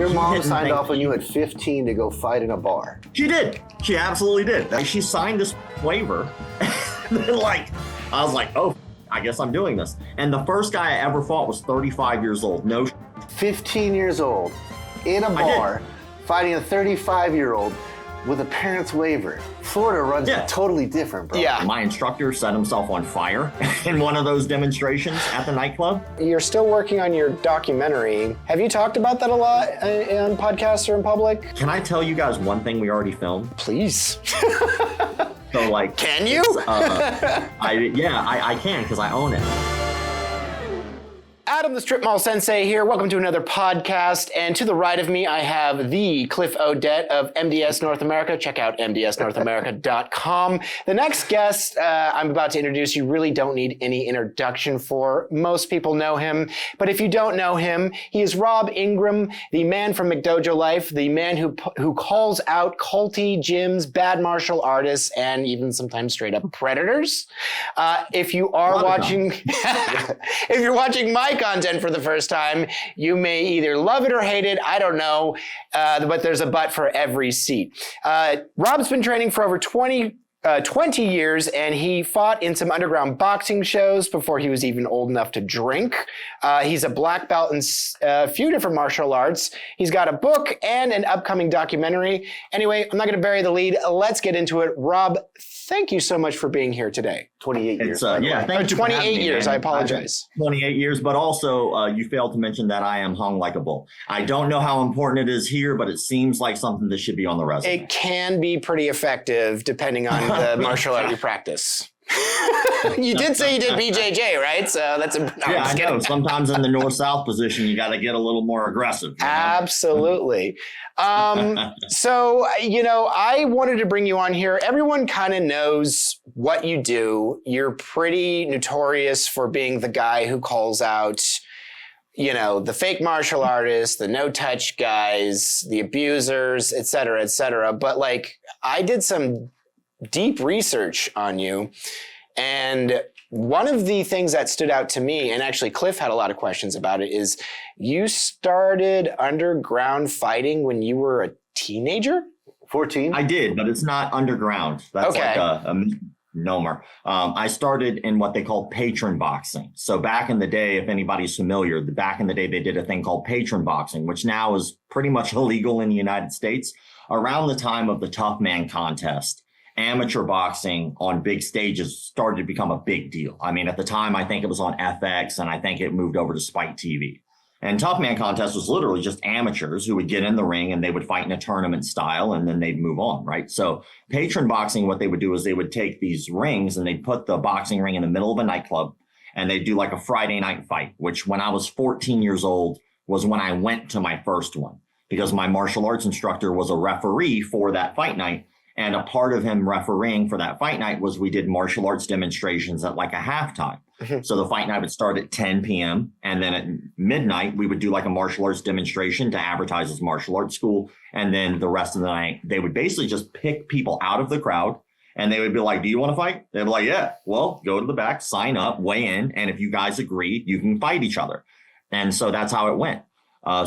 Your mom signed off when you had 15 to go fight in a bar. She did. She absolutely did. Like, she signed this waiver. And then, like, I was like, oh, I guess I'm doing this. And the first guy I ever fought was 35 years old. No. 15 years old in a bar fighting a 35-year-old with a parent's waiver. Florida runs totally different, bro. Yeah. My instructor set himself on fire in one of those demonstrations at the nightclub. You're still working on your documentary. Have you talked about that a lot on podcasts or in public? Can I tell you guys one thing we already filmed? Please. So, like, can you? I can, because I own it. Adam, the Strip Mall Sensei here. Welcome to another podcast. And to the right of me, I have the Cliff Odette of MDS North America. Check out mdsnorthamerica.com. The next guest I'm about to introduce, you really don't need any introduction for. Most people know him. But if you don't know him, he is Rob Ingram, the man from McDojoLife, the man who calls out culty gyms, bad martial artists, and even sometimes straight up predators. If you are watching, if you're watching my content for the first time, you may either love it or hate it. I don't know, but there's a but for every seat. Rob's been training for over 20 years, and he fought in some underground boxing shows before he was even old enough to drink. He's a black belt in a few different martial arts. He's got a book and an upcoming documentary. Anyway, I'm not going to bury the lead. Let's get into it. Rob, thank you so much for being here today. 28 years. Thank you. 28 years. I apologize. 28 years, but also you failed to mention that I am hung like a bull. I don't know how important it is here, but it seems like something that should be on the resume. It can be pretty effective depending on the martial art you practice. You did say you did BJJ, right? So that's I know. Sometimes in the north-south position, you got to get a little more aggressive. You know? Absolutely. So, I wanted to bring you on here. Everyone kind of knows what you do. You're pretty notorious for being the guy who calls out, the fake martial artists, the no-touch guys, the abusers, et cetera, et cetera. But I did some deep research on you. And one of the things that stood out to me, and actually Cliff had a lot of questions about it, is you started underground fighting when you were a teenager? 14? I did, but it's not underground. That's like a misnomer. I started in what they call patron boxing. So back in the day, if anybody's familiar, back in the day, they did a thing called patron boxing, which now is pretty much illegal in the United States. Around the time of the Tough Man contest, amateur boxing on big stages started to become a big deal. I mean, at the time, I think it was on FX, and I think it moved over to Spike TV. And Tough Man contest was literally just amateurs who would get in the ring and they would fight in a tournament style, and then they'd move on, right? So patron boxing, what they would do is they would take these rings and they'd put the boxing ring in the middle of a nightclub, and they'd do like a Friday night fight, which when I was 14 years old was when I went to my first one, because my martial arts instructor was a referee for that fight night. And a part of him refereeing for that fight night was we did martial arts demonstrations at like a halftime. Mm-hmm. So the fight night would start at 10 p.m. And then at midnight, we would do like a martial arts demonstration to advertise as martial arts school. And then the rest of the night, they would basically just pick people out of the crowd. And they would be like, do you want to fight? They'd be like, yeah, well, go to the back, sign up, weigh in. And if you guys agree, you can fight each other. And so that's how it went.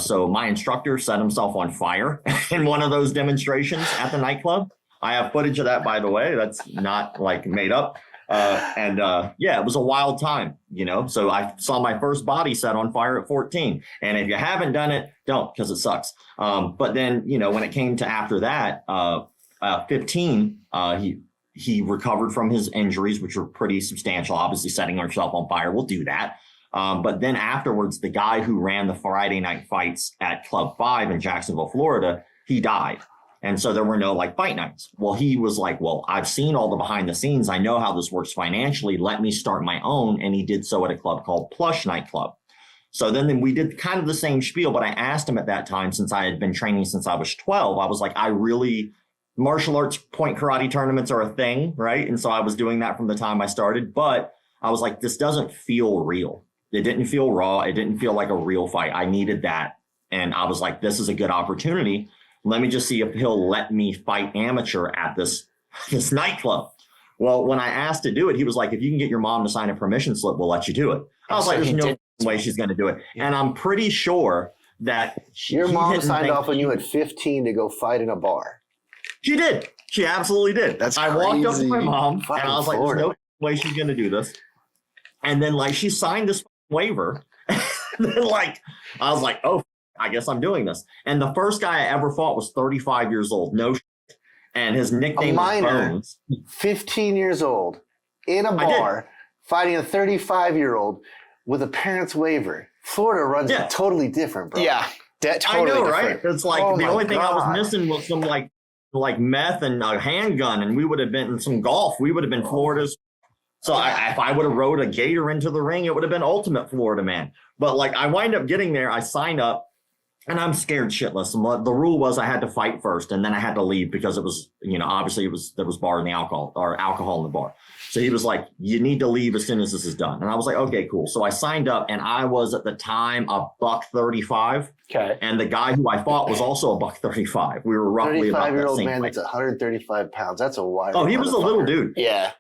So my instructor set himself on fire in one of those demonstrations at the nightclub. I have footage of that, by the way. That's not made up. It was a wild time, So I saw my first body set on fire at 14. And if you haven't done it, don't, because it sucks. But then, when it came to after that, 15, he recovered from his injuries, which were pretty substantial. Obviously, setting himself on fire will do that. But then afterwards, the guy who ran the Friday night fights at Club 5 in Jacksonville, Florida, he died. And so there were no fight nights. Well, he was like, well, I've seen all the behind the scenes. I know how this works financially. Let me start my own. And he did so at a club called Plush Nightclub. So then we did kind of the same spiel. But I asked him at that time, since I had been training since I was 12, I was like, martial arts point karate tournaments are a thing, right? And so I was doing that from the time I started. But I was like, this doesn't feel real. It didn't feel raw. It didn't feel like a real fight. I needed that. And I was like, this is a good opportunity. Let me just see if he'll let me fight amateur at this nightclub. Well, when I asked to do it, he was like, if you can get your mom to sign a permission slip, we'll let you do it. I was like, there's no way she's going to do it. And I'm pretty sure that Your mom signed off when you had 15 to go fight in a bar. She did. She absolutely did. That's I walked up to my mom Fucking and I was like, Florida. there's no way she's going to do this. And then like she signed this waiver. And then like, I was like, oh, I guess I'm doing this. And the first guy I ever fought was 35 years old. No shit. And his nickname was Bones. 15 years old, in a bar, fighting a 35-year-old with a parent's waiver. Florida runs it totally different, bro. Yeah, totally I know, different. right? It's like the only thing I was missing was some like meth and a handgun, and we would have been in some golf. We would have been Florida's. So if I would have rode a gator into the ring, it would have been ultimate Florida man. But like I wind up getting there, I signed up, and I'm scared shitless. And the rule was I had to fight first, and then I had to leave because it was, obviously there was alcohol in the bar. So he was like, you need to leave as soon as this is done. And I was like, okay, cool. So I signed up, and I was at the time a $135. Okay. And the guy who I fought was also a $135. We were roughly about that 35-year-old same man height. that's 135 pounds. That's a wide. Oh, he was a little dude. Yeah.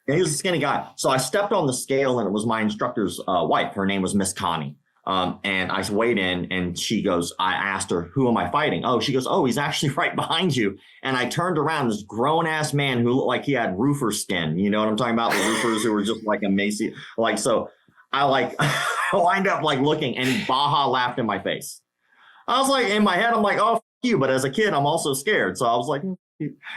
And he was a skinny guy. So I stepped on the scale, and it was my instructor's wife. Her name was Miss Connie. And I weighed in, and she goes, I asked her, who am I fighting? Oh, she goes, oh, he's actually right behind you. And I turned around, this grown ass man who looked like he had roofer skin. You know what I'm talking about? The roofers who were just like emaciated. Like, so I wind up like looking, and Baja laughed in my face. I was like, in my head, I'm like, oh, f you. But as a kid, I'm also scared. So I was like,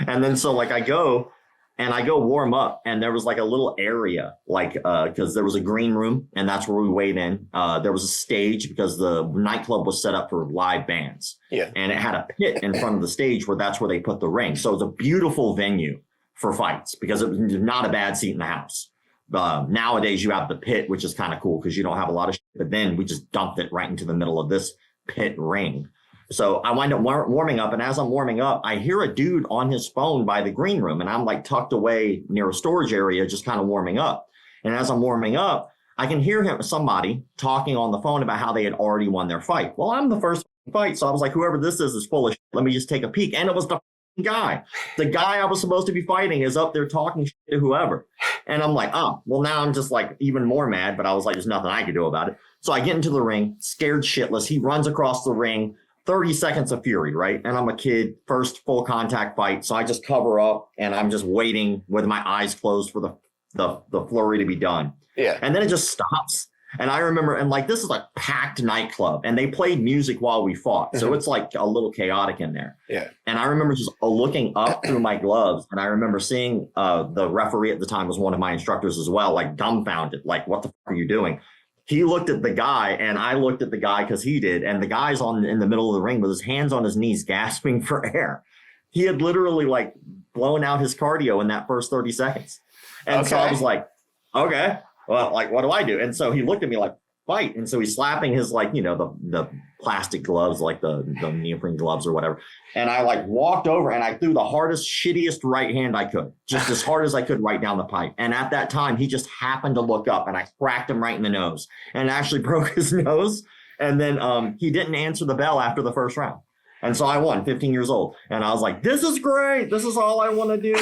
and then so like I go warm up, and there was like a little area, like, because there was a green room, and that's where we weighed in. There was a stage because the nightclub was set up for live bands. Yeah. And it had a pit in front of the stage that's where they put the ring. So it's a beautiful venue for fights because it was not a bad seat in the house. Nowadays you have the pit, which is kind of cool because you don't have a lot of shit, but then we just dumped it right into the middle of this pit ring. So I wind up warming up, and as I'm warming up, I hear a dude on his phone by the green room, and I'm like tucked away near a storage area, just kind of warming up. And as I'm warming up, I can hear somebody talking on the phone about how they had already won their fight. Well, I'm the first fight, so I was like, whoever this is full of shit. Let me just take a peek. And it was the guy. The guy I was supposed to be fighting is up there talking shit to whoever. And I'm like, oh, well, now I'm just like even more mad, but I was like, there's nothing I could do about it. So I get into the ring, scared shitless. He runs across the ring. 30 seconds of fury, right? And I'm a kid, first full contact fight. So I just cover up, and I'm just waiting with my eyes closed for the flurry to be done. Yeah. And then it just stops. And I remember, and like, this is like packed nightclub, and they played music while we fought. So it's like a little chaotic in there. Yeah. And I remember just looking up through my gloves, and I remember seeing the referee at the time was one of my instructors as well, like dumbfounded, like, what the fuck are you doing? He looked at the guy, and I looked at the guy because he did. And the guy's in the middle of the ring with his hands on his knees, gasping for air. He had literally like blown out his cardio in that first 30 seconds. And so I was like, okay, well, like, what do I do? And so he looked at me like, fight. And so he's slapping his, like, the plastic gloves, like the neoprene gloves or whatever. And I like walked over, and I threw the hardest, shittiest right hand I could, just as hard as I could right down the pipe. And at that time, he just happened to look up, and I cracked him right in the nose and actually broke his nose. And then he didn't answer the bell after the first round. And so I won, 15 years old. And I was like, this is great. This is all I want to do.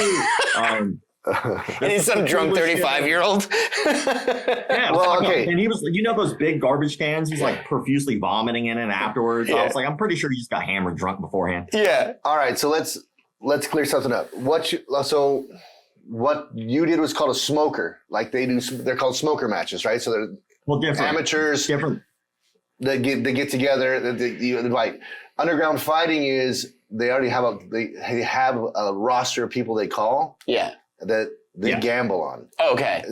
And he's some drunk 35-year-old. Yeah. Well, okay. And he was, those big garbage cans, he's like profusely vomiting in it afterwards. Yeah. I was like, I'm pretty sure he just got hammered drunk beforehand. Yeah. All right, so let's clear something up. What you did was called a smoker. Like they're called smoker matches, right? So they're different amateurs. Different. They get together. You invite. Underground fighting is they already have a roster of people they call. Yeah. That they gamble on. Okay.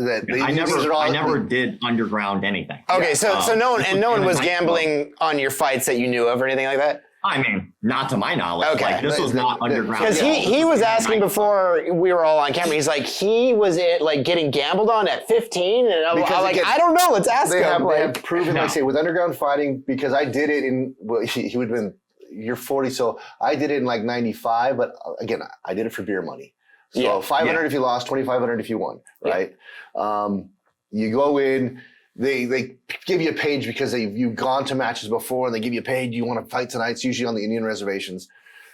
I never did underground anything. Okay, so no one was gambling on your fights that you knew of or anything like that? I mean, not to my knowledge. Okay. Like, this was not underground. Because he was asking before we were all on camera. He's like, he was getting gambled on at 15, and I'm like, I don't know. Let's ask him. They have proven, like say, with underground fighting, because I did it in. Well, he would have been. You're 40, so I did it in like 95. But again, I did it for beer money. So 500 if you lost, 2,500 if you won, right? Yeah. You go in. They give you a page because you've gone to matches before, and they give you a page. You want to fight tonight. It's usually on the Indian reservations.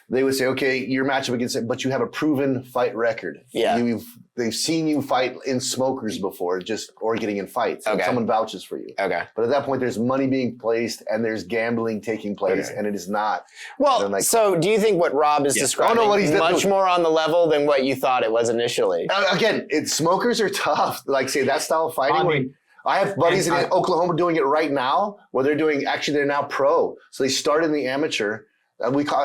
they would say, okay, you're matching against it, but you have a proven fight record. Yeah. They've seen you fight in smokers before, or getting in fights. Okay. Someone vouches for you. Okay. But at that point, there's money being placed and there's gambling taking place, and it is not. Well, so do you think what Rob is describing is much more on the level than what you thought it was initially? Again, smokers are tough. Like, say, that style of fighting. I have buddies in Oklahoma doing it right now, where they're now pro. So they start in the amateur.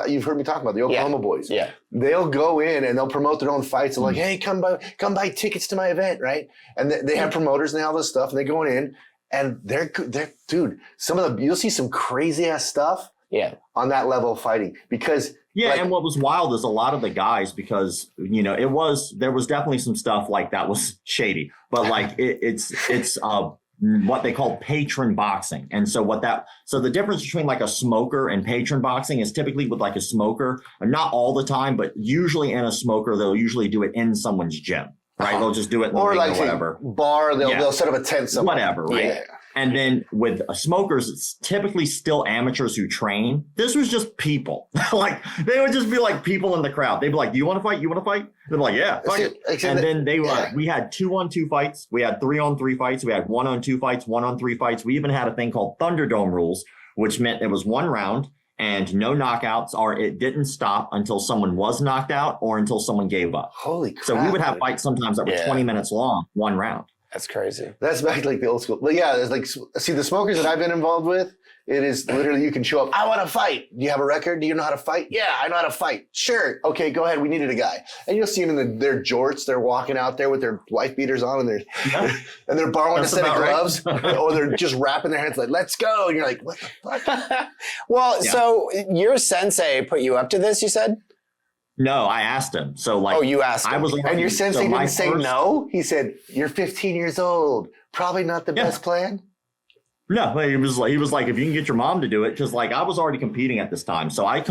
You've heard me talk about the Oklahoma boys. Yeah, they'll go in and they'll promote their own fights. They're like, hey, come buy tickets to my event, right? And they have promoters and all this stuff, and they're going in, and they're dude. You'll see some crazy ass stuff. Yeah, on that level of fighting because. Yeah, and what was wild is a lot of the guys, because there was definitely some stuff like that was shady, but like it's what they call patron boxing. And so the difference between like a smoker and patron boxing is typically with like a smoker, not all the time, but usually in a smoker, they'll usually do it in someone's gym, right? They'll just do it in the ring or whatever. Bar, they'll set up a tent somewhere. Whatever, right? Yeah. And then with smokers, it's typically still amateurs who train. This was just people. Like, they would just be like people in the crowd. They'd be like, do you want to fight? You want to fight? They'd be like, yeah, fight it. And then we had 2-on-2 fights. We had 3-on-3 fights. We had 1-on-2 fights, 1-on-3 fights. We even had a thing called Thunderdome rules, which meant it was one round and no knockouts, or it didn't stop until someone was knocked out or until someone gave up. Holy crap. So we would have fights sometimes that were 20 minutes long, one round. That's crazy. That's back like the old school. But yeah, it's like, see, the smokers that I've been involved with, it is literally you can show up. I want to fight. Do you have a record? Do you know how to fight? Yeah, I know how to fight. Sure. Okay, go ahead. We needed a guy. And you'll see them in their jorts. They're walking out there with their wife beaters on, and they're borrowing a set of gloves, or they're just wrapping their hands like, let's go. And you're like, what the fuck? Well, so your sensei put you up to this, you said? No, I asked him. So like, you asked him. And your sensei didn't say no? He said, you're 15 years old. Probably not the best plan? No, he was like, if you can get your mom to do it, because like I was already competing at this time. So I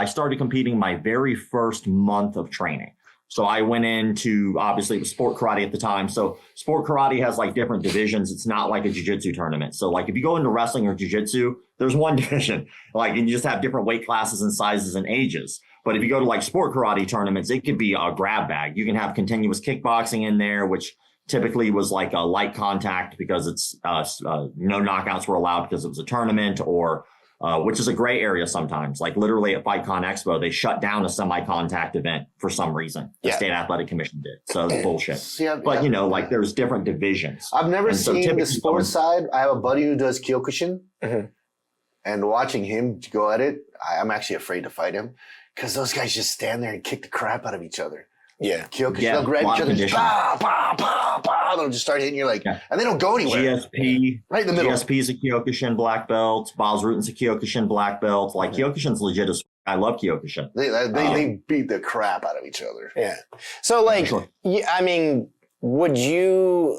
started competing my very first month of training. So I went into, obviously it was sport karate at the time. So sport karate has like different divisions. It's not like a jiu-jitsu tournament. So like if you go into wrestling or jiu-jitsu, there's one division, like, and you just have different weight classes and sizes and ages. But if you go to like sport karate tournaments, it could be a grab bag. You can have continuous kickboxing in there, which typically was like a light contact because it's no knockouts were allowed because it was a tournament, or which is a gray area sometimes. Like literally at FightCon Expo, they shut down a semi-contact event for some reason. The State Athletic Commission did. So it's bullshit. But like there's different divisions. I've never seen the sports side. I have a buddy who does Kyokushin, and watching him go at it, I'm actually afraid to fight him. Because those guys just stand there and kick the crap out of each other. Yeah. They'll grab each other, just pow, pow, pow, pow. They'll just start hitting you and they don't go anywhere. GSP. Right in the middle. GSP is a Kyokushin black belt. Baz Ruten's a Kyokushin black belt. Like Kyokushin's legit as I love Kyokushin. They beat the crap out of each other. Yeah. So I mean, would you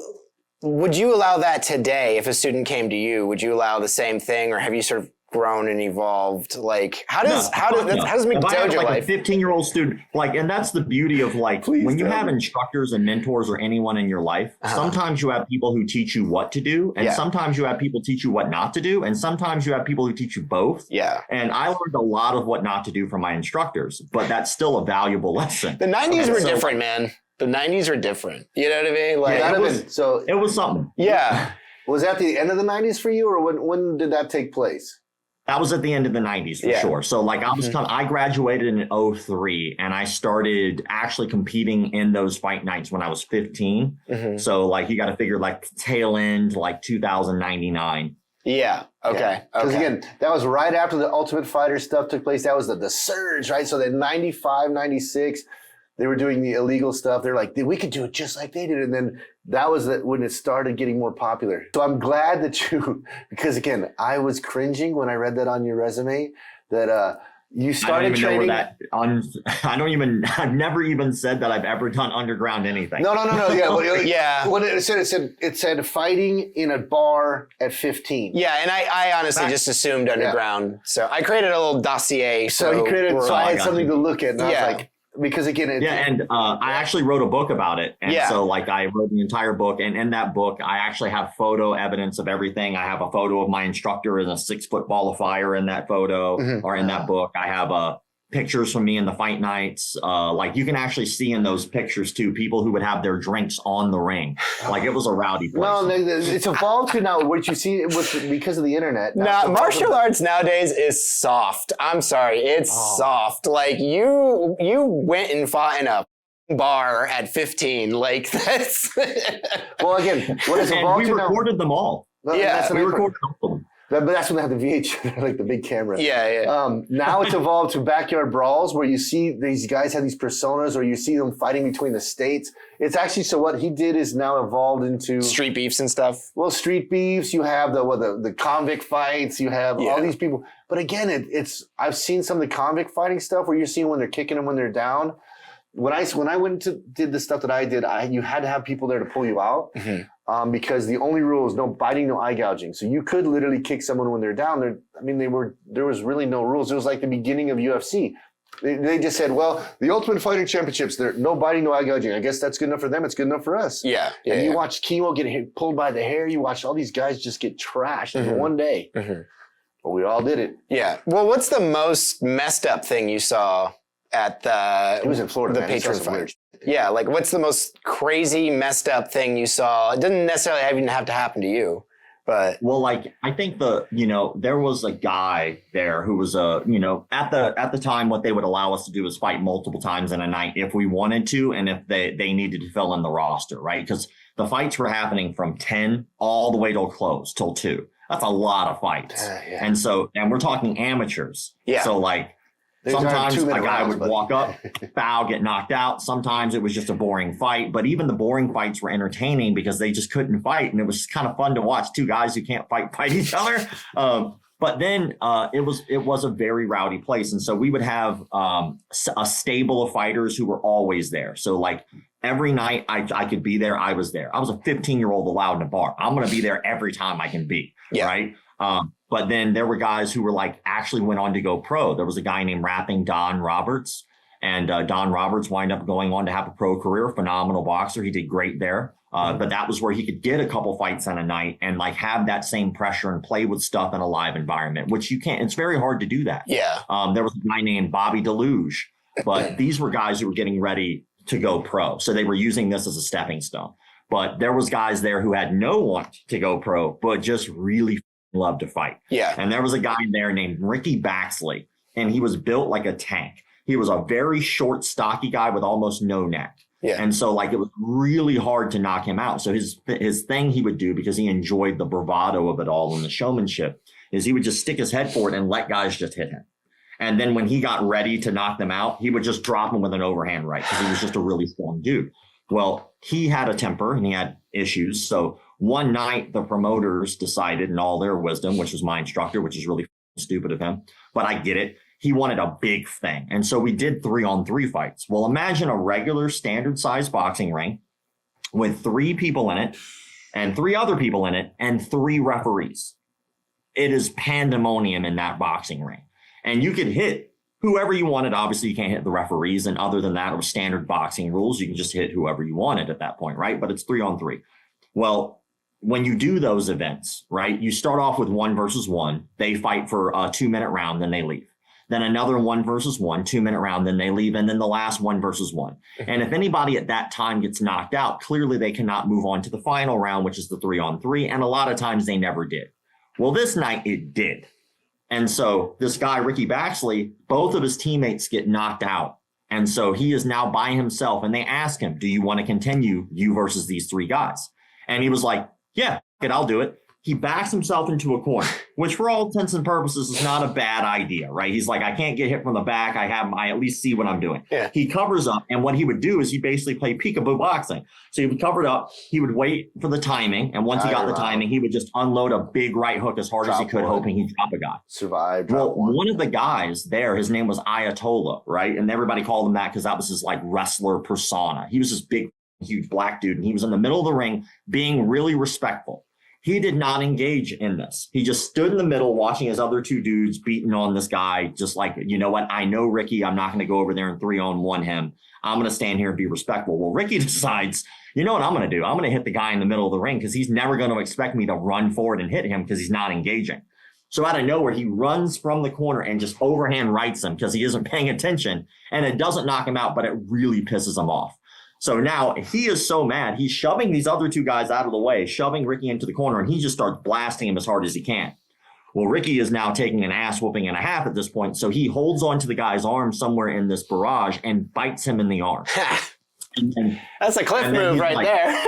allow that today if a student came to you? Would you allow the same thing, or have you sort of grown and evolved? Like, how does McDojo Life? A 15-year-old student, like, and that's the beauty of like when you have instructors and mentors or anyone in your life. Sometimes you have people who teach you what to do, and sometimes you have people teach you what not to do, and sometimes you have people who teach you both. Yeah. And I learned a lot of what not to do from my instructors, but that's still a valuable lesson. The 90s were different, man. The 90s were different. You know what I mean? Like, it was something. Yeah. Was that the end of the 90s for you, or when did that take place? That was at the end of the 90s for sure. So like I graduated in 2003, and I started actually competing in those fight nights when I was 15. So like you got to figure like tail end, like 2099. Yeah. Okay. Because again, that was right after the Ultimate Fighter stuff took place. That was the surge, right? So then 95, 96, they were doing the illegal stuff. They're like, we could do it just like they did. And then that was when it started getting more popular. So I'm glad that because again, I was cringing when I read that on your resume that you started training. I've never even said that I've ever done underground anything. No. Yeah. When it said fighting in a bar at 15. Yeah. And I honestly just assumed underground. Yeah. So I created a little dossier. So I had something to look at. And I was like, because again, I actually wrote a book about it, and so like I wrote the entire book, and in that book I actually have photo evidence of everything. I have a photo of my instructor in a 6-foot ball of fire in that photo, or in that book. I have a pictures from me in the fight nights. Like you can actually see in those pictures too, people who would have their drinks on the ring. Like it was a rowdy place. Well, it's evolved to now what you see because of the internet. Now, martial arts nowadays is soft. I'm sorry, it's soft. Like you went and fought in a bar at 15. Like that's. Well, again, what has evolved we to now? recorded them all. Well, Yeah, We recorded all of them. But that's when they have the VH, like the big camera. Yeah. Now it's evolved to backyard brawls where you see these guys have these personas, or you see them fighting between the states. It's actually, so what he did is now evolved into Street beefs and stuff. Well, street beefs. You have the convict fights. You have all these people. But again, it's I've seen some of the convict fighting stuff where you're seeing when they're kicking them when they're down. When I went to did the stuff that I did, you had to have people there to pull you out. Mm-hmm. Because the only rule is no biting, no eye gouging. So you could literally kick someone when they're down. There was really no rules. It was like the beginning of UFC. They just said, well, the Ultimate Fighting Championships, there no biting, no eye gouging. I guess that's good enough for them. It's good enough for us. Yeah. And you watch Kimo get pulled by the hair. You watch all these guys just get trashed in one day. Mm-hmm. But we all did it. Yeah. Well, what's the most messed up thing you saw at the? It was in Florida. The patron fight. Yeah, like what's the most crazy, messed up thing you saw? It doesn't necessarily even have to happen to you, but well, like I think there was a guy there who was at the time what they would allow us to do is fight multiple times in a night if we wanted to, and if they needed to fill in the roster, right? Because the fights were happening from 10 all the way till close till 2. That's a lot of fights, and we're talking amateurs. Yeah, so like. Sometimes a guy would walk up, foul, get knocked out. Sometimes it was just a boring fight. But even the boring fights were entertaining because they just couldn't fight. And it was kind of fun to watch two guys who can't fight each other. But then it was a very rowdy place. And so we would have a stable of fighters who were always there. So like every night I could be there. I was there. I was a 15-year-old allowed in a bar. I'm going to be there every time I can be. Yeah. Right. But then there were guys who were like actually went on to go pro. There was a guy named Rapping Don Roberts, and Don Roberts wound up going on to have a pro career, phenomenal boxer. He did great there. But that was where he could get a couple fights on a night and like have that same pressure and play with stuff in a live environment, which you can't. It's very hard to do that. Yeah. There was a guy named Bobby Deluge, but these were guys who were getting ready to go pro. So they were using this as a stepping stone. But there was guys there who had no want to go pro, but just really loved to fight. Yeah. And there was a guy there named Ricky Baxley, and he was built like a tank. He was a very short, stocky guy with almost no neck. Yeah. And so like it was really hard to knock him out. So his thing he would do, because he enjoyed the bravado of it all and the showmanship, is he would just stick his head forward and let guys just hit him. And then when he got ready to knock them out, he would just drop them with an overhand right, because he was just a really strong dude. Well, he had a temper and he had issues. So one night, the promoters decided, in all their wisdom, which was my instructor, which is really stupid of him, but I get it. He wanted a big thing. And so we did 3-on-3 fights. Well, imagine a regular standard size boxing ring with 3 people in it and 3 other people in it and 3 referees. It is pandemonium in that boxing ring. And you could hit whoever you wanted. Obviously, you can't hit the referees. And other than that, it was standard boxing rules. You can just hit whoever you wanted at that point, right? But it's 3-on-3. Well, when you do those events, right, you start off with 1 versus 1. They fight for a 2-minute round, then they leave. Then another 1 versus 1, 2-minute round, then they leave. And then the last 1 versus 1. And if anybody at that time gets knocked out, clearly they cannot move on to the final round, which is the 3-on-3. And a lot of times they never did. Well, this night it did. And so this guy, Ricky Baxley, both of his teammates get knocked out. And so he is now by himself. And they ask him, do you want to continue you versus these 3 guys? And he was like, yeah, I'll do it. He backs himself into a corner, which for all intents and purposes is not a bad idea, right? He's like, I can't get hit from the back. I at least see what I'm doing. Yeah. He covers up. And what he would do is he basically play peekaboo boxing. So he would cover it up. He would wait for the timing. And once he got the timing, he would just unload a big right hook as hard as he could, hoping he'd drop a guy. Survive. Well, one of the guys there, his name was Ayatollah, right? And everybody called him that because that was his like wrestler persona. He was this big, huge black dude. And he was in the middle of the ring being really respectful. He did not engage in this. He just stood in the middle watching his other 2 dudes beating on this guy. Just like, you know what? I know Ricky. I'm not going to go over there and 3-on-1 him. I'm going to stand here and be respectful. Well, Ricky decides, you know what I'm going to do? I'm going to hit the guy in the middle of the ring because he's never going to expect me to run forward and hit him because he's not engaging. So out of nowhere, he runs from the corner and just overhand rights him because he isn't paying attention. And it doesn't knock him out, but it really pisses him off. So now he is so mad. He's shoving these other two guys out of the way, shoving Ricky into the corner, and he just starts blasting him as hard as he can. Well, Ricky is now taking an ass whooping and a half at this point. So he holds onto the guy's arm somewhere in this barrage and bites him in the arm. And that's a Cliff move right there.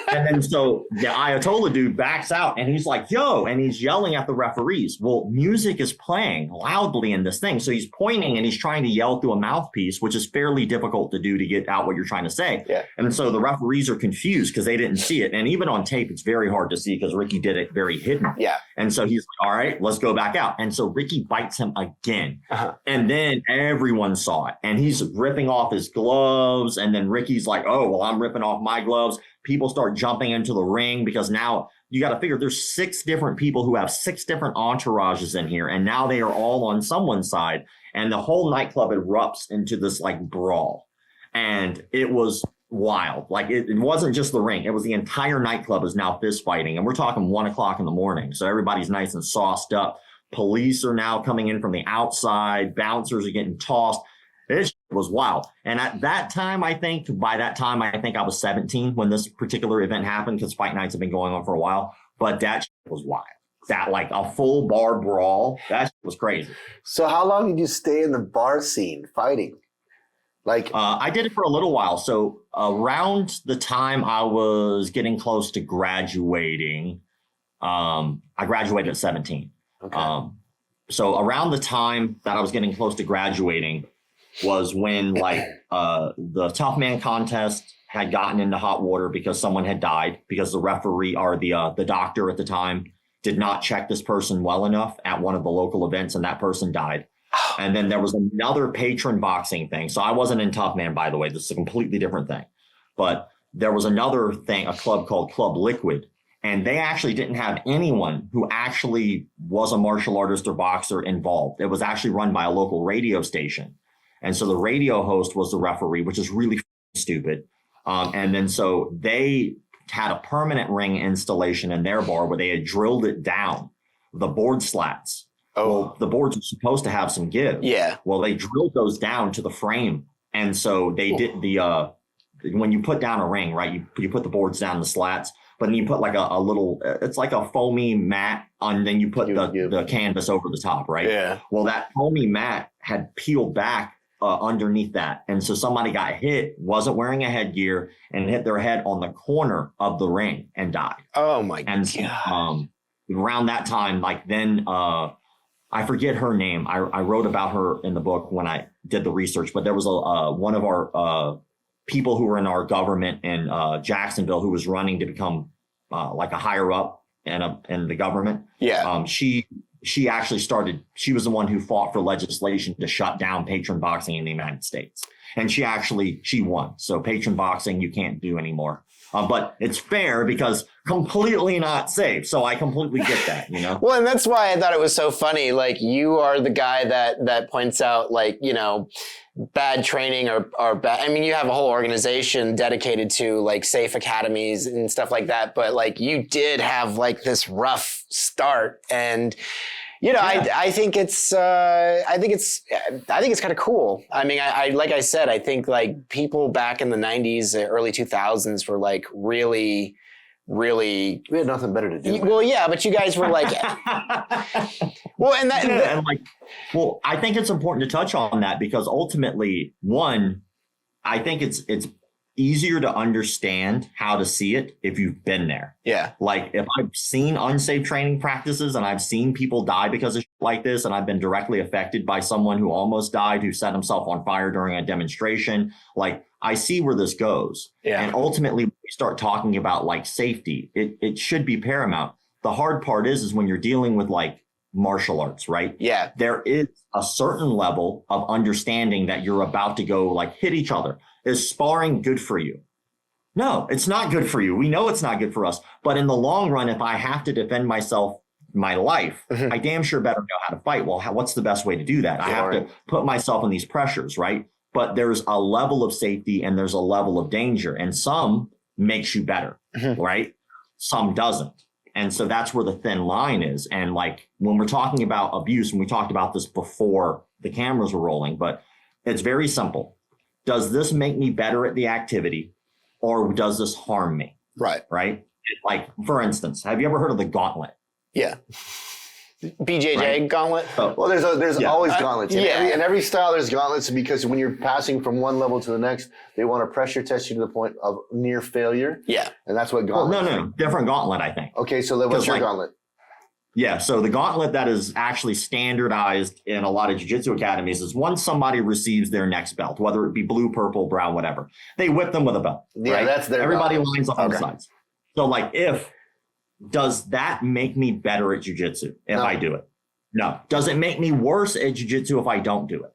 And then so the Ayatollah dude backs out and he's like, yo, and he's yelling at the referees. Well, music is playing loudly in this thing. So he's pointing and he's trying to yell through a mouthpiece, which is fairly difficult to do to get out what you're trying to say. Yeah. And so the referees are confused because they didn't see it. And even on tape, it's very hard to see because Ricky did it very hidden. Yeah. And so he's like, all right, let's go back out. And so Ricky bites him again. And then everyone saw it. And he's ripping off his gloves. And then Ricky's like, oh, well, I'm ripping off my gloves. People start jumping into the ring because now you got to figure there's 6 different people who have 6 different entourages in here. And now they are all on someone's side. And the whole nightclub erupts into this like brawl. And it was wild. Like it wasn't just the ring. It was the entire nightclub is now fist fighting. And we're talking 1 o'clock in the morning. So everybody's nice and sauced up. Police are now coming in from the outside. Bouncers are getting tossed. It was wild. And at that time, I think I was 17 when this particular event happened because fight nights have been going on for a while. But that was wild. That like a full bar brawl, that was crazy. So how long did you stay in the bar scene fighting? Like I did it for a little while. So around the time I was getting close to graduating, I graduated at 17. Okay. So around the time that I was getting close to graduating was when like the tough man contest had gotten into hot water because someone had died because the referee or the doctor at the time did not check this person well enough at one of the local events and that person died. And then there was another patron boxing thing. So I wasn't in Tough Man, by the way. This is a completely different thing. But there was another thing, a club called Club Liquid. And they actually didn't have anyone who actually was a martial artist or boxer involved. It was actually run by a local radio station. And so the radio host was the referee, which is really stupid. And then so they had a permanent ring installation in their bar where they had drilled it down, the board slats. Oh, well, the boards are supposed to have some give. yeah. Well, they drilled those down to the frame. And so they did when you put down a ring, right, you put the boards down the slats, but then you put like a little, it's like a foamy mat and then you put the canvas over the top, right? Yeah. Well, that foamy mat had peeled back underneath that. And so somebody got hit, wasn't wearing a headgear and hit their head on the corner of the ring and died. Oh my and God. Around that time, like then, I forget her name. I wrote about her in the book when I did the research, but there was one of our people who were in our government in Jacksonville who was running to become like a higher up in the government. Yeah. She actually she was the one who fought for legislation to shut down patron boxing in the United States. And she won. So patron boxing, you can't do anymore. But it's fair because completely not safe. So I completely get that, you know? Well, and that's why I thought it was so funny. Like you are the guy that points out like, you know, bad training or bad. I mean, you have a whole organization dedicated to like safe academies and stuff like that. But like you did have like this rough start and, you know, yeah. I think it's kind of cool. I mean, I like I said, I think like people back in the 90s, early 2000s were like really, we had nothing better to do. Well, yeah, but you guys were like, well, and that, yeah, and like, well, I think it's important to touch on that because ultimately, one, I think it's easier to understand how to see it if you've been there. Yeah. Like if I've seen unsafe training practices and I've seen people die because of shit like this, and I've been directly affected by someone who almost died, who set himself on fire during a demonstration, like I see where this goes. Yeah. And ultimately, when we start talking about like safety, it should be paramount. The hard part is when you're dealing with like martial arts, right? Yeah. There is a certain level of understanding that you're about to go like hit each other. Is sparring good for you? No, it's not good for you. We know it's not good for us. But in the long run, if I have to defend myself, my life, I damn sure better know how to fight. Well, what's the best way to do that? I have to put myself in these pressures, right? But there's a level of safety and there's a level of danger. And some makes you better, right? Some doesn't. And so that's where the thin line is. And like when we're talking about abuse, and we talked about this before the cameras were rolling, but it's very simple. Does this make me better at the activity, or does this harm me? Right. Right. Like, for instance, have you ever heard of the gauntlet? Yeah. BJJ gauntlet. Oh, Well, there's always gauntlets. Yeah. In every style, there's gauntlets because when you're passing from one level to the next, they want to pressure test you to the point of near failure. Yeah. And that's what well, gauntlet. no, different gauntlet, I think. Okay, so what's your gauntlet? Yeah, so the gauntlet that is actually standardized in a lot of jiu-jitsu academies is once somebody receives their next belt, whether it be blue, purple, brown, whatever, they whip them with a belt. Yeah, right? that's their Everybody gauntlet. lines up on the sides. So like does that make me better at jiu-jitsu if I do it? No. Does it make me worse at jiu-jitsu if I don't do it?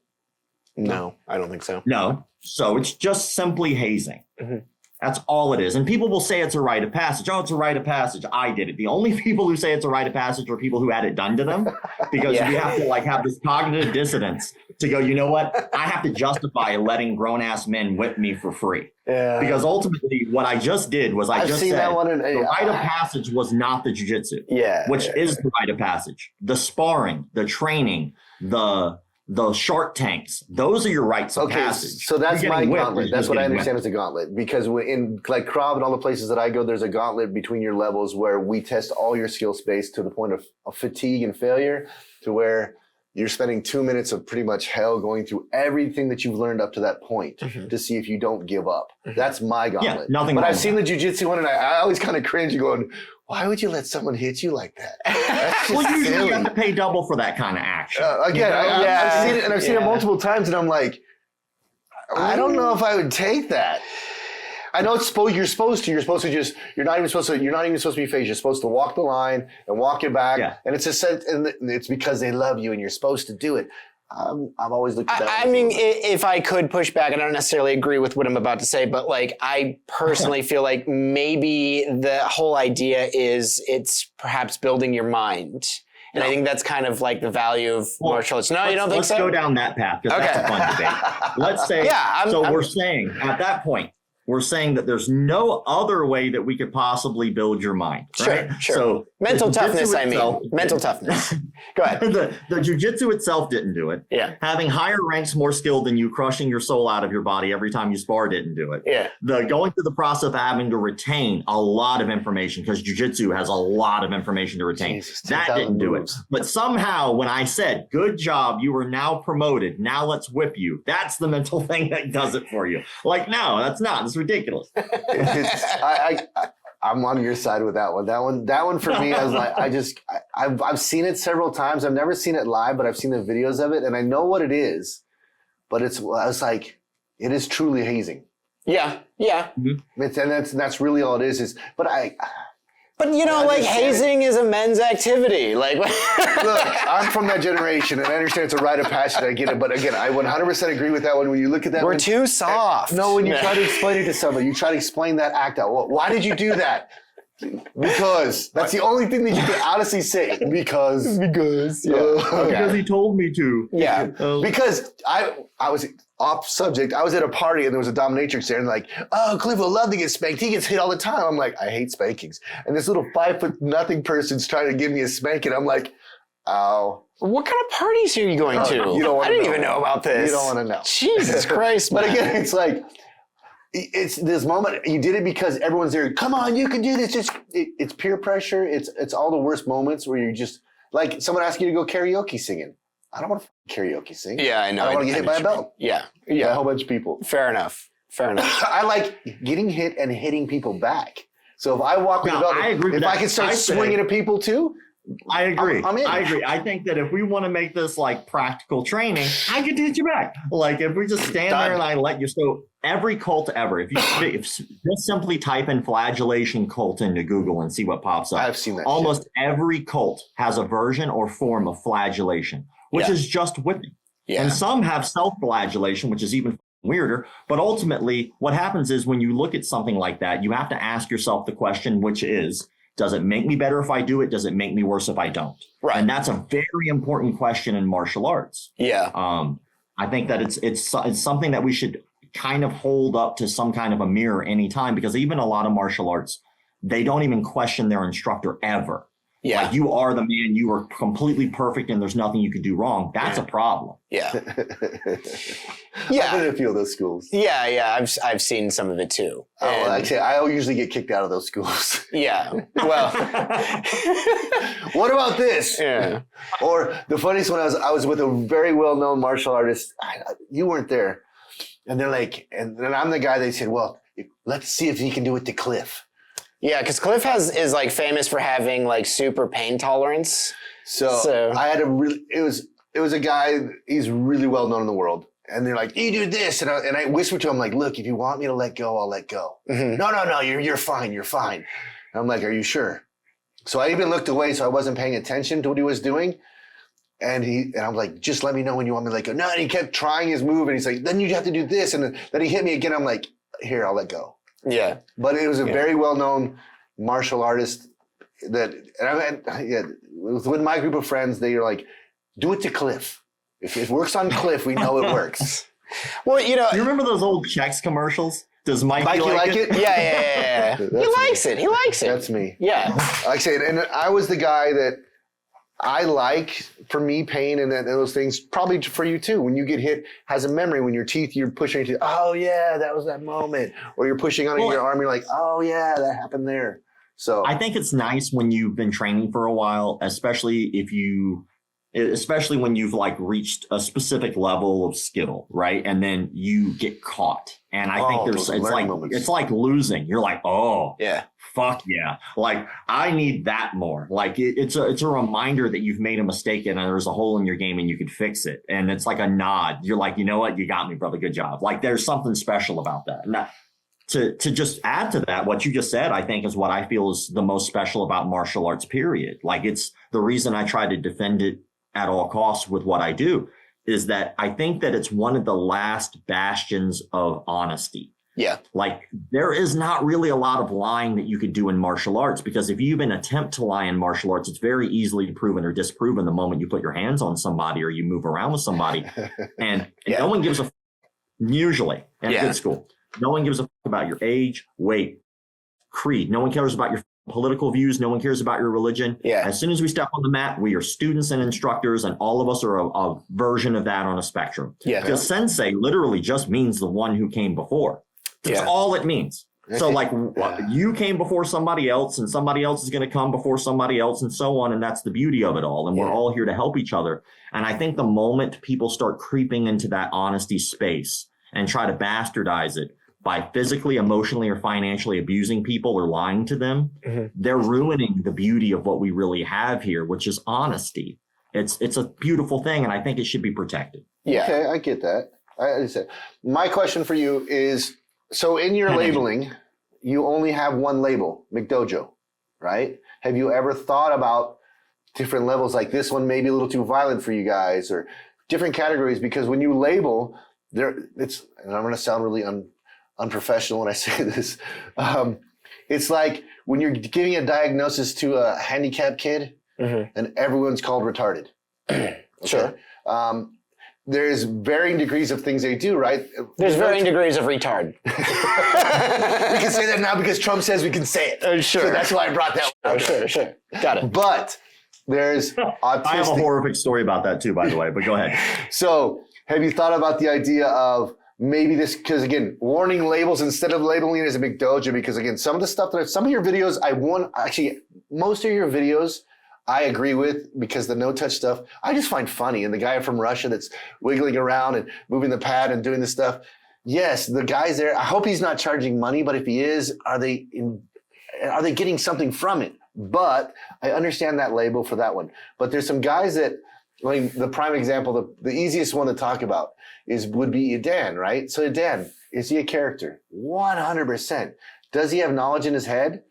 No, I don't think so. No. So it's just simply hazing. Mm-hmm. That's all it is. And people will say it's a rite of passage. Oh, it's a rite of passage. I did it. The only people who say it's a rite of passage are people who had it done to them, because we have to like have this cognitive dissonance to go, you know what? I have to justify letting grown ass men whip me for free. Yeah. Because ultimately what I just did was I just said that one the rite of passage was not the jiu-jitsu, which is the rite of passage. The sparring, the training, the shark tanks, those are your rites of passage. So that's my gauntlet. That's what I understand as a gauntlet. Because in like Krav and all the places that I go, there's a gauntlet between your levels where we test all your skill space to the point of fatigue and failure, to where you're spending 2 minutes of pretty much hell going through everything that you've learned up to that point to see if you don't give up. That's my gauntlet. Yeah, nothing. But I've seen the jiu-jitsu one, and I always kind of cringe going, why would you let someone hit you like that? That's just well, usually silly. you have to pay double for that kind of action. Again, I've seen it, and I've seen it multiple times, and I'm like, I don't know if I would take that. I know you're supposed to you're not even supposed to be phased. You're supposed to walk the line and walk it back. Yeah. And it's a sense, and it's because they love you and you're supposed to do it. I've always looked at that. I mean, if I could push back, I don't necessarily agree with what I'm about to say, but like, I personally feel like maybe the whole idea is it's perhaps building your mind. And I think that's kind of like the value of martial arts. No, you don't think so? Let's go down that path, because that's a fun debate. Let's say, we're saying at that point, we're saying that there's no other way that we could possibly build your mind. Right? Sure. So mental toughness, mental toughness. Go ahead. The jiu-jitsu itself didn't do it. Yeah. Having higher ranks more skilled than you, crushing your soul out of your body every time you spar didn't do it. Yeah. The going through the process of having to retain a lot of information, because jiu-jitsu has a lot of information to retain. Jesus, that didn't do it. But somehow when I said, good job, you are now promoted, now let's whip you, that's the mental thing that does it for you. Like, no, that's not. It's ridiculous. I'm on your side with that one. That one for me, I was like, I've seen it several times. I've never seen it live, but I've seen the videos of it, and I know what it is. But I was like, it is truly hazing. Yeah. Mm-hmm. And that's really all it is. But you know, like hazing is a men's activity. Like, look, I'm from that generation, and I understand it's a rite of passage. I get it, but again, I 100% agree with that one. When you look at that, we're too soft. No, when you try to explain it to somebody, you try to explain that act out. Well, why did you do that? Because that's the only thing that you can honestly say. Because he told me to. Yeah. Because I was off subject. I was at a party and there was a dominatrix there, and like, oh, Cliff will love to get spanked. He gets hit all the time. I'm like, I hate spankings. And this little 5'0" person's trying to give me a spanking. I'm like, ow. What kind of parties are you going to? You don't I didn't even know about this. You don't want to know. Jesus Christ. But again, it's like, it's this moment. You did it because everyone's there. Come on, you can do this. It's peer pressure. It's all the worst moments where you're just like someone asking you to go karaoke singing. I don't want to karaoke sing. Yeah, I know. I don't want to get hit by a belt. Yeah. By a whole bunch of people. Fair enough. I like getting hit and hitting people back. So if I walk with a belt, if I can start swinging at people too. I agree. I'm in. I agree. I think that if we want to make this like practical training, I could hit you back. Like if we just stand there and I let you. So every cult ever, if just simply type in flagellation cult into Google and see what pops up. I've seen that. Almost every cult has a version or form of flagellation, which is just whipping. Yeah. And some have self-flagellation, which is even weirder. But ultimately, what happens is when you look at something like that, you have to ask yourself the question, which is, does it make me better if I do it? Does it make me worse if I don't? Right. And that's a very important question in martial arts. Yeah. I think that it's something that we should kind of hold up to some kind of a mirror anytime, because even a lot of martial arts they don't even question their instructor ever. Yeah. Like, you are the man, you are completely perfect and there's nothing you could do wrong. That's a problem. Yeah. I've been in a few of those schools. Yeah. I've seen some of it too. Well, actually, I usually get kicked out of those schools. Yeah. Well, what about this? Yeah. Or the funniest one, I was with a very well-known martial artist. You weren't there. And they're like, and then I'm the guy, they said, well, let's see if he can do it to Cliff. Yeah, because Cliff is like famous for having like super pain tolerance. So I had it was a guy, he's really well known in the world. And they're like, you do this. And I whispered to him, like, look, if you want me to let go, I'll let go. Mm-hmm. No, you're fine. You're fine. And I'm like, are you sure? So I even looked away, so I wasn't paying attention to what he was doing. And I'm like, just let me know when you want me to let go. No, and he kept trying his move. And he's like, then you have to do this. And then he hit me again. I'm like, here, I'll let go. Yeah. But it was a very well-known martial artist with my group of friends, they were like, do it to Cliff. If it works on Cliff, we know it works. Well, you remember those old Chex commercials? Does Mikey like it? Yeah. He likes it. He likes it. That's me. Yeah. Like I said, and I was the guy that I like, for me, pain and those things, probably for you too. When you get hit, has a memory. When your teeth, you're pushing your teeth, oh yeah, that was that moment. Or you're pushing on your arm, you're like, oh yeah, that happened there. So I think it's nice when you've been training for a while, especially when you've like reached a specific level of skill, right? And then you get caught. And I think it's like losing. You're like, oh yeah, fuck yeah. Like, I need that more. Like, it's a reminder that you've made a mistake and there's a hole in your game and you can fix it. And it's like a nod. You're like, you know what? You got me, brother. Good job. Like, there's something special about that. And to just add to that, what you just said, I think is what I feel is the most special about martial arts, period. Like, it's the reason I try to defend it at all costs with what I do, is that I think that it's one of the last bastions of honesty. Yeah. Like, there is not really a lot of lying that you could do in martial arts, because if you even attempt to lie in martial arts, it's very easily proven or disproven the moment you put your hands on somebody or you move around with somebody. And no one gives a usually in good school. No one gives a about your age, weight, creed. No one cares about your political views. No one cares about your religion. Yeah. As soon as we step on the mat, we are students and instructors, and all of us are a version of that on a spectrum. Yeah. Because sensei literally just means the one who came before. That's all it means. So like you came before somebody else, and somebody else is going to come before somebody else, and so on. And that's the beauty of it all. And we're all here to help each other. And I think the moment people start creeping into that honesty space and try to bastardize it by physically, emotionally, or financially abusing people or lying to them, they're ruining the beauty of what we really have here, which is honesty. It's a beautiful thing, and I think it should be protected. Yeah. Okay, I get that. My question for you is, so in your labeling, you only have one label, McDojo, right? Have you ever thought about different levels, like this one may be a little too violent for you guys, or different categories? Because when you label, and I'm going to sound really unprofessional when I say this. It's like when you're giving a diagnosis to a handicapped kid and everyone's called retarded. Okay? Sure. There's varying degrees of things they do, right? There's varying degrees of retard. We can say that now because Trump says we can say it. Sure. So that's why I brought that one. Sure. Got it. But there's autistic. I have a horrific story about that too, by the way, but go ahead. So have you thought about the idea of maybe this, because again, warning labels instead of labeling it as a McDojo, because again, some of your videos, most of your videos I agree with, because the no-touch stuff, I just find funny. And the guy from Russia that's wiggling around and moving the pad and doing this stuff. Yes, the guy's there. I hope he's not charging money, but if he is, are they getting something from it? But I understand that label for that one. But there's some guys that, I mean, the prime example, the easiest one to talk about would be Edan, right? So Edan, is he a character? 100%. Does he have knowledge in his head?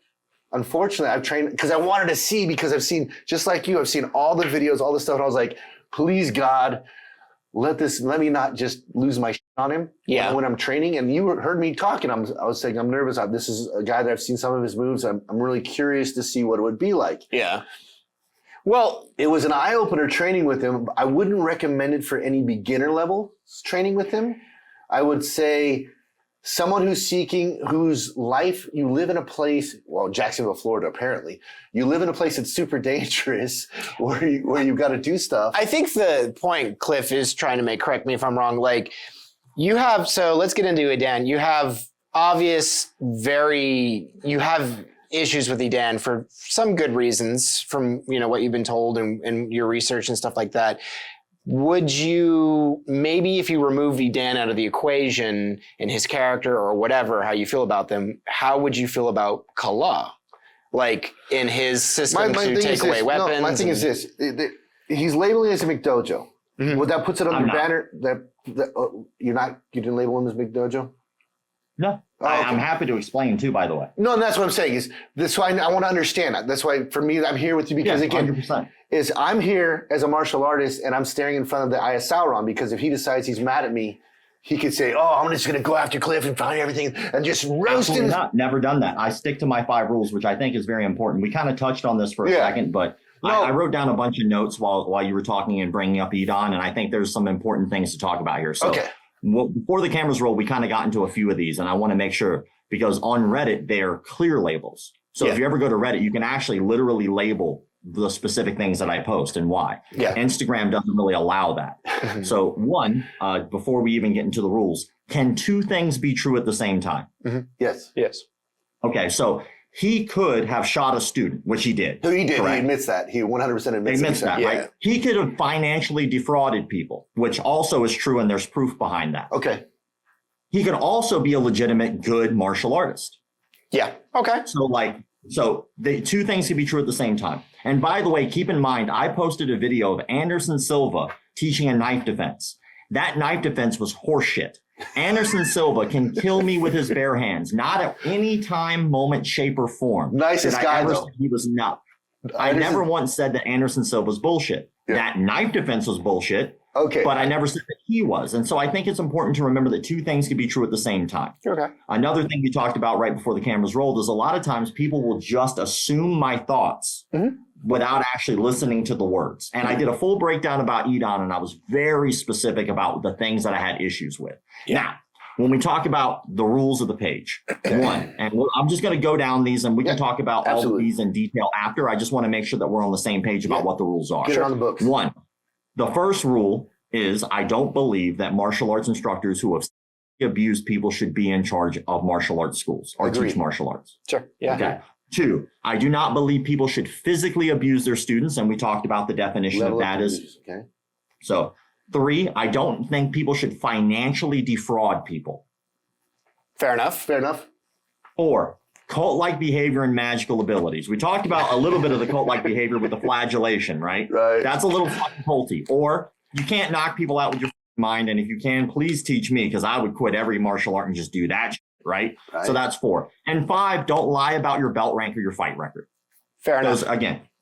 Unfortunately, I've trained, because I wanted to see, because I've seen, just like you, I've seen all the videos, all the stuff, and I was like, please God, let me not just lose my shit on him when I'm training. And you heard me talking, I was saying, I'm nervous. This is a guy that I've seen some of his moves. I'm really curious to see what it would be like. Yeah. Well, it was an eye-opener training with him. I wouldn't recommend it for any beginner level training with him. I would say someone who's seeking, whose life, you live in a place, well, Jacksonville, Florida, apparently. You live in a place that's super dangerous where you've got to do stuff. I think the point Cliff is trying to make, correct me if I'm wrong, like so let's get into it, Dan. You have you have issues with Edan for some good reasons from, what you've been told and your research and stuff like that. Would you, maybe if you remove Edan out of the equation and his character or whatever, how you feel about them, how would you feel about Kala? Like in his system to take away weapons? No, my thing is this. He's labeling as a McDojo. Mm-hmm. Would that puts it on the banner that you didn't label him as McDojo? No. Okay. I'm happy to explain too, by the way. No, and that's what I'm saying that's why I want to understand that. That's why for me, I'm here with you because again, 100%. I'm here as a martial artist and I'm staring in front of the Eye of Sauron because if he decides he's mad at me, he could say, I'm just going to go after Cliff and find everything and just roast him. Never done that. I stick to my 5 rules, which I think is very important. We kind of touched on this for a second, but I wrote down a bunch of notes while you were talking and bringing up Edan, and I think there's some important things to talk about here. So before the cameras roll, we kind of got into a few of these, and I want to make sure, because on Reddit, they're clear labels. So if you ever go to Reddit, you can actually literally label the specific things that I post and why. Yeah. Instagram doesn't really allow that. So one, before we even get into the rules, can 2 things be true at the same time? Mm-hmm. Yes. Okay, so he could have shot a student, which he did. No, he did. Correct. He admits that. He 100% admits that, right? He could have financially defrauded people, which also is true, and there's proof behind that. Okay. He could also be a legitimate good martial artist. Yeah. Okay. So the 2 things can be true at the same time. And by the way, keep in mind, I posted a video of Anderson Silva teaching a knife defense. That knife defense was horseshit. Anderson Silva can kill me with his bare hands, not at any time, moment, shape, or form. Nicest guy, though. He was not. I never once said that Anderson Silva was bullshit. Yeah. That knife defense was bullshit. Okay. But I never said that he was. And so I think it's important to remember that 2 things can be true at the same time. Okay. Another thing we talked about right before the cameras rolled is a lot of times people will just assume my thoughts without actually listening to the words. And I did a full breakdown about Edan, and I was very specific about the things that I had issues with. Yeah. Now, when we talk about the rules of the page, one, and I'm just going to go down these and we can talk about all of these in detail after. I just want to make sure that we're on the same page about what the rules are. Get it on the books. One, the first rule is I don't believe that martial arts instructors who have abused people should be in charge of martial arts schools or teach martial arts. Sure. Yeah. Okay. 2, I do not believe people should physically abuse their students. And we talked about the definition of that is. Okay. So 3, I don't think people should financially defraud people. Fair enough. 4, cult-like behavior and magical abilities. We talked about a little bit of the cult-like behavior with the flagellation, right? Right. That's a little fucking culty. Or you can't knock people out with your mind. And if you can, please teach me, because I would quit every martial art and just do that shit. Right? So that's 4. And 5, don't lie about your belt rank or your fight record. Fair enough.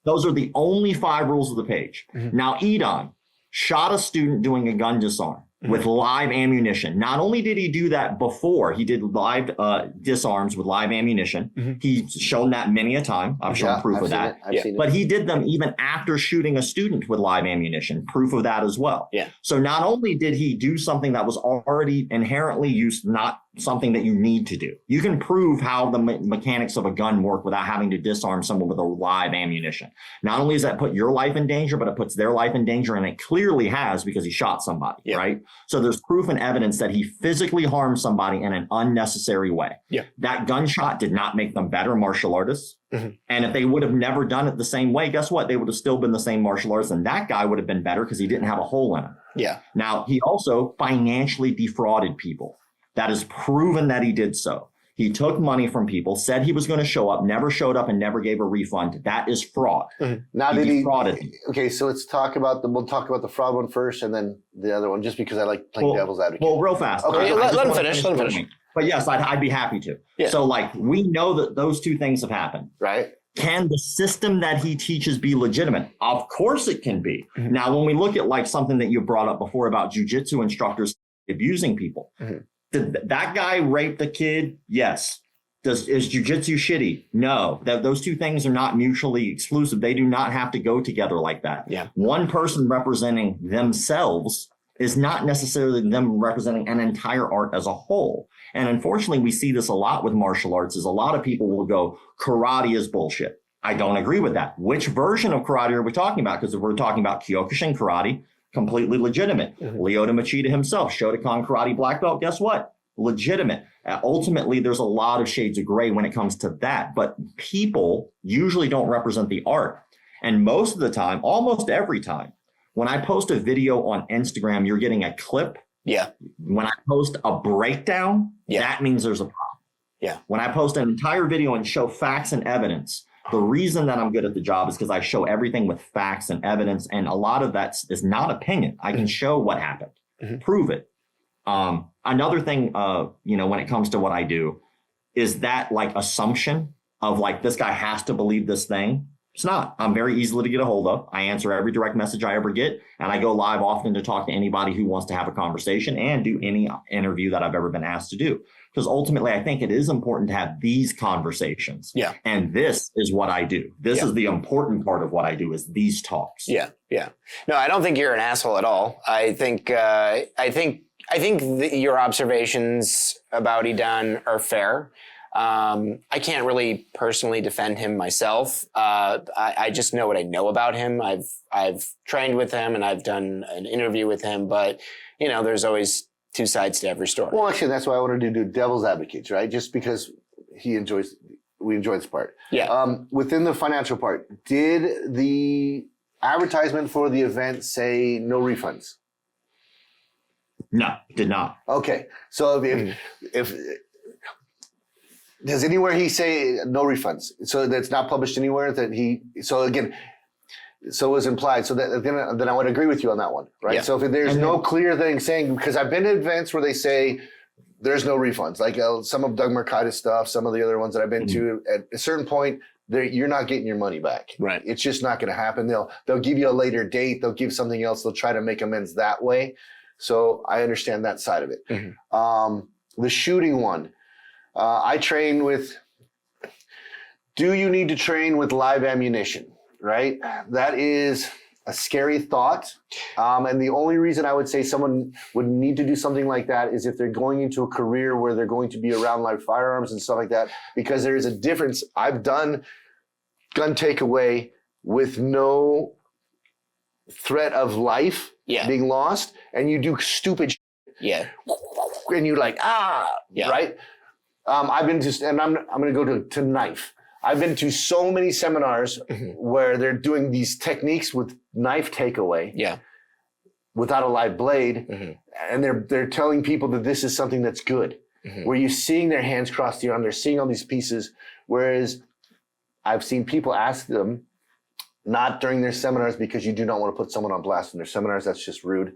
Those are the only 5 rules of the page. Now, Edan shot a student doing a gun disarm with live ammunition. Not only did he do that before, he did live disarms with live ammunition. He's shown that many a time. I've shown proof of that. But he did them even after shooting a student with live ammunition. Proof of that as well. Yeah. So not only did he do something that was already inherently used, not something that you need to do. You can prove how the mechanics of a gun work without having to disarm someone with a live ammunition. Not only does that put your life in danger, but it puts their life in danger, and it clearly has because he shot somebody, right? So there's proof and evidence that he physically harmed somebody in an unnecessary way. Yeah. That gunshot did not make them better martial artists. And if they would have never done it the same way, guess what? They would have still been the same martial artists, and that guy would have been better because he didn't have a hole in him. Yeah. Now, he also financially defrauded people. That is proven that he did so. He took money from people, said he was going to show up, never showed up, and never gave a refund. That is fraud. Now, he defrauded. Okay, so we'll talk about the fraud one first, and then the other one, just because I like playing devil's advocate. Well, real fast. Okay, let him finish. But yes, I'd be happy to. Yeah. So, we know that those 2 things have happened. Right. Can the system that he teaches be legitimate? Of course it can be. Now, when we look at something that you brought up before about jujitsu instructors abusing people, did that guy rape the kid? Yes. Is jujitsu shitty? No. Those 2 things are not mutually exclusive. They do not have to go together like that. Yeah. One person representing themselves is not necessarily them representing an entire art as a whole. And unfortunately, we see this a lot with martial arts is a lot of people will go, karate is bullshit. I don't agree with that. Which version of karate are we talking about? Because if we're talking about Kyokushin karate, completely legitimate. Lyoto Machida himself, Shotokan karate black belt, guess what? Legitimate. Ultimately, there's a lot of shades of gray when it comes to that. But people usually don't represent the art. And most of the time, almost every time, when I post a video on Instagram, you're getting a clip. Yeah. When I post a breakdown, that means there's a problem. Yeah. When I post an entire video and show facts and evidence, the reason that I'm good at the job is because I show everything with facts and evidence. And a lot of that is not opinion. I can show what happened, prove it. Another thing, when it comes to what I do is that like assumption of like, this guy has to believe this thing. It's not. I'm very easily to get a hold of. I answer every direct message I ever get, and I go live often to talk to anybody who wants to have a conversation and do any interview that I've ever been asked to do. Because ultimately, I think it is important to have these conversations. Yeah. And this is what I do. This is the important part of what I do is these talks. Yeah. Yeah. No, I don't think you're an asshole at all. I think your observations about Idan are fair. I can't really personally defend him myself. I just know what I know about him. I've trained with him and I've done an interview with him, but there's always two sides to every story. Well, actually, that's why I wanted to do devil's advocates, right? Just because we enjoy this part. Yeah. Within the financial part, did the advertisement for the event say no refunds? No, did not. Okay. So if does anywhere he say no refunds? So that's not published anywhere so it was implied. So that then I would agree with you on that one, right? Yeah. So if there's no clear thing saying, because I've been to events where they say there's no refunds, like some of Doug Mercada's stuff, some of the other ones that I've been to, at a certain point, you're not getting your money back. Right. It's just not going to happen. They'll give you a later date. They'll give something else. They'll try to make amends that way. So I understand that side of it. The shooting one. I train with, do you need to train with live ammunition, right? That is a scary thought. And the only reason I would say someone would need to do something like that is if they're going into a career where they're going to be around live firearms and stuff like that, because there is a difference. I've done gun takeaway with no threat of life being lost, and you do stupid shit. Yeah. And you're like, right? I've been to, and I'm going to go to knife. I've been to so many seminars where they're doing these techniques with knife takeaway, without a live blade, and they're telling people that this is something that's good. Where you're seeing their hands cross the arm, they're seeing all these pieces. Whereas I've seen people ask them, not during their seminars, because you do not want to put someone on blast in their seminars. That's just rude.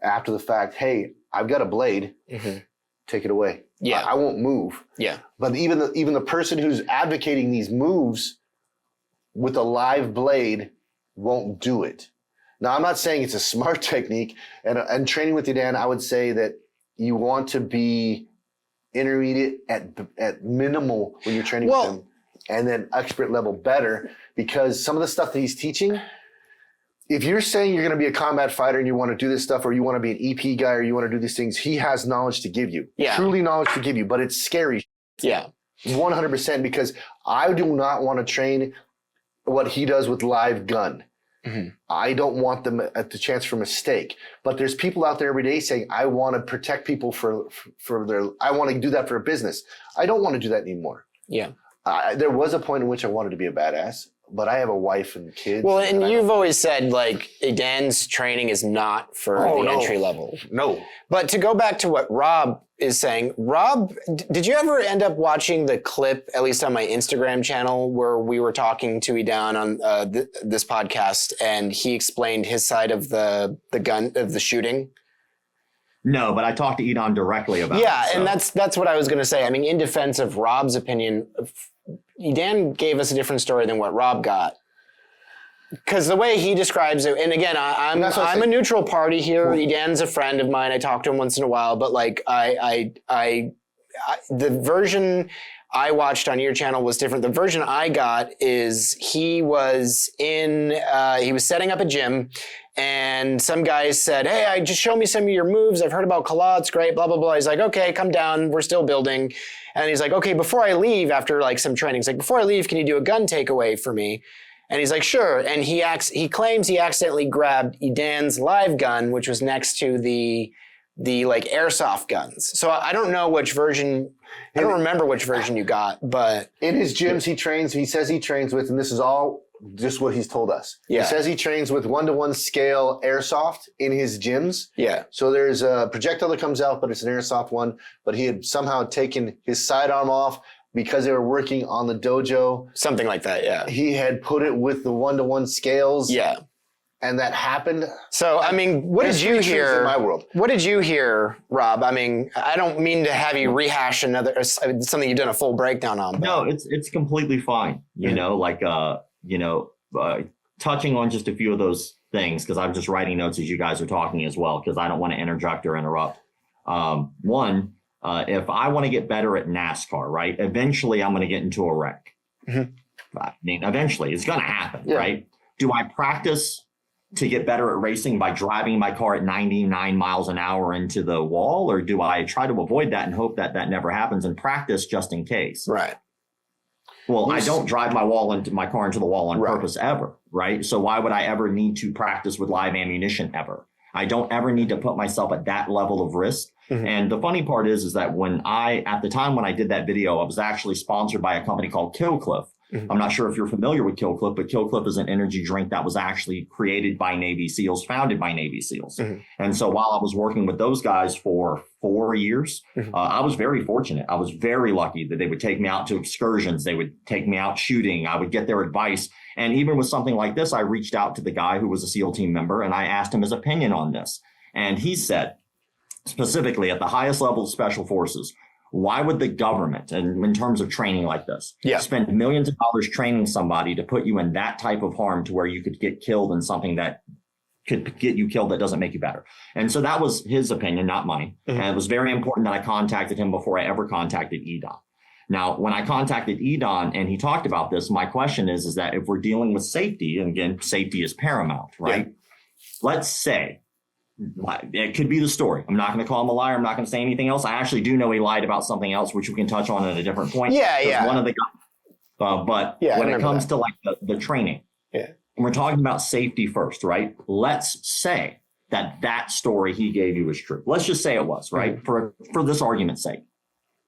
After the fact, hey, I've got a blade. Take it away. Yeah, I won't move. Yeah, but even the person who's advocating these moves with a live blade won't do it. Now, I'm not saying it's a smart technique, and training with Idan, I would say that you want to be intermediate at minimal when you're training with him, and then expert level better, because some of the stuff that he's teaching, if you're saying you're going to be a combat fighter and you want to do this stuff, or you want to be an EP guy, or you want to do these things, he has knowledge to give you. Yeah. Truly knowledge to give you, but it's scary. Yeah. 100%, because I do not want to train what he does with live gun. I don't want them at the chance for mistake. But there's people out there every day saying, I want to protect people for I want to do that for a business. I don't want to do that anymore. Yeah. There was a point in which I wanted to be a badass, but I have a wife and kids. Well, and you've always said, like, Idan's training is not for the entry level. No. But to go back to what Rob is saying, Rob, did you ever end up watching the clip, at least on my Instagram channel, where we were talking to Idan on this podcast, and he explained his side of the gun, of the shooting? No, but I talked to Idan directly about it. Yeah, and that's what I was going to say. I mean, in defense of Rob's opinion, Idan gave us a different story than what Rob got. Because the way he describes it, and again, I'm a neutral party here. Idan's a friend of mine. I talk to him once in a while, but like the version I watched on your channel was different. The version I got is he was setting up a gym, and some guys said, hey, just show me some of your moves. I've heard about Kala. It's great, blah, blah, blah. He's like, okay, come down. We're still building. And he's like, okay, before I leave, after like some training, he's like, before I leave, can you do a gun takeaway for me? And he's like, sure. And he claims he accidentally grabbed Edan's live gun, which was next to the like airsoft guns. So I don't know which version, I don't remember which version you got, but. In his gyms, he says he trains with, and this is all just what he's told us. Yeah. He says he trains with 1-to-1 scale airsoft in his gyms. Yeah. So there's a projectile that comes out, but it's an airsoft one. But he had somehow taken his sidearm off because they were working on the dojo. Something like that, yeah. He had put it with the 1-to-1 scales. Yeah. And that happened. So, I mean, what did you hear? In my world. What did you hear, Rob? I mean, I don't mean to have you rehash something you've done a full breakdown on. But. No, it's completely fine. You know, like, touching on just a few of those things, because I'm just writing notes as you guys are talking as well, because I don't want to interject or interrupt. One, if I want to get better at NASCAR, right, eventually I'm going to get into a wreck. Mm-hmm. I mean, eventually it's going to happen, right? Do I practice to get better at racing by driving my car at 99 miles an hour into the wall? Or do I try to avoid that and hope that that never happens and practice just in case? Right. Well, I don't drive my car into the wall on purpose ever, right? So why would I ever need to practice with live ammunition ever? I don't ever need to put myself at that level of risk. Mm-hmm. And the funny part is that at the time when I did that video, I was actually sponsored by a company called Kill Cliff. Mm-hmm. I'm not sure if you're familiar with Kill Cliff, but Kill Cliff is an energy drink that was actually created by Navy SEALs, founded by Navy SEALs. Mm-hmm. And so while I was working with those guys for 4 years, I was very fortunate. I was very lucky that they would take me out to excursions. They would take me out shooting. I would get their advice. And even with something like this, I reached out to the guy who was a SEAL team member and I asked him his opinion on this. And he said, specifically at the highest level of special forces, why would the government, and in terms of training like this, spend millions of dollars training somebody to put you in that type of harm to where you could get killed in something that could get you killed that doesn't make you better? And so that was his opinion, not mine. Mm-hmm. And it was very important that I contacted him before I ever contacted Edan. Now, when I contacted Edan and he talked about this, my question is that if we're dealing with safety, and again, safety is paramount, right? Yeah. Let's say, it could be the story. I'm not going to call him a liar. I'm not going to say anything else. I actually do know he lied about something else, which we can touch on at a different point. Yeah. One of the but when it comes to like the training, and we're talking about safety first, right? Let's say that story he gave you is true. Let's just say it was, right? Mm-hmm. For this argument's sake.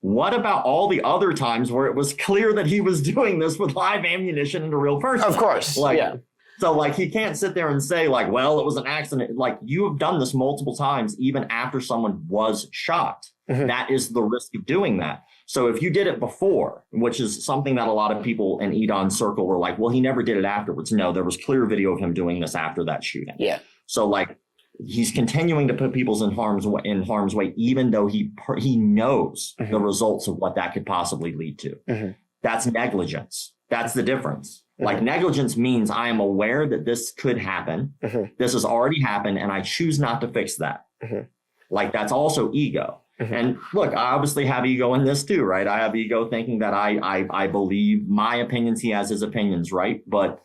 What about all the other times where it was clear that he was doing this with live ammunition and a real person? Of course. So like he can't sit there and say like, well, it was an accident. Like you have done this multiple times, even after someone was shot. Mm-hmm. That is the risk of doing that. So if you did it before, which is something that a lot of people in Edan's circle were like, well, he never did it afterwards. No, there was clear video of him doing this after that shooting. Yeah. So like he's continuing to put people in harm's way, even though he knows mm-hmm. the results of what that could possibly lead to. Mm-hmm. That's negligence. That's the difference. Like negligence means I am aware that this could happen. Mm-hmm. This has already happened and I choose not to fix that. Mm-hmm. Like that's also ego. Mm-hmm. And look, I obviously have ego in this too, right? I have ego thinking that I believe my opinions, he has his opinions, right? But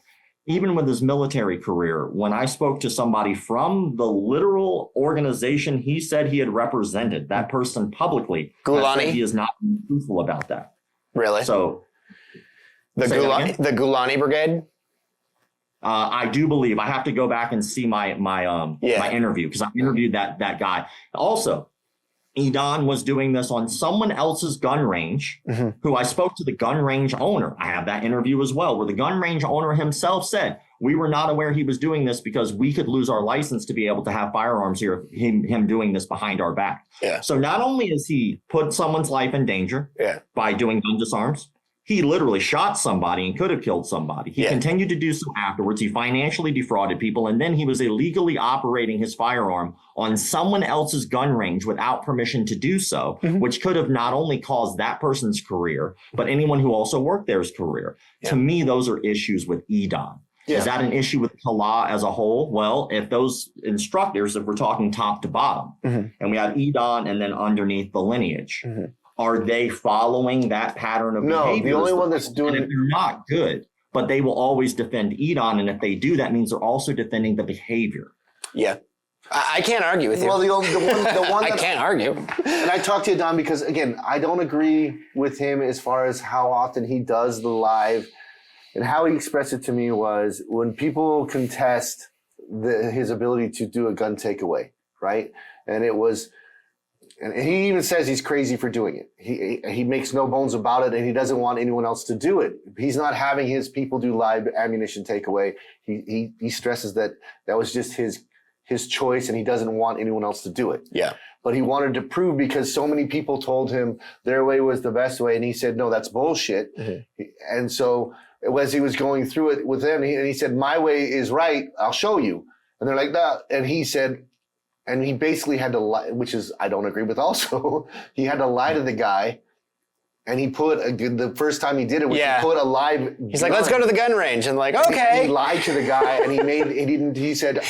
even with his military career, when I spoke to somebody from the literal organization he said he had represented, that person publicly, Gulani, he is not truthful about that. Really? So the Gulani Brigade? I do believe I have to go back and see my interview because I interviewed that guy. Also, Edan was doing this on someone else's gun range, mm-hmm. who I spoke to the gun range owner. I have that interview as well, where the gun range owner himself said, we were not aware he was doing this because we could lose our license to be able to have firearms here, him doing this behind our back. Yeah. So not only has he put someone's life in danger by doing gun disarms, he literally shot somebody and could have killed somebody. He continued to do so afterwards. He financially defrauded people. And then he was illegally operating his firearm on someone else's gun range without permission to do so, mm-hmm. which could have not only caused that person's career, but anyone who also worked there's career. Yeah. To me, those are issues with Edan. Yeah. Is that an issue with Kala as a whole? Well, if those instructors, if we're talking top to bottom, mm-hmm. and we have Edan and then underneath the lineage, mm-hmm. are they following that pattern of behavior? No, the only one that's doing it. They're not good, but they will always defend Edan. And if they do, that means they're also defending the behavior. Yeah. I can't argue with you. Well, the one I can't argue. And I talked to you, Don, because again, I don't agree with him as far as how often he does the live, and how he expressed it to me was when people contest his ability to do a gun takeaway, right? And it was, and he even says he's crazy for doing it. He makes no bones about it, and he doesn't want anyone else to do it. He's not having his people do live ammunition takeaway. He stresses that was just his choice, and he doesn't want anyone else to do it. Yeah. But he wanted to prove, because so many people told him their way was the best way, and he said, no, that's bullshit. Mm-hmm. And so as he was going through it with them, he said, my way is right, I'll show you. And they're like, no. And he said, and he basically had to lie, which is, I don't agree with also, he had to lie to the guy. And he put the first time he did it, he put a live. He's like, let's go to the gun range. And like, okay. And he lied to the guy, and he said,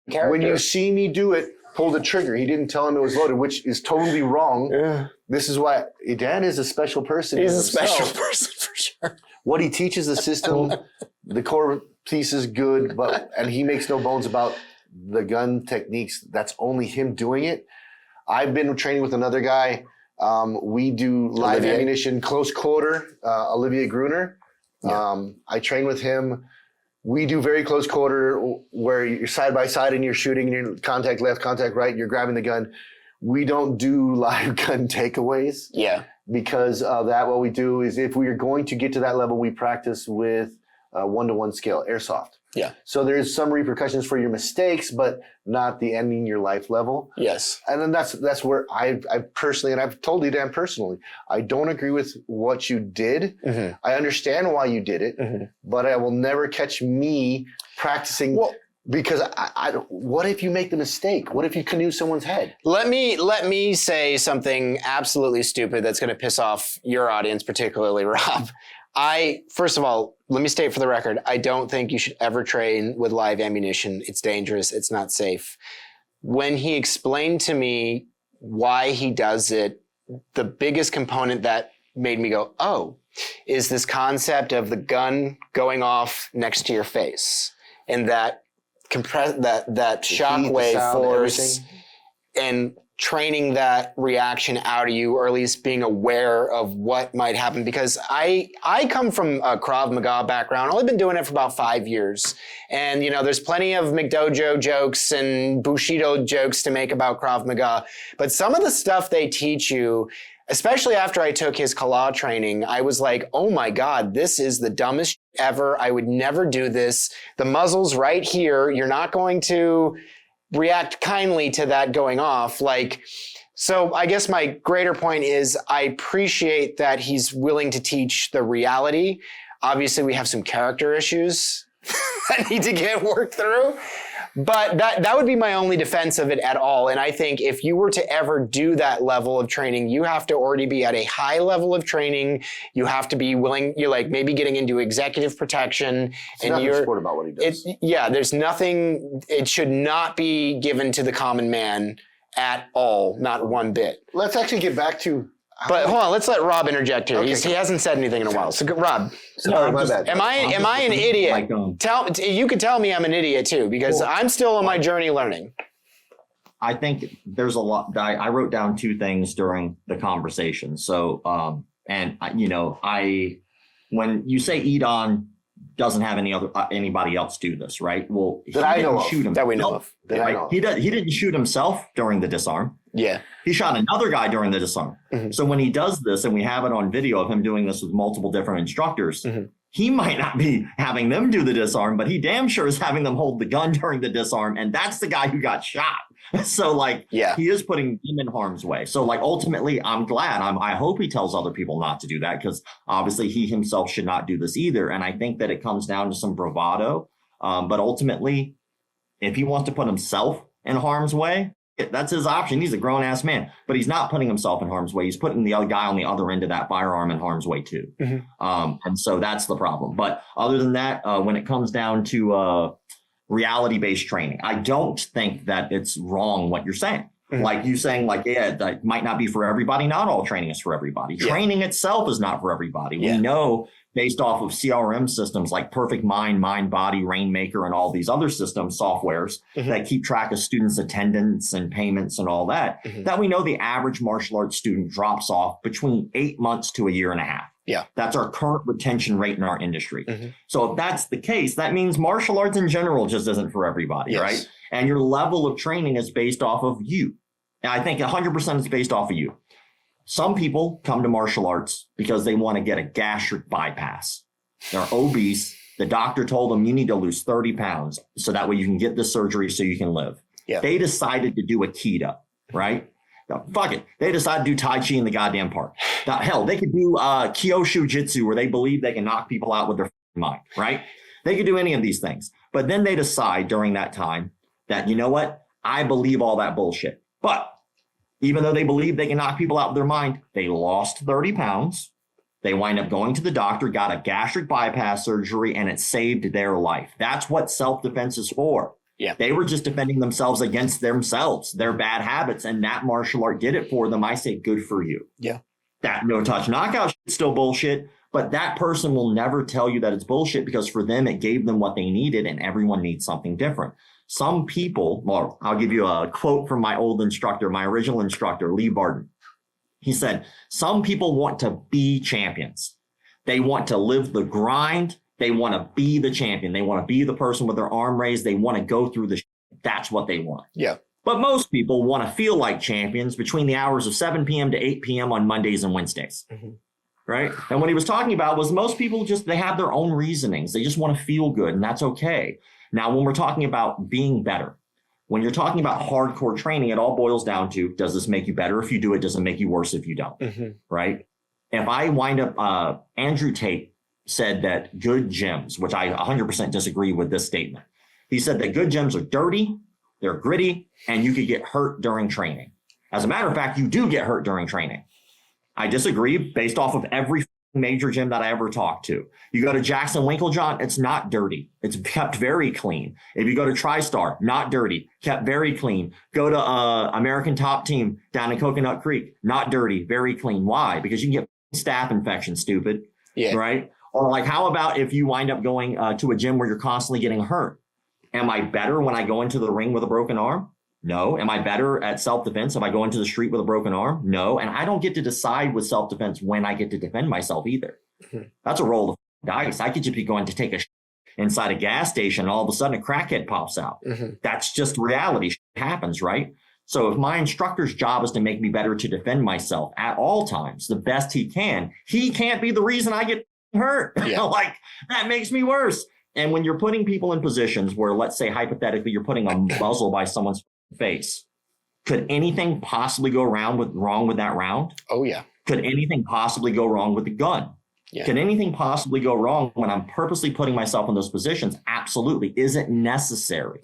when you see me do it, pull the trigger. He didn't tell him it was loaded, which is totally wrong. Yeah. This is why Dan is a special person. He's a special person for sure. What he teaches the system, the core piece is good, and he makes no bones about the gun techniques. That's only him doing it. I've been training with another guy. We do live ammunition, close quarter, Olivier Gruner. Yeah. I train with him. We do very close quarter where you're side by side and you're shooting and you're contact left, contact right, you're grabbing the gun. We don't do live gun takeaways. Yeah. Because of that, what we do is if we are going to get to that level, we practice with 1-to-1 scale, airsoft. Yeah. So there's some repercussions for your mistakes, but not the ending your life level. Yes. And then that's where I personally, and I've told you, Dan, personally, I don't agree with what you did. Mm-hmm. I understand why you did it, mm-hmm. but I will never catch me practicing. Well, because I don't, what if you make the mistake? What if you canoe someone's head? Let me say something absolutely stupid that's going to piss off your audience, particularly Rob. First of all, let me state for the record, I don't think you should ever train with live ammunition. It's dangerous. It's not safe. When he explained to me why he does it, the biggest component that made me go, oh, is this concept of the gun going off next to your face, and that that shock wave force and training that reaction out of you, or at least being aware of what might happen. Because I come from a Krav Maga background. I've only been doing it for about 5 years. And, there's plenty of McDojo jokes and Bushido jokes to make about Krav Maga. But some of the stuff they teach you, especially after I took his Kala training, I was like, oh my God, this is the dumbest shit ever. I would never do this. The muzzle's right here. You're not going to react kindly to that going off. So I guess my greater point is I appreciate that he's willing to teach the reality. Obviously, we have some character issues that need to get worked through. But that would be my only defense of it at all. And I think if you were to ever do that level of training, you have to already be at a high level of training. You have to be willing, you're like maybe getting into executive protection. And you're sport about what he does. There's nothing, it should not be given to the common man at all, not one bit. Let's actually get back to... But hold on, let's let Rob interject here. Okay. He hasn't said anything in a while. So Rob, sorry, my bad. Am I an idiot? You could tell me I'm an idiot too, because I'm still on my journey learning. I think there's a lot. I wrote down two things during the conversation. So, when you say Edon doesn't have anybody else do this, right? Well, that I know of. That we know of. He didn't shoot himself during the disarm. Yeah. He shot another guy during the disarm. Mm-hmm. So when he does this, and we have it on video of him doing this with multiple different instructors, mm-hmm. he might not be having them do the disarm, but he damn sure is having them hold the gun during the disarm. And that's the guy who got shot. So he is putting them in harm's way. So ultimately, I'm glad. I hope he tells other people not to do that, because obviously he himself should not do this either. And I think that it comes down to some bravado. But ultimately, if he wants to put himself in harm's way, that's his option. He's a grown ass man, but he's not putting himself in harm's way. He's putting the other guy on the other end of that firearm in harm's way too. Mm-hmm. And so that's the problem. But other than that, when it comes down to reality-based training, I don't think that it's wrong what you're saying. Like you saying, like, yeah, that might not be for everybody. Not all training is for everybody. Training itself is not for everybody. We know based off of CRM systems like Perfect Mind, Mind Body, Rainmaker, and all these other systems, softwares that keep track of students' attendance and payments and all that, that we know the average martial arts student drops off between 8 months to a year and a half. Yeah. That's our current retention rate in our industry. So if that's the case, that means martial arts in general just isn't for everybody, right? And your level of training is based off of you. And I think 100% is based off of you. Some people come to martial arts because they want to get a gastric bypass. They're obese. The doctor told them you need to lose 30 pounds so that way you can get the surgery so you can live. They decided to do a keto, right? Now, fuck it. They decided to do Tai Chi in the goddamn park. Now, hell, they could do Kyosho Jitsu where they believe they can knock people out with their mind, right? They could do any of these things. But then they decide during that time that, you know what? I believe all that bullshit. But even though they believe they can knock people out with their mind, they lost 30 pounds. They wind up going to the doctor, got a gastric bypass surgery, and it saved their life. That's what self-defense is for. They were just defending themselves against themselves, their bad habits, and that martial art did it for them. I say, good for you. That no touch knockout is still bullshit, but that person will never tell you that it's bullshit because for them, it gave them what they needed, and everyone needs something different. Some people, well, I'll give you a quote from my old instructor, my original instructor, Lee Barton. He said, some people want to be champions. They want to live the grind. They want to be the champion. They want to be the person with their arm raised. They want to go through the That's what they want. But most people want to feel like champions between the hours of 7 p.m. to 8 p.m. on Mondays and Wednesdays. Right. And what he was talking about was most people they have their own reasonings. They just want to feel good, and that's okay. Now, when we're talking about being better, when you're talking about hardcore training, it all boils down to, does this make you better if you do it? Does it make you worse if you don't? Right. If I wind up, Andrew Tate said that good gyms, which I 100% disagree with this statement. He said that good gyms are dirty, they're gritty, and you could get hurt during training. As a matter of fact, you do get hurt during training. I disagree based off of every major gym that I ever talked to. You go to Jackson Winklejohn, it's not dirty. It's kept very clean. If you go to TriStar, not dirty, kept very clean. Go to American Top Team down in Coconut Creek, not dirty, very clean. Why? Because you can get staph infection, stupid. Right? Or like, how about if you wind up going to a gym where you're constantly getting hurt? Am I better when I go into the ring with a broken arm? No. Am I better at self-defense if I go into the street with a broken arm? No. And I don't get to decide with self-defense when I get to defend myself either. That's a roll of dice. I could just be going to take a inside a gas station and all of a sudden a crackhead pops out. That's just reality. It happens, right? So if my instructor's job is to make me better to defend myself at all times, the best he can't be the reason I get hurt. Like, that makes me worse. And when you're putting people in positions where, let's say, hypothetically, you're putting a muzzle by someone's face, could anything possibly go wrong with that round? Could anything possibly go wrong with the gun? Could anything possibly go wrong when I'm purposely putting myself in those positions? Absolutely. Is it necessary?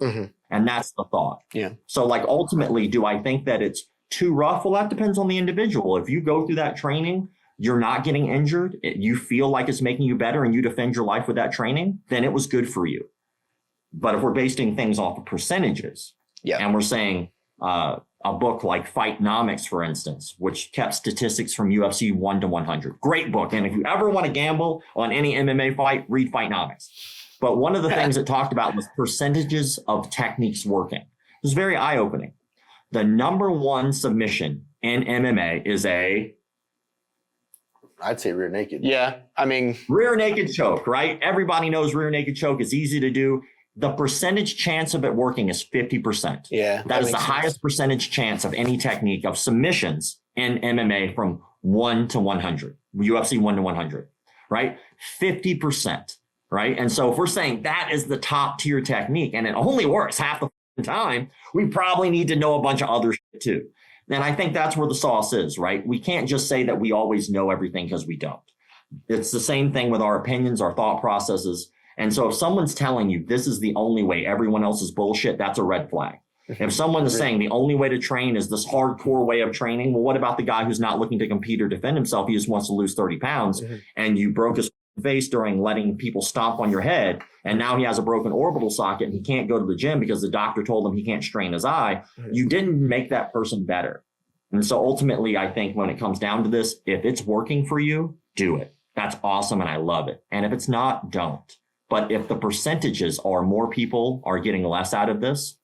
And that's the thought. So, like, ultimately, do I think that it's too rough? Well, that depends on the individual. If you go through that training, you're not getting injured, you feel like it's making you better, and you defend your life with that training, then it was good for you. But if we're basing things off of percentages, and we're saying a book like Fightnomics, for instance, which kept statistics from UFC 1 to 100, great book. And if you ever want to gamble on any MMA fight, read Fightnomics. But one of the things it talked about was percentages of techniques working. It was very eye-opening. The number one submission in MMA is I'd say rear naked. I mean, rear naked choke, right? Everybody knows rear naked choke is easy to do. The percentage chance of it working is 50%. That is the highest percentage chance of any technique of submissions in MMA from 1 to 100, UFC 1 to 100, right? 50%, right? And so if we're saying that is the top tier technique and it only works half the time, we probably need to know a bunch of other shit too. And I think that's where the sauce is, right? We can't just say that we always know everything because we don't. It's the same thing with our opinions, our thought processes. And so if someone's telling you this is the only way, everyone else is bullshit, that's a red flag. If someone is saying the only way to train is this hardcore way of training, well, what about the guy who's not looking to compete or defend himself? He just wants to lose 30 pounds and you broke his face during letting people stomp on your head, and now he has a broken orbital socket and he can't go to the gym because the doctor told him he can't strain his eye, you didn't make that person better. And so ultimately, I think when it comes down to this, if it's working for you, do it. That's awesome and I love it. And if it's not, don't. But if the percentages are more people are getting less out of this,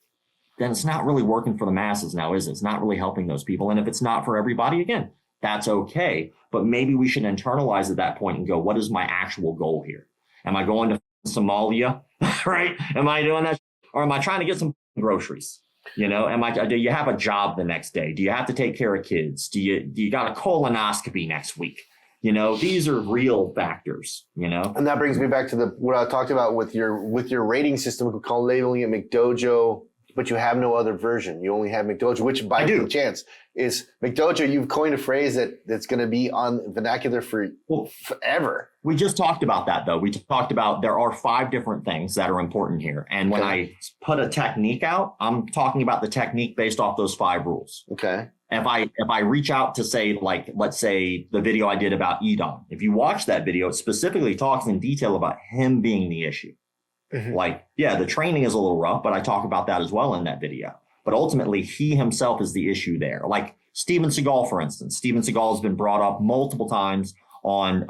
then it's not really working for the masses now, is it? It's not really helping those people. And if it's not for everybody, again, that's okay. But maybe we should internalize at that point and go, what is my actual goal here? Am I going to Somalia, right? Am I doing that? Or am I trying to get some groceries? You know, do you have a job the next day? Do you have to take care of kids? Do you got a colonoscopy next week? You know, these are real factors, you know? And that brings me back to what I talked about with your rating system. We call labeling it McDojo, but you have no other version. You only have McDojo, which by the chance is McDojo. You've coined a phrase that's going to be on vernacular for forever. We just talked about that, though. We talked about there are 5 different things that are important here. And when I put a technique out, I'm talking about the technique based off those 5 rules. Okay. If I reach out to say, like, let's say the video I did about Edom, if you watch that video, it specifically talks in detail about him being the issue. Mm-hmm. Like, yeah, the training is a little rough, but I talk about that as well in that video. But ultimately, he himself is the issue there. Like Steven Seagal, for instance. Steven Seagal has been brought up multiple times on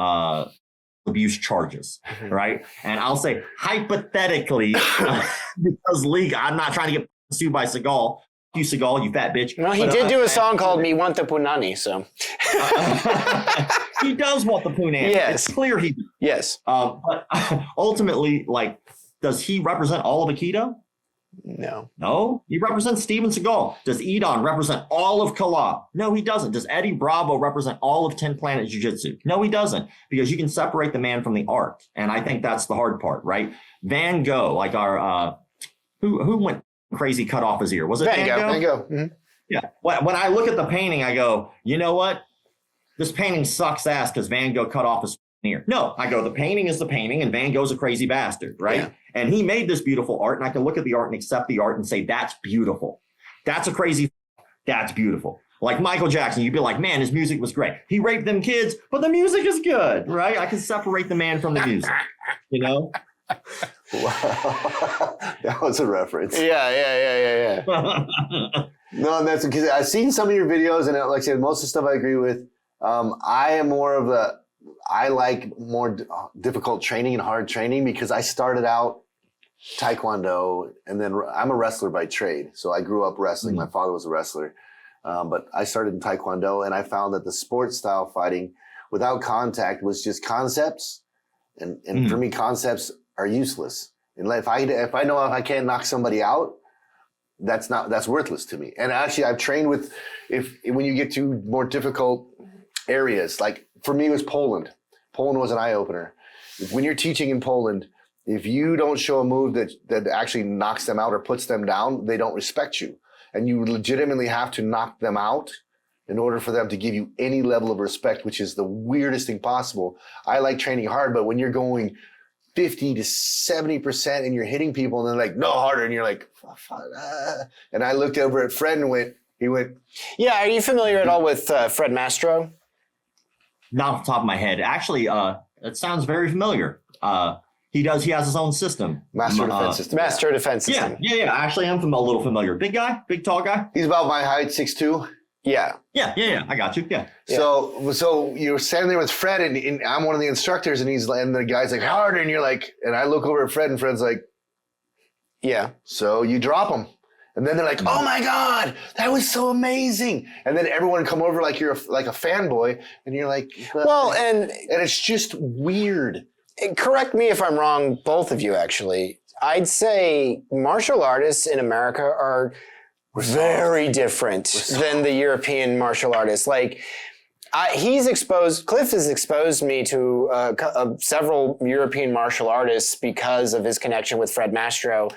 abuse charges, right? And I'll say hypothetically, because I'm not trying to get sued by Seagal. You Seagal, you fat bitch. Well, he did do a song called "Me Want the Punani," so he does want the punani. Yes, it's clear he. Yes, but ultimately, like, does he represent all of Aikido? No. He represents Steven Seagal. Does Edon represent all of Kala? No, he doesn't. Does Eddie Bravo represent all of 10 Planet Jiu-Jitsu? No, he doesn't, because you can separate the man from the art, and I think that's the hard part, right? Van Gogh, like our who went crazy, cut off his ear. Was it Van Gogh? Van Gogh. Mm-hmm. Yeah. When I look at the painting, I go, you know what? This painting sucks ass because Van Gogh cut off his ear. No, I go, the painting is the painting and Van Gogh's a crazy bastard, right? Yeah. And he made this beautiful art, and I can look at the art and accept the art and say, that's beautiful. That's a crazy, that's beautiful. Like Michael Jackson, you'd be like, man, his music was great. He raped them kids, but the music is good, right? I can separate the man from the music, you know? Wow. That was a reference. Yeah. No, and that's because I've seen some of your videos, and like I said, most of the stuff I agree with. I am more of I like more difficult training and hard training because I started out Taekwondo, and then I'm a wrestler by trade. So I grew up wrestling. My father was a wrestler. But I started in Taekwondo, and I found that the sports style fighting without contact was just concepts. And for me, concepts are useless. And if I know if I can't knock somebody out, that's worthless to me. And actually, I've trained with when you get to more difficult areas, like for me it was Poland. Poland was an eye opener. When you're teaching in Poland, if you don't show a move that actually knocks them out or puts them down, they don't respect you. And you legitimately have to knock them out in order for them to give you any level of respect, which is the weirdest thing possible. I like training hard, but when you're going 50 to 70% and you're hitting people and they're like, no, harder. And you're like, and I looked over at Fred and he went. Yeah. Are you familiar at all with Fred Mastro? Not off the top of my head. Actually, it sounds very familiar. He has his own system. Master defense system. Master defense system. Yeah. Actually, I'm a little familiar. Big guy, big tall guy. He's about my height, 6'2". Yeah. I got you. Yeah. So you're standing there with Fred, and I'm one of the instructors, and the guy's like, harder, and you're like, and I look over at Fred, and Fred's like, yeah. So you drop him. And then they're like, oh my God, that was so amazing. And then everyone come over like you're like a fanboy, and you're like, well, and it's just weird. Correct me if I'm wrong, both of you, actually. I'd say martial artists in America are very different than the European martial artists. Like, Cliff has exposed me to several European martial artists because of his connection with Fred Mastro.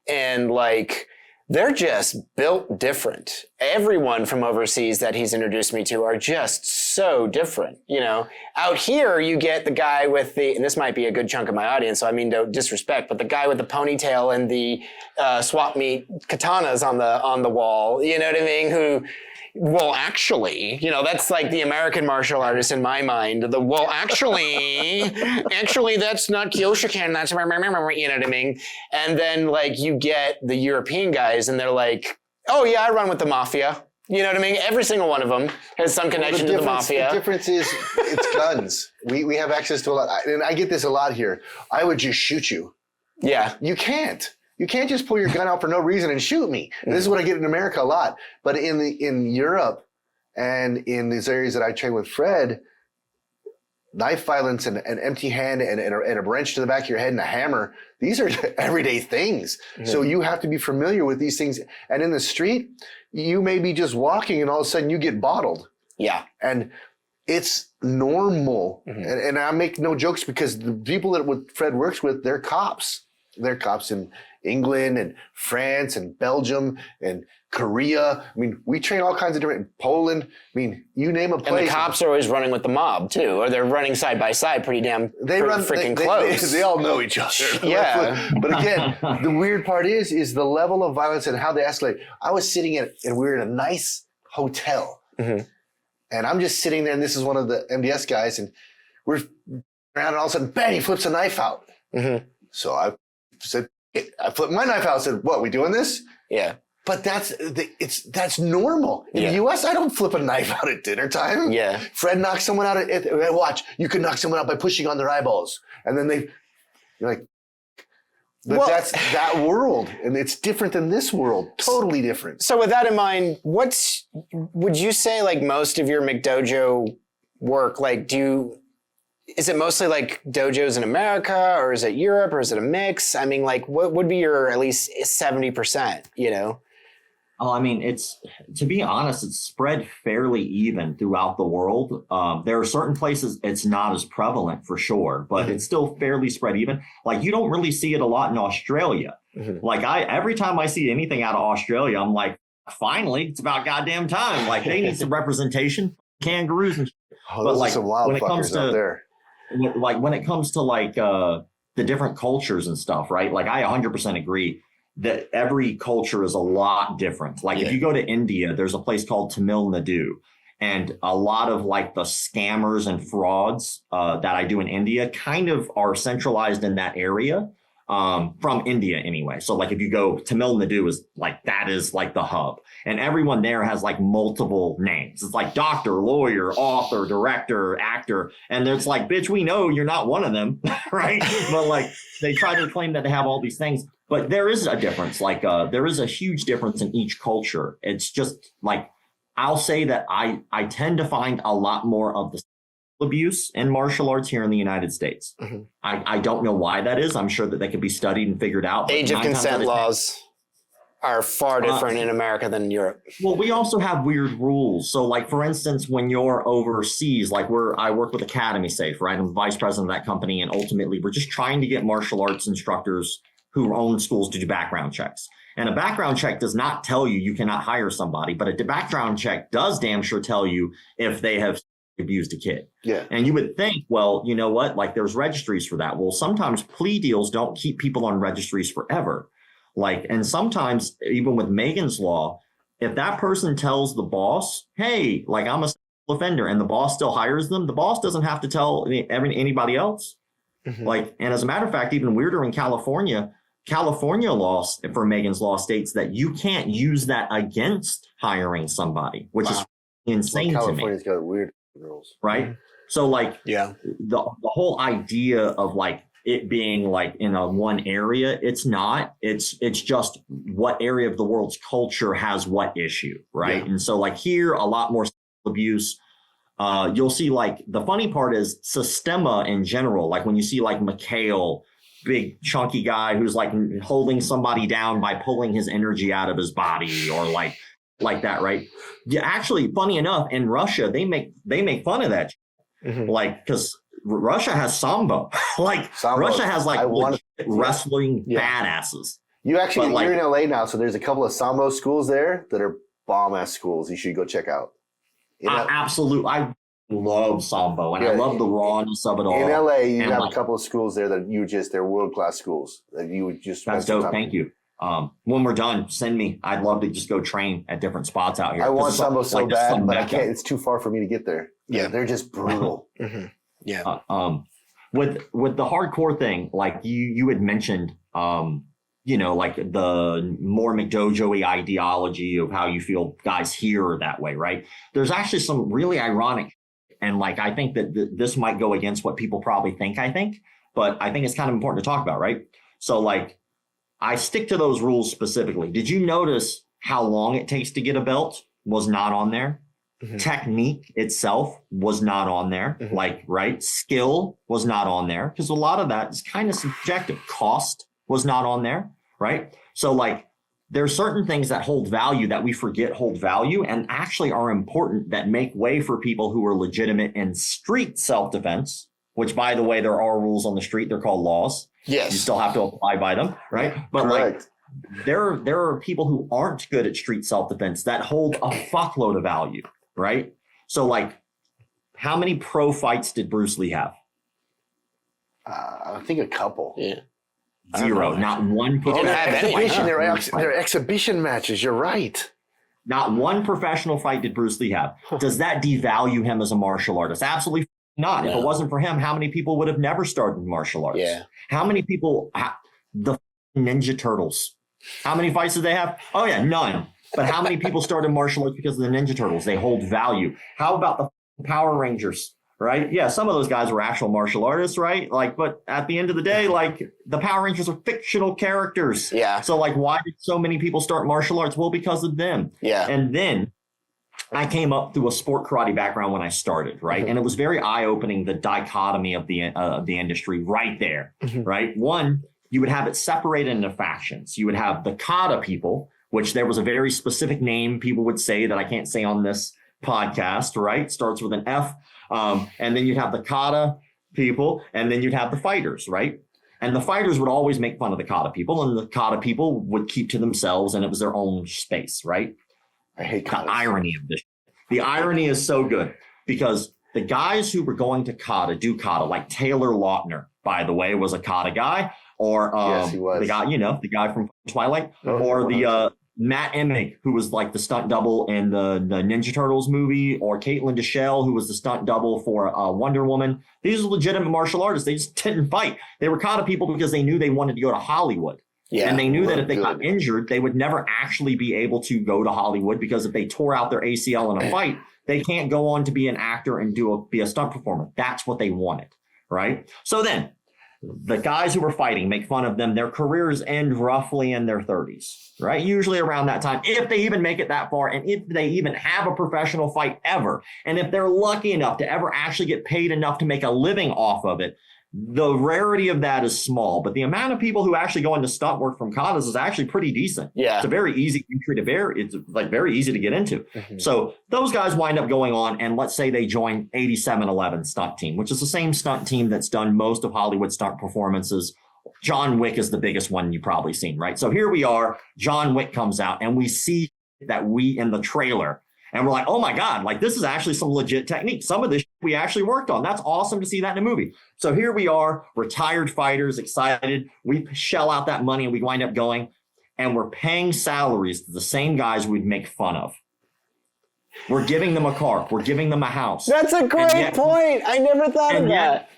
And like, they're just built different. Everyone from overseas that he's introduced me to are just so different. You know, out here you get the guy with and this might be a good chunk of my audience, so I mean no disrespect, but the guy with the ponytail and the swap meet katanas on the wall. You know what I mean? Who, well, actually, that's like the American martial artist in my mind. Actually, that's not Kyoshi-ken. That's, you know what I mean? And then like you get the European guys and they're like, oh yeah, I run with the mafia. You know what I mean? Every single one of them has some connection to the mafia. The difference is it's guns. We have access to a lot. And I get this a lot here. I would just shoot you. Yeah. You can't. You can't just pull your gun out for no reason and shoot me. And this is what I get in America a lot. But in Europe and in these areas that I train with Fred, knife violence and an empty hand and a wrench to the back of your head and a hammer, these are everyday things. Mm-hmm. So you have to be familiar with these things. And in the street, you may be just walking and all of a sudden you get bottled. Yeah. And it's normal. Mm-hmm. And I make no jokes because the people that Fred works with, they're cops. They're cops in England and France and Belgium and Korea. I mean, we train all kinds of different, Poland. I mean, you name a place. And the cops are always running with the mob too, or they're running side by side pretty freaking close. They all know each other. Yeah. But again, the weird part is the level of violence and how they escalate. I was sitting and we were in a nice hotel. Mm-hmm. And I'm just sitting there and this is one of the MDS guys and we're around and all of a sudden, bang, he flips a knife out. Mm-hmm. So I flipped my knife out and said, what, we doing this? Yeah. But that's normal. In the US, I don't flip a knife out at dinner time. Yeah. Fred knocks someone out watch, you can knock someone out by pushing on their eyeballs. And then you're like, but that's that world. And it's different than this world. Totally different. So with that in mind, would you say like most of your McDojo work, like is it mostly like dojos in America or is it Europe or is it a mix? I mean, like what would be your at least 70%, Oh, I mean, to be honest, it's spread fairly even throughout the world. There are certain places it's not as prevalent for sure, but it's still fairly spread even. Like you don't really see it a lot in Australia. Mm-hmm. Like every time I see anything out of Australia, I'm like, finally, it's about goddamn time. Like they need some representation, kangaroos and shit. Oh, but like some wild when it comes to out there. When it comes to the different cultures and stuff, right? Like I 100% agree that every culture is a lot different. Like if you go to India, there's a place called Tamil Nadu, and a lot of like the scammers and frauds that I do in India kind of are centralized in that area from India anyway. So like if you go, Tamil Nadu that is like the hub, and everyone there has like multiple names. It's like doctor, lawyer, author, director, actor. And it's like, bitch, we know you're not one of them, right? But like they try to claim that they have all these things. But there is a difference. Like there is a huge difference in each culture. It's just like, I'll say that I tend to find a lot more of the abuse in martial arts here in the United States. Mm-hmm. I don't know why that is. I'm sure that they could be studied and figured out. Age of consent laws are far different in America than in Europe. Well, we also have weird rules. So like, for instance, when you're overseas, like I work with Academy Safe, right? I'm the vice president of that company. And ultimately we're just trying to get martial arts instructors who own schools to do background checks. And a background check does not tell you cannot hire somebody, but a background check does damn sure tell you if they have abused a kid. Yeah. And you would think, well, you know what? Like there's registries for that. Well, sometimes plea deals don't keep people on registries forever. Like, and sometimes even with Megan's Law, if that person tells the boss, hey, like I'm a sexual offender, and the boss still hires them, the boss doesn't have to tell anybody else. Mm-hmm. Like, and as a matter of fact, even weirder in California law for Megan's Law states that you can't use that against hiring somebody, which is insane to me. California's got weird rules, right? Mm-hmm. So like, the whole idea of like it being like in a one area, it's not. It's just what area of the world's culture has what issue, right? Yeah. And so like here, a lot more abuse. You'll see like the funny part is Sistema in general. Like when you see like McHale, big chunky guy who's like holding somebody down by pulling his energy out of his body or like that, right? Yeah, actually, funny enough, in Russia, they make fun of that. Mm-hmm. Like, because Russia has Sambo. Russia has like wrestling badasses. You're in LA now, so there's a couple of Sambo schools there that are bomb-ass schools you should go check out. Absolutely. I love Sambo, and I love the rawness of it all. In LA, you have a couple of schools there that they're world-class schools that you would just... That's dope. Thank you. When we're done, send me. I'd love to just go train at different spots out here. I want Sambo so bad, but I mecca. can't. It's too far for me to get there. Yeah. They're just brutal. Mm-hmm. Yeah. With the hardcore thing, like you had mentioned, like the more McDojo-y ideology of how you feel guys here are that way, right? There's actually some really ironic, and like I think that this might go against what people probably think I think, but I think it's kind of important to talk about, right? So like I stick to those rules specifically. Did you notice how long it takes to get a belt was not on there? Mm-hmm. Technique itself was not on there. Mm-hmm. Like, right? Skill was not on there because a lot of that is kind of subjective. Cost was not on there, right? So like there's certain things that hold value that we forget hold value and actually are important that make way for people who are legitimate in street self-defense, which by the way, there are rules on the street. They're called laws. Yes. You still have to abide by them, right? But correct. Like there are people who aren't good at street self-defense that hold a fuckload of value. Right. So like how many pro fights did Bruce Lee have? I think a couple. Yeah. 0. Not one. They're exhibition matches. You're right. Not one professional fight did Bruce Lee have. Does that devalue him as a martial artist? Absolutely not. No. If it wasn't for him, how many people would have never started martial arts? Yeah. How many people, the Ninja Turtles, how many fights did they have? Oh yeah, none. But how many people started martial arts because of the Ninja Turtles? They hold value. How about the Power Rangers, right? Yeah, some of those guys were actual martial artists, right? Like, but at the end of the day, like the Power Rangers are fictional characters. Yeah. So like, why did so many people start martial arts? Well, because of them. Yeah. And then I came up through a sport karate background when I started, right? Mm-hmm. And it was very eye-opening, the dichotomy of the industry right there, mm-hmm. right? One, you would have it separated into factions. You would have the kata people, which there was a very specific name people would say that I can't say on this podcast, right? Starts with an F. And then you'd have the kata people, and then you'd have the fighters, right? And the fighters would always make fun of the kata people, and the kata people would keep to themselves, and it was their own space, right? I hate the irony of this. The irony is so good because the guys who were going to kata, do kata, like Taylor Lautner, by the way, was a kata guy, or yes, he was. the guy from Twilight, or the Matt Emig, who was like the stunt double in the Ninja Turtles movie, or Caitlin Deschelle, who was the stunt double for Wonder Woman. These are legitimate martial artists. They just didn't fight. They were kata people because they knew they wanted to go to Hollywood. Yeah, and they knew that if they got injured, they would never actually be able to go to Hollywood because if they tore out their ACL in a fight, they can't go on to be an actor and be a stunt performer. That's what they wanted, right? So then the guys who were fighting make fun of them. Their careers end roughly in their 30s, right? Usually around that time, if they even make it that far, and if they even have a professional fight ever, and if they're lucky enough to ever actually get paid enough to make a living off of it. The rarity of that is small, but the amount of people who actually go into stunt work from katas is actually pretty decent. Yeah. It's a very easy entry to bear. It's like very easy to get into. Mm-hmm. So those guys wind up going on, and let's say they join 8711 stunt team, which is the same stunt team that's done most of Hollywood stunt performances. John Wick is the biggest one you've probably seen, right? So here we are, John Wick comes out, and we see that we in the trailer, and we're like, oh my God, like this is actually some legit technique. Some of this we actually worked on. That's awesome to see that in a movie. So here we are, retired fighters, excited. We shell out that money and we wind up going, and we're paying salaries to the same guys we'd make fun of. We're giving them a car. We're giving them a house. That's a great point. I never thought of that.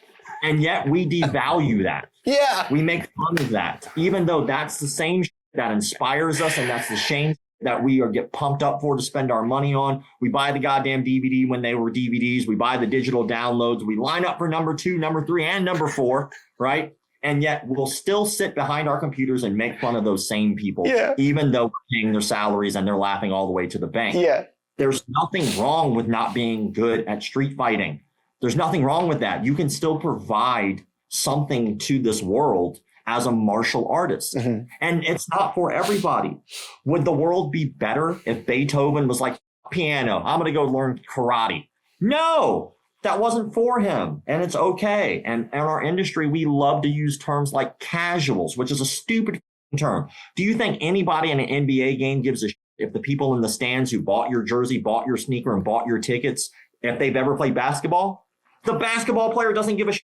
And yet we devalue that. Yeah. We make fun of that, even though that's the same that inspires us, and that's the shame that we get pumped up for to spend our money on. We buy the goddamn DVD when they were DVDs. We buy the digital downloads. We line up for number 2, number 3, and number 4, right? And yet we'll still sit behind our computers and make fun of those same people, even though we're paying their salaries and they're laughing all the way to the bank. Yeah. There's nothing wrong with not being good at street fighting. There's nothing wrong with that. You can still provide something to this world as a martial artist. Mm-hmm. And it's not for everybody. Would the world be better if Beethoven was like, piano, I'm going to go learn karate? No, that wasn't for him. And it's okay. And in our industry, we love to use terms like casuals, which is a stupid term. Do you think anybody in an NBA game gives a shit if the people in the stands who bought your jersey, bought your sneaker, and bought your tickets, if they've ever played basketball? The basketball player doesn't give a shit.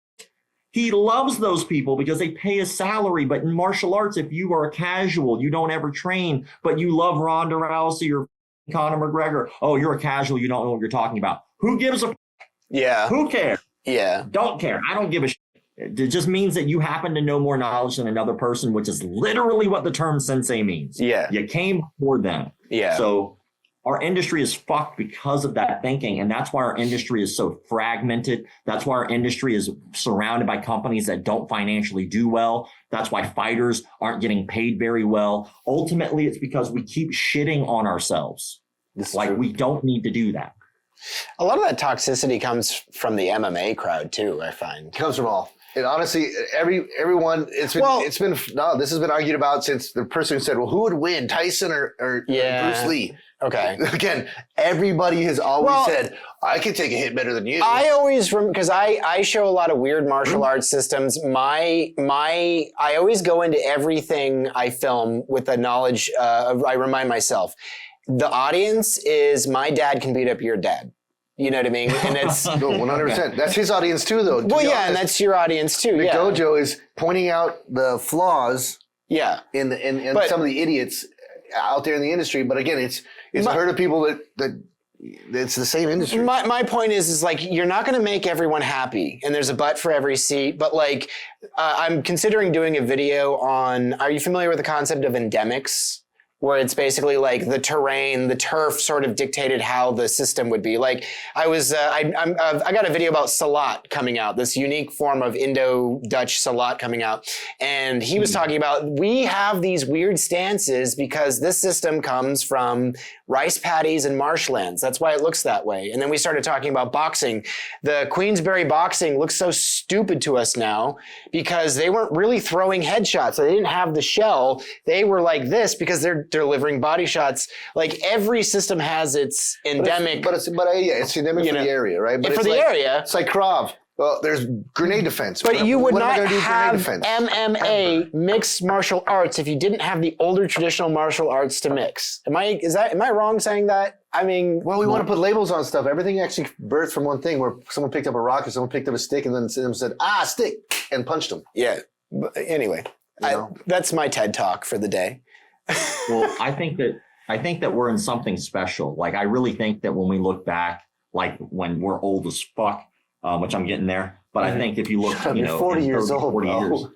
He loves those people because they pay a salary. But in martial arts, if you are a casual, you don't ever train, but you love Ronda Rousey or Conor McGregor, oh, you're a casual, you don't know what you're talking about. Who gives a Yeah. Who cares? Yeah. Don't care. I don't give a shit. It just means that you happen to know more knowledge than another person, which is literally what the term sensei means. Yeah. You came before them. Yeah. So our industry is fucked because of that thinking. And that's why our industry is so fragmented. That's why our industry is surrounded by companies that don't financially do well. That's why fighters aren't getting paid very well. Ultimately, it's because we keep shitting on ourselves. We don't need to do that. A lot of that toxicity comes from the MMA crowd too, I find. It comes from all. And honestly, everyone, this has been argued about since the person who said, well, who would win, Tyson or Bruce Lee? Okay. Again, everybody has always said, I can take a hit better than you. I always, because I show a lot of weird martial arts systems. I always go into everything I film with the knowledge I remind myself, the audience is my dad can beat up your dad. You know what I mean? And it's 100%. That's his audience too, though. Well, yeah, and that's your audience too. McDojo is pointing out the flaws. Yeah. In some of the idiots out there in the industry, but again, it's a herd of people that it's the same industry. My point is like you're not going to make everyone happy, and there's a butt for every seat. But like, I'm considering doing a video on. Are you familiar with the concept of endemics? Where it's basically like the terrain, the turf sort of dictated how the system would be. Like I got a video about salat coming out, this unique form of Indo-Dutch salat coming out. And he was talking about, we have these weird stances because this system comes from rice paddies and marshlands. That's why it looks that way. And then we started talking about boxing. The Queensberry boxing looks so stupid to us now because they weren't really throwing headshots. They didn't have the shell. They were like this because they're delivering body shots. Like every system has its endemic. But it's endemic for the area, right? But for the area. It's like Krav. Well, there's grenade defense. But you would not have MMA mixed martial arts if you didn't have the older traditional martial arts to mix. Am I wrong saying that? I mean, well, we want to put labels on stuff. Everything actually birthed from one thing where someone picked up a rock or someone picked up a stick and then someone said, stick, and punched them. Yeah. But anyway, that's my TED talk for the day. Well, I think that we're in something special. Like, I really think that when we look back, like when we're old as fuck, which I'm getting there. But I think if you look, 40 years old, 40 years.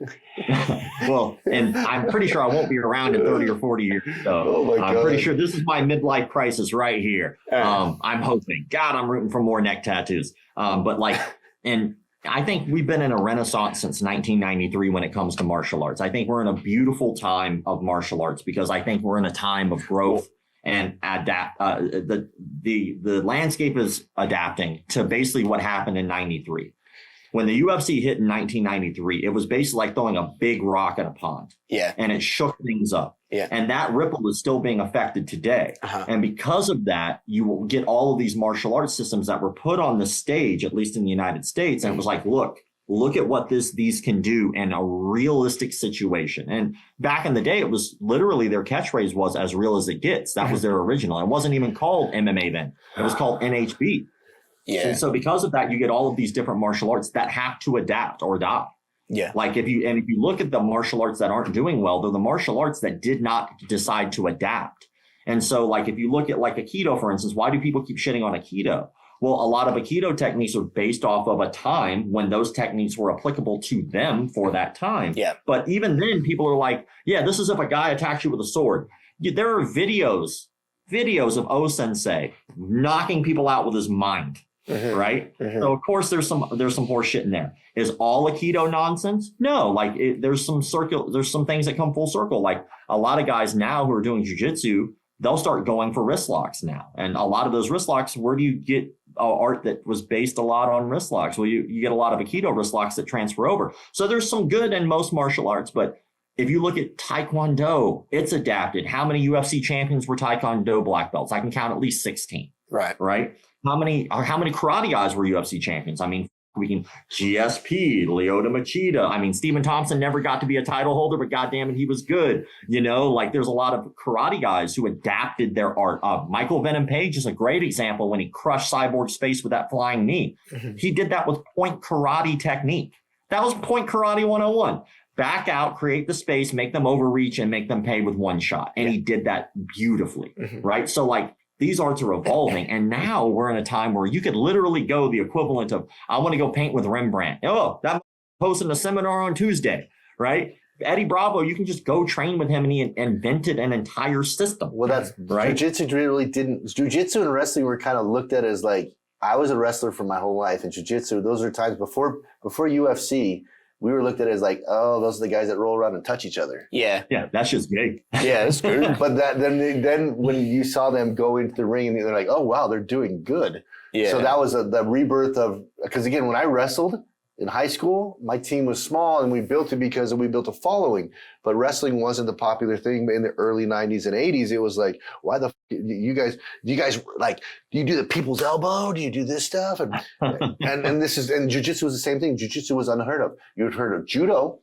Well, and I'm pretty sure I won't be around in 30 or 40 years. So I'm pretty sure this is my midlife crisis right here. I'm hoping. God, I'm rooting for more neck tattoos. And I think we've been in a renaissance since 1993 when it comes to martial arts. I think we're in a beautiful time of martial arts because I think we're in a time of growth and adapt. The landscape is adapting to basically what happened in 93. When the UFC hit in 1993, it was basically like throwing a big rock at a pond. Yeah. And it shook things up. Yeah. And that ripple is still being affected today. Uh-huh. And because of that, you will get all of these martial arts systems that were put on the stage, at least in the United States. And it was like, look at what these can do in a realistic situation. And back in the day, it was literally their catchphrase was as real as it gets. That was their original. It wasn't even called MMA then. It was called NHB. Yeah. And so because of that, you get all of these different martial arts that have to adapt or die. Yeah. Like if you look at the martial arts that aren't doing well, they're the martial arts that did not decide to adapt. And so like if you look at like Aikido, for instance, why do people keep shitting on Aikido? Well, a lot of Aikido techniques are based off of a time when those techniques were applicable to them for that time. Yeah. But even then, people are like, yeah, this is if a guy attacks you with a sword. There are videos of O Sensei knocking people out with his mind. Mm-hmm. Right. Mm-hmm. So of course there's some horse shit in there. Is all Aikido nonsense? No, like there's some things that come full circle. Like a lot of guys now who are doing jujitsu, they'll start going for wrist locks now. And a lot of those wrist locks, where do you get art that was based a lot on wrist locks? Well, you get a lot of Aikido wrist locks that transfer over. So there's some good in most martial arts, but if you look at Taekwondo, it's adapted. How many UFC champions were Taekwondo black belts? I can count at least 16. Right. How many karate guys were UFC champions? I mean, we can GSP, Lyoto Machida. I mean, Stephen Thompson never got to be a title holder, but goddamn it, he was good. Like there's a lot of karate guys who adapted their art. Michael Venom Page is a great example when he crushed Cyborg's face with that flying knee. Mm-hmm. He did that with point karate technique. That was Point Karate 101. Back out, create the space, make them overreach, and make them pay with one shot. And he did that beautifully, right? So like these arts are evolving. And now we're in a time where you could literally go the equivalent of, I want to go paint with Rembrandt. Oh, that posting a seminar on Tuesday, right? Eddie Bravo, you can just go train with him, and he invented an entire system. Well, that's right. Jiu-jitsu really didn't. Jiu-jitsu and wrestling were kind of looked at as like, I was a wrestler for my whole life, and jiu-jitsu, those are times before UFC, we were looked at as like, oh, those are the guys that roll around and touch each other. Yeah. Yeah, that's just big. Yeah, it's good. But then when you saw them go into the ring, and they're like, oh, wow, they're doing good. Yeah. So that was the rebirth of, because again, when I wrestled in high school, my team was small, and we built it because we built a following. But wrestling wasn't the popular thing in the early 90s and 80s. It was like, why the you guys like, do you do the people's elbow? Do you do this stuff? And and jiu-jitsu was the same thing. Jiu-jitsu was unheard of. You've heard of judo,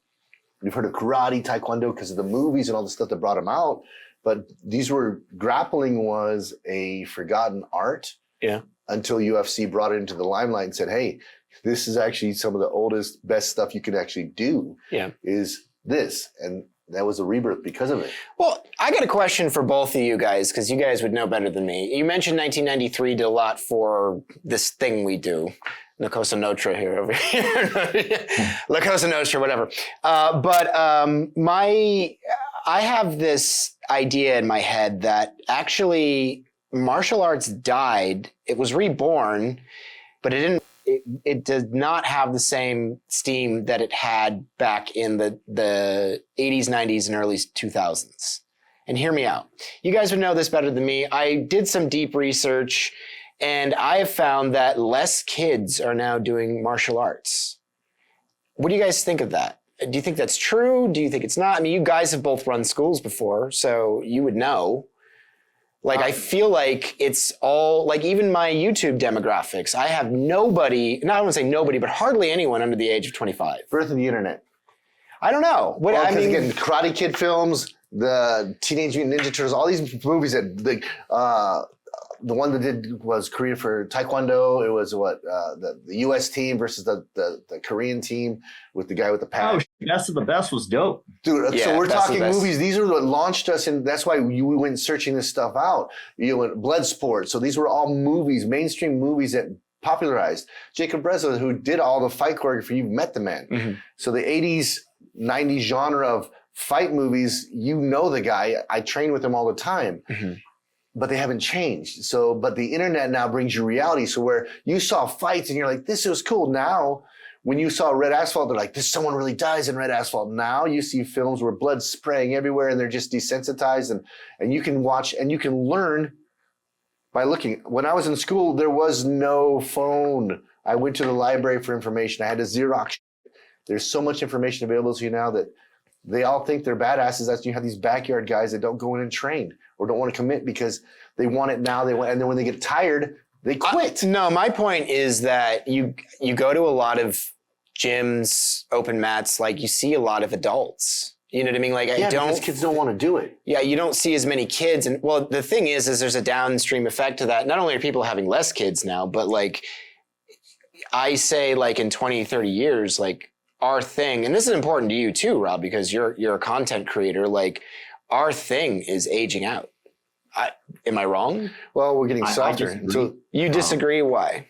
you've heard of karate, taekwondo because of the movies and all the stuff that brought them out. But grappling was a forgotten art. Yeah. Until UFC brought it into the limelight and said, hey, this is actually some of the oldest, best stuff you can actually do. Yeah. Is this. And that was a rebirth because of it. Well, I got a question for both of you guys, because you guys would know better than me. You mentioned 1993 did a lot for this thing we do. La Cosa Nostra here over here. La Cosa Nostra, whatever. I have this idea in my head that actually martial arts died. It was reborn, but it didn't. It does not have the same steam that it had back in the 80s, 90s, and early 2000s. And hear me out. You guys would know this better than me. I did some deep research, and I have found that less kids are now doing martial arts. What do you guys think of that? Do you think that's true? Do you think it's not? I mean, you guys have both run schools before, so you would know. Like, I feel like it's all, like, even my YouTube demographics, I have nobody, not I want to say nobody, but hardly anyone under the age of 25. Birth of the internet. I don't know. Again, Karate Kid films, the Teenage Mutant Ninja Turtles, all these movies that the one that did was Korea for Taekwondo. It was the U.S. team versus the Korean team with the guy with the pad. Oh, Best of the Best was dope. Dude, yeah, so we're talking movies. These are what launched us, and that's why we went searching this stuff out. Bloodsport. So these were all movies, mainstream movies that popularized. Jacob Brezza, who did all the fight choreography, you've met the man. Mm-hmm. So the 80s, 90s genre of fight movies, you know the guy. I train with him all the time. Mm-hmm. But they haven't changed. So, but the internet now brings you reality. So where you saw fights and you're like, this was cool. Now, when you saw Red Asphalt, they're like, someone really dies in Red Asphalt. Now you see films where blood's spraying everywhere and they're just desensitized, and you can watch and you can learn by looking. When I was in school, there was no phone. I went to the library for information. I had to Xerox. There's so much information available to you now that they all think they're badasses. That's you have these backyard guys that don't go in and train or don't want to commit because they want it now. And then when they get tired, they quit. No, my point is that you go to a lot of gyms, open mats, like you see a lot of adults. You know what I mean? Like because kids don't want to do it. Yeah, you don't see as many kids. And well, the thing is there's a downstream effect to that. Not only are people having less kids now, but like I say like in 20, 30 years, like our thing, and this is important to you too, Rob, because you're a content creator, like our thing is aging out. Am I wrong? Well, we're getting softer. So you disagree? Why?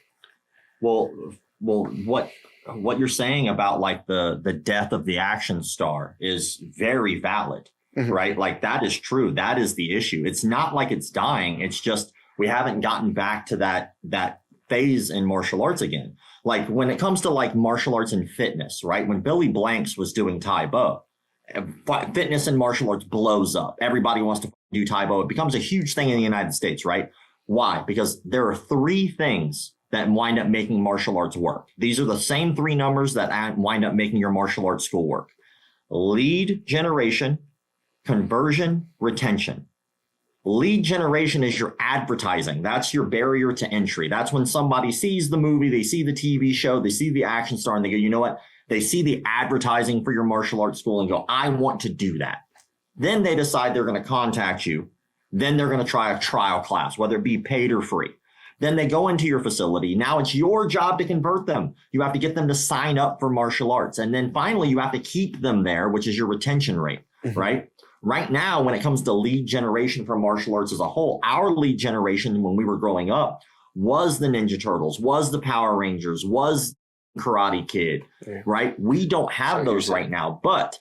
Well, what you're saying about like the death of the action star is very valid, mm-hmm. right? Like that is true. That is the issue. It's not like it's dying. It's just we haven't gotten back to that phase in martial arts again. Like when it comes to like martial arts and fitness, right? When Billy Blanks was doing Tai Bo, fitness and martial arts blows up. Everybody wants to do Tai Bo. It becomes a huge thing in the United States, right? Why? Because there are three things that wind up making martial arts work. These are the same three numbers that wind up making your martial arts school work. Lead generation, conversion, retention. Lead generation is your advertising. That's your barrier to entry. That's when somebody sees the movie, they see the TV show, they see the action star, and they go, you know what? They see the advertising for your martial arts school and go, I want to do that. Then they decide they're going to contact you. Then they're going to try a trial class, whether it be paid or free. Then they go into your facility. Now it's your job to convert them. You have to get them to sign up for martial arts. And then finally, you have to keep them there, which is your retention rate, right? Right now, when it comes to lead generation for martial arts as a whole, our lead generation when we were growing up was the Ninja Turtles, was the Power Rangers, was Karate Kid, right? We don't have those right now, but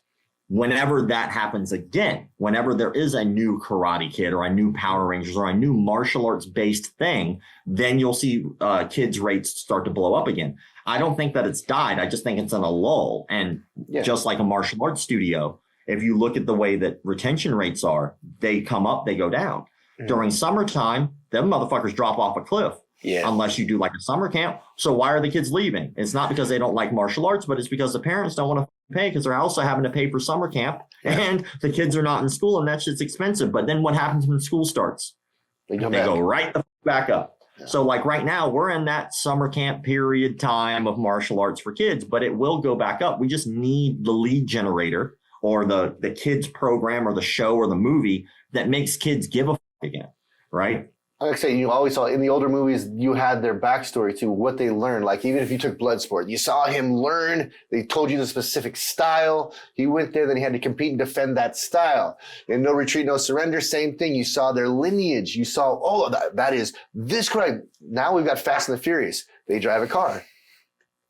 whenever that happens again, whenever there is a new Karate Kid or a new Power Rangers or a new martial arts based thing, then you'll see kids' rates start to blow up again. I don't think that it's died. I just think it's in a lull. And just like a martial arts studio, if you look at the way that retention rates are, they come up, they go down. During summertime, them motherfuckers drop off a cliff. Unless you do like a summer camp. So why are the kids leaving? It's not because they don't like martial arts, but it's because the parents don't want to pay because they're also having to pay for summer camp and the kids are not in school and that's just expensive. But then what happens when school starts? They go right the back up. So like right now, we're in that summer camp period time of martial arts for kids, but it will go back up. We just need the lead generator or the kids program or the show or the movie that makes kids give a fuck again, right? Like I say, you always saw in the older movies, you had their backstory to what they learned. Like even if you took Bloodsport, you saw him learn. They told you the specific style. He went there, then he had to compete and defend that style. In No Retreat, No Surrender, same thing. You saw their lineage. You saw, oh, that is this crime. Now we've got Fast and the Furious. They drive a car.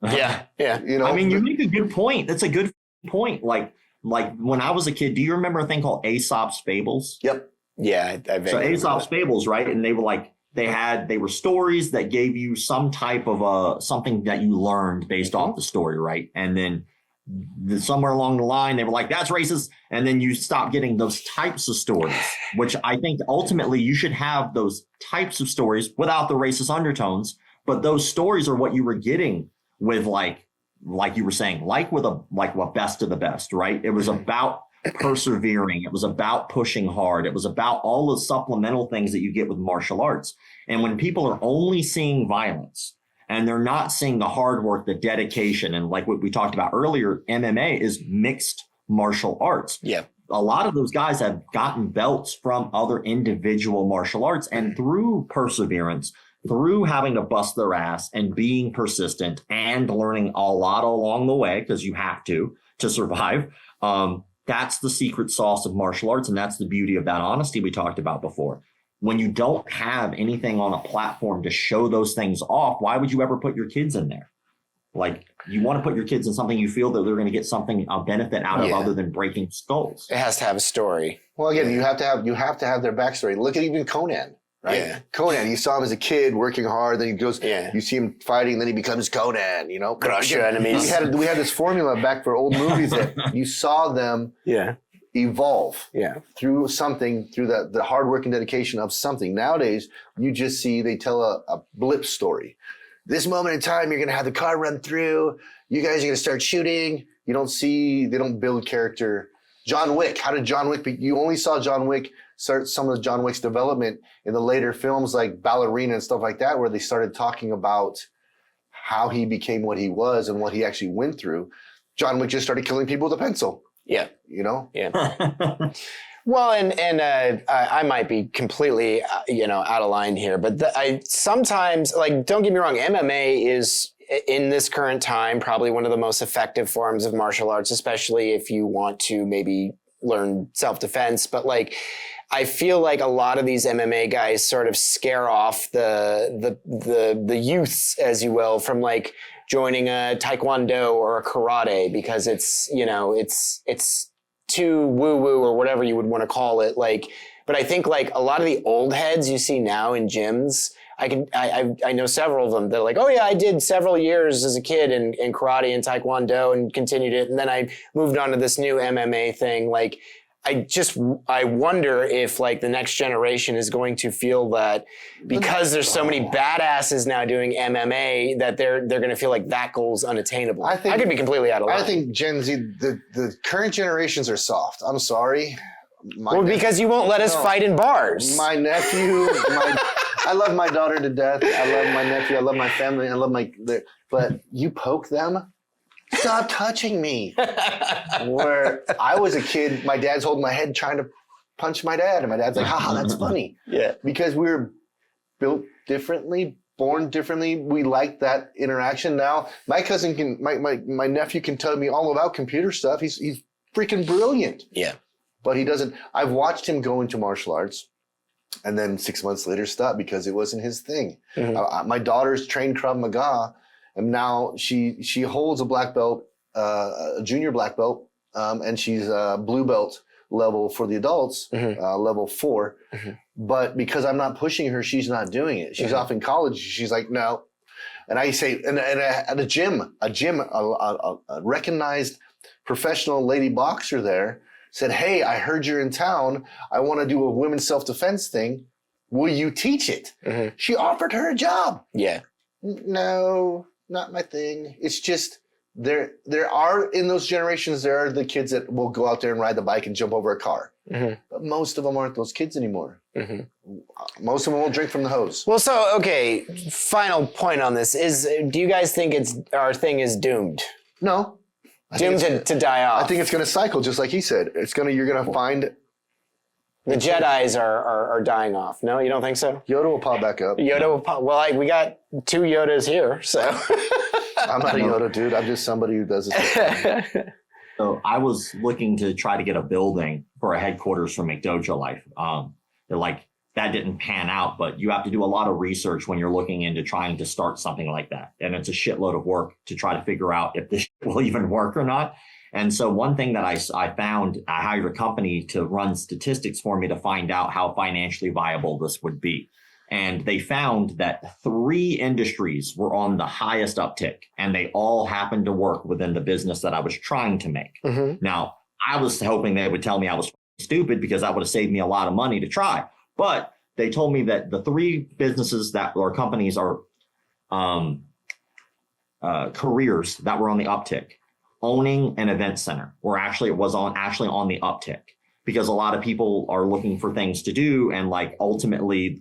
Yeah. You know, I mean, you make a good point. That's a good point. Like when I was a kid, do you remember a thing called Aesop's Fables? Yep. Yeah. So Aesop's Fables, right? And they were like, they were stories that gave you some type of something that you learned based off the story, right? And then somewhere along the line, they were like, that's racist. And then you stop getting those types of stories, which I think ultimately you should have those types of stories without the racist undertones. But those stories are what you were getting with like you were saying, like what best of the best, right? It was about persevering. It was about pushing hard. It was about all the supplemental things that you get with martial arts. And when people are only seeing violence and they're not seeing the hard work, the dedication, and like what we talked about earlier, MMA is mixed martial arts. Yeah. A lot of those guys have gotten belts from other individual martial arts, and through perseverance, through having to bust their ass and being persistent and learning a lot along the way, because you have to survive. That's the secret sauce of martial arts. And that's the beauty of that honesty we talked about before. When you don't have anything on a platform to show those things off, why would you ever put your kids in there? Like, you want to put your kids in something you feel that they're going to get something, a benefit out of other than breaking skulls. It has to have a story. Well, again, you have to have their backstory. Look at even Conan. Right? Yeah. Conan, you saw him as a kid working hard, then he goes, you see him fighting, then he becomes Conan, you know? Crush your enemies. We had this formula back for old movies that you saw them evolve through something, through the hard work and dedication of something. Nowadays, you just see they tell a blip story. This moment in time, you're going to have the car run through. You guys are going to start shooting. They don't build character. John Wick, how did John Wick you only saw John Wick start some of John Wick's development in the later films like Ballerina and stuff like that, where they started talking about how he became what he was and what he actually went through. John Wick just started killing people with a pencil. Yeah. You know? Yeah. Well, and I might be completely, out of line here, but I sometimes, like, don't get me wrong, MMA is, in this current time, probably one of the most effective forms of martial arts, especially if you want to maybe learn self-defense. But like, I feel like a lot of these MMA guys sort of scare off the youths, as you will, from like joining a Taekwondo or a karate, because it's too woo-woo or whatever you would want to call it. Like, but I think like a lot of the old heads you see now in gyms, I know several of them that are like, oh yeah, I did several years as a kid in karate and Taekwondo and continued it. And then I moved on to this new MMA thing. Like, I wonder if like the next generation is going to feel that because there's so many badasses now doing MMA that they're going to feel like that goal's unattainable. I could be completely out of line. I think Gen Z, the current generations are soft. I'm sorry. Because you won't let us fight in bars. My nephew, I love my daughter to death. I love my nephew. I love my family. I love but you poke them, stop touching me. Where I was a kid, my dad's holding my head trying to punch my dad. And my dad's like, haha, that's funny. Yeah. Because we were built differently, born differently. We like that interaction now. My cousin my nephew can tell me all about computer stuff. He's freaking brilliant. Yeah. But he doesn't. I've watched him go into martial arts and then 6 months later stop because it wasn't his thing. My daughter's trained Krav Maga, and now she holds a black belt, a junior black belt, and she's a blue belt level for the adults, level 4. But because I'm not pushing her, she's not doing it. She's off in college. She's like, no. And I say, and at a gym, a recognized professional lady boxer there said, hey, I heard you're in town. I want to do a women's self-defense thing. Will you teach it? She offered her a job. Yeah. No, not my thing. It's just there are, in those generations, there are the kids that will go out there and ride the bike and jump over a car. But most of them aren't those kids anymore. Most of them won't drink from the hose. Well, so, okay, final point on this is, do you guys think our thing is doomed? No. Doomed to die off? I think it's going to cycle, just like he said. You're going to find... The Jedis are dying off. No, you don't think so? Yoda will pop back up. Yoda will pop. Well, we got 2 Yodas here, so... I'm not a Yoda, dude. I'm just somebody who does this. So I was looking to try to get a building for a headquarters for McDojoLife. That didn't pan out, but you have to do a lot of research when you're looking into trying to start something like that. And it's a shitload of work to try to figure out if this will even work or not. And so one thing that I found, I hired a company to run statistics for me to find out how financially viable this would be. And they found that 3 industries were on the highest uptick, and they all happened to work within the business that I was trying to make. Now, I was hoping they would tell me I was stupid because that would have saved me a lot of money to try. But they told me that the 3 businesses or companies are careers that were on the uptick. Owning an event center, or actually it was on the uptick, because a lot of people are looking for things to do, and ultimately,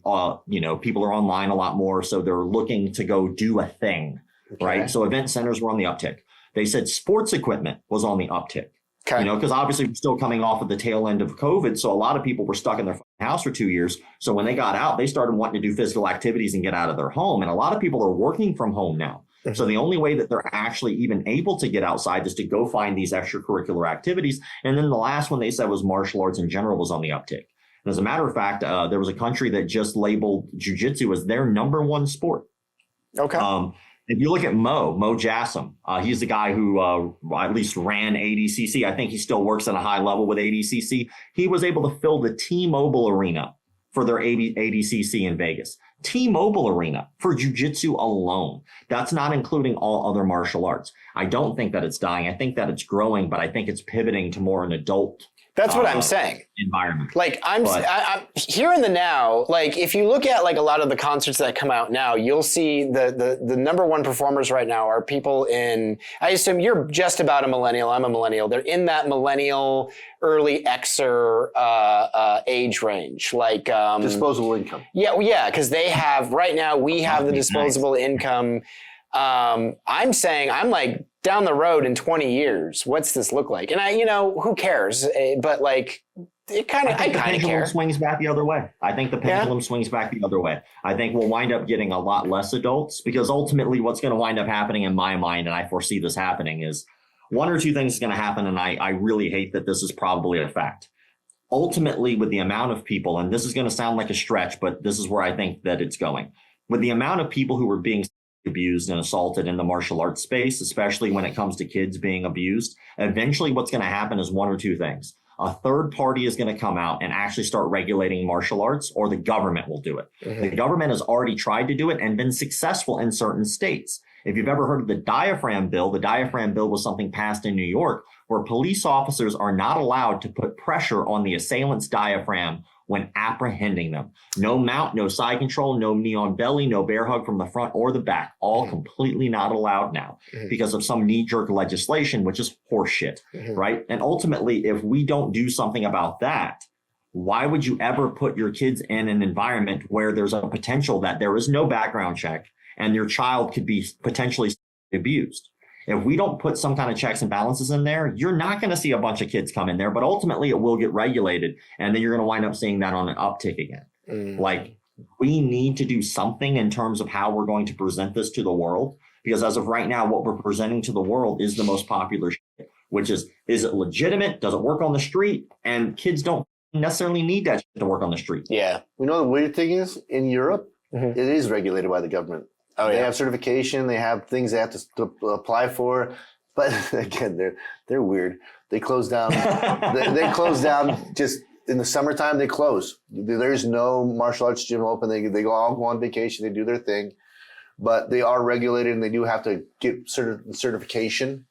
people are online a lot more, so they're looking to go do a thing, right? So event centers were on the uptick. They said sports equipment was on the uptick. Because obviously we're still coming off of the tail end of COVID. So a lot of people were stuck in their house for 2 years. So when they got out, they started wanting to do physical activities and get out of their home. And a lot of people are working from home now. So the only way that they're actually even able to get outside is to go find these extracurricular activities. And then the last one they said was martial arts in general was on the uptick. And as a matter of fact, there was a country that just labeled jiu-jitsu as their #1 sport. Okay. If you look at Mo Jassim, he's the guy who at least ran ADCC. I think he still works at a high level with ADCC. He was able to fill the T-Mobile Arena for their ADCC in Vegas. T-Mobile Arena for jiu-jitsu alone. That's not including all other martial arts. I don't think that it's dying. I think that it's growing, but I think it's pivoting to more an adult. That's what I'm saying. Environment. I'm here in the now. If you look at a lot of the concerts that come out now, you'll see the #1 performers right now are people in. I assume you're just about a millennial. I'm a millennial. They're in that millennial, early Xer age range, disposable income. Yeah, because they have right now. We have the disposable income. I'm saying I'm down the road in 20 years, what's this look like? And who cares? But it kind of, I kind of care. The pendulum swings back the other way. I think the pendulum swings back the other way. I think we'll wind up getting a lot less adults, because ultimately what's going to wind up happening in my mind, and I foresee this happening, is 1 or 2 things is going to happen. And I really hate that this is probably a fact. Ultimately, with the amount of people, and this is going to sound like a stretch, but this is where I think that it's going. With the amount of people who are being abused and assaulted in the martial arts space, especially when it comes to kids being abused, eventually what's going to happen is 1 or 2 things. A third party is going to come out and actually start regulating martial arts, or the government will do it. The government has already tried to do it and been successful in certain states. If you've ever heard of the diaphragm bill was something passed in New York where police officers are not allowed to put pressure on the assailant's diaphragm when apprehending them. No mount, no side control, no knee on belly, no bear hug from the front or the back. All completely not allowed now because of some knee-jerk legislation, which is horseshit, right? And ultimately, if we don't do something about that, why would you ever put your kids in an environment where there's a potential that there is no background check and your child could be potentially abused? If we don't put some kind of checks and balances in there, you're not going to see a bunch of kids come in there, but ultimately it will get regulated. And then you're going to wind up seeing that on an uptick again. we need to do something in terms of how we're going to present this to the world. Because as of right now, what we're presenting to the world is the most popular shit, which is it legitimate? Does it work on the street? And kids don't necessarily need that shit to work on the street. Yeah. You know, the weird thing is, in Europe, it is regulated by the government. Oh, they have certification. They have things they have to apply for. But again, they're weird. They close down. they close down just in the summertime. They close. There's no martial arts gym open. They all go on vacation. They do their thing, but they are regulated and they do have to get certification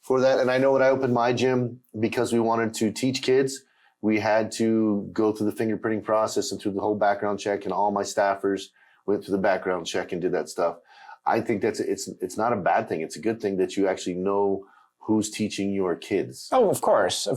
for that. And I know when I opened my gym, because we wanted to teach kids, we had to go through the fingerprinting process and through the whole background check, and all my staffers went through the background check and did that stuff. I think it's not a bad thing. It's a good thing that you actually know who's teaching your kids. Oh, of course.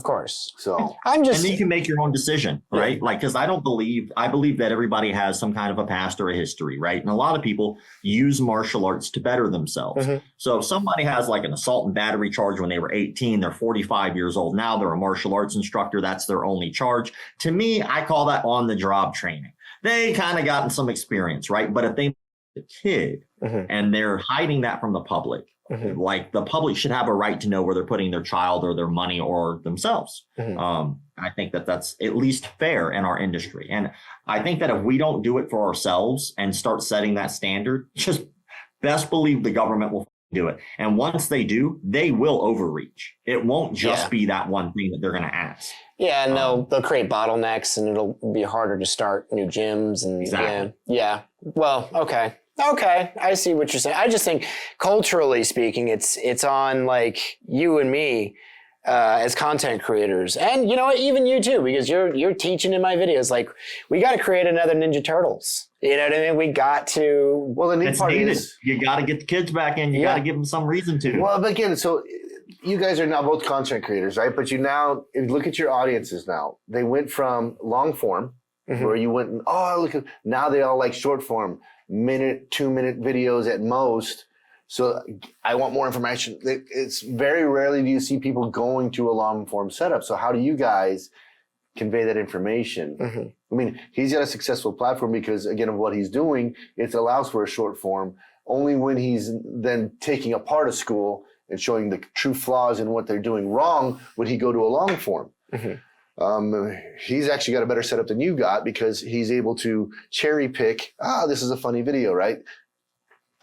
So and then you can make your own decision, right? Like, because I believe that everybody has some kind of a past or a history, right? And a lot of people use martial arts to better themselves. So if somebody has like an assault and battery charge when they were 18, they're 45 years old now, they're a martial arts instructor, that's their only charge. To me, I call that on the job training. They kind of gotten some experience, right? But if they a kid and they're hiding that from the public, like the public should have a right to know where they're putting their child or their money or themselves. I think that's at least fair in our industry. And I think that if we don't do it for ourselves and start setting that standard, just best believe the government will do it. And once they do, they will overreach. It won't just be that one thing that they're going to ask. Yeah, and they'll create bottlenecks, and it'll be harder to start new gyms. And exactly. Yeah. Well, okay. I see what you're saying. I just think culturally speaking, it's on like you and me as content creators, and you know what, even you too, because you're teaching in my videos. Like, we got to create another Ninja Turtles. You know what I mean? We got to. Well, the neat part is you got to get the kids back in. You got to give them some reason to. Well, but again, so you guys are now both content creators, right? But you now look at your audiences now. They went from long form, where you went, now they all like short form, 2-minute videos at most. So I want more information. It's very rarely do you see people going to a long form setup. So how do you guys convey that information? I mean, he's got a successful platform because, again, of what he's doing, it allows for a short form. Only when he's then taking apart a school and showing the true flaws in what they're doing wrong would he go to a long form. He's actually got a better setup than you got because he's able to cherry pick, this is a funny video, right?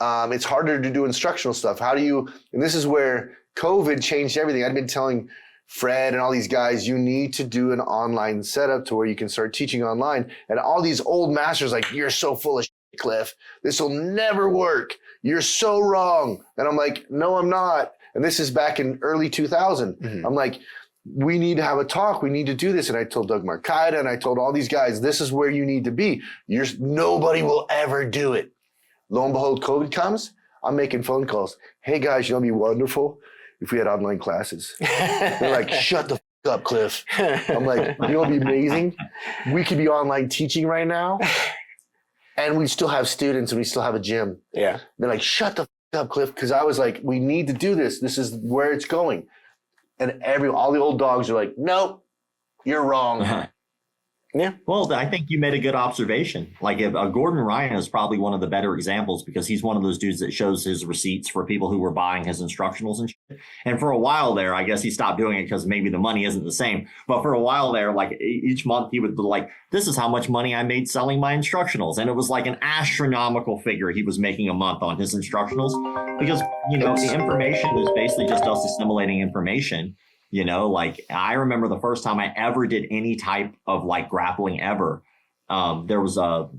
It's harder to do instructional stuff. And this is where COVID changed everything. I've been telling Fred and all these guys, you need to do an online setup to where you can start teaching online. And all these old masters like, you're so full of shit, Cliff. This will never work. You're so wrong. And I'm like, no, I'm not. And this is back in early 2000. I'm like, we need to have a talk. We need to do this. And I told Doug Marcaida and I told all these guys, this is where you need to be. Nobody will ever do it. Lo and behold, COVID comes. I'm making phone calls. Hey guys, you know, it'd be wonderful if we had online classes. They're like, shut the up, Cliff. I'm like, you know, it'd be amazing. We could be online teaching right now, and we still have students and we still have a gym. Yeah. They're like, shut the up, Cliff, because I was like, we need to do this. This is where it's going. And all the old dogs are like, nope, you're wrong. Yeah. Well, I think you made a good observation. Like, if Gordon Ryan is probably one of the better examples because he's one of those dudes that shows his receipts for people who were buying his instructionals and shit. And for a while there, I guess he stopped doing it because maybe the money isn't the same. But for a while there, like each month he would be like, this is how much money I made selling my instructionals. And it was like an astronomical figure he was making a month on his instructionals because, you know, the information is basically just us assimilating information. You know, like I remember the first time I ever did any type of like grappling ever. There was a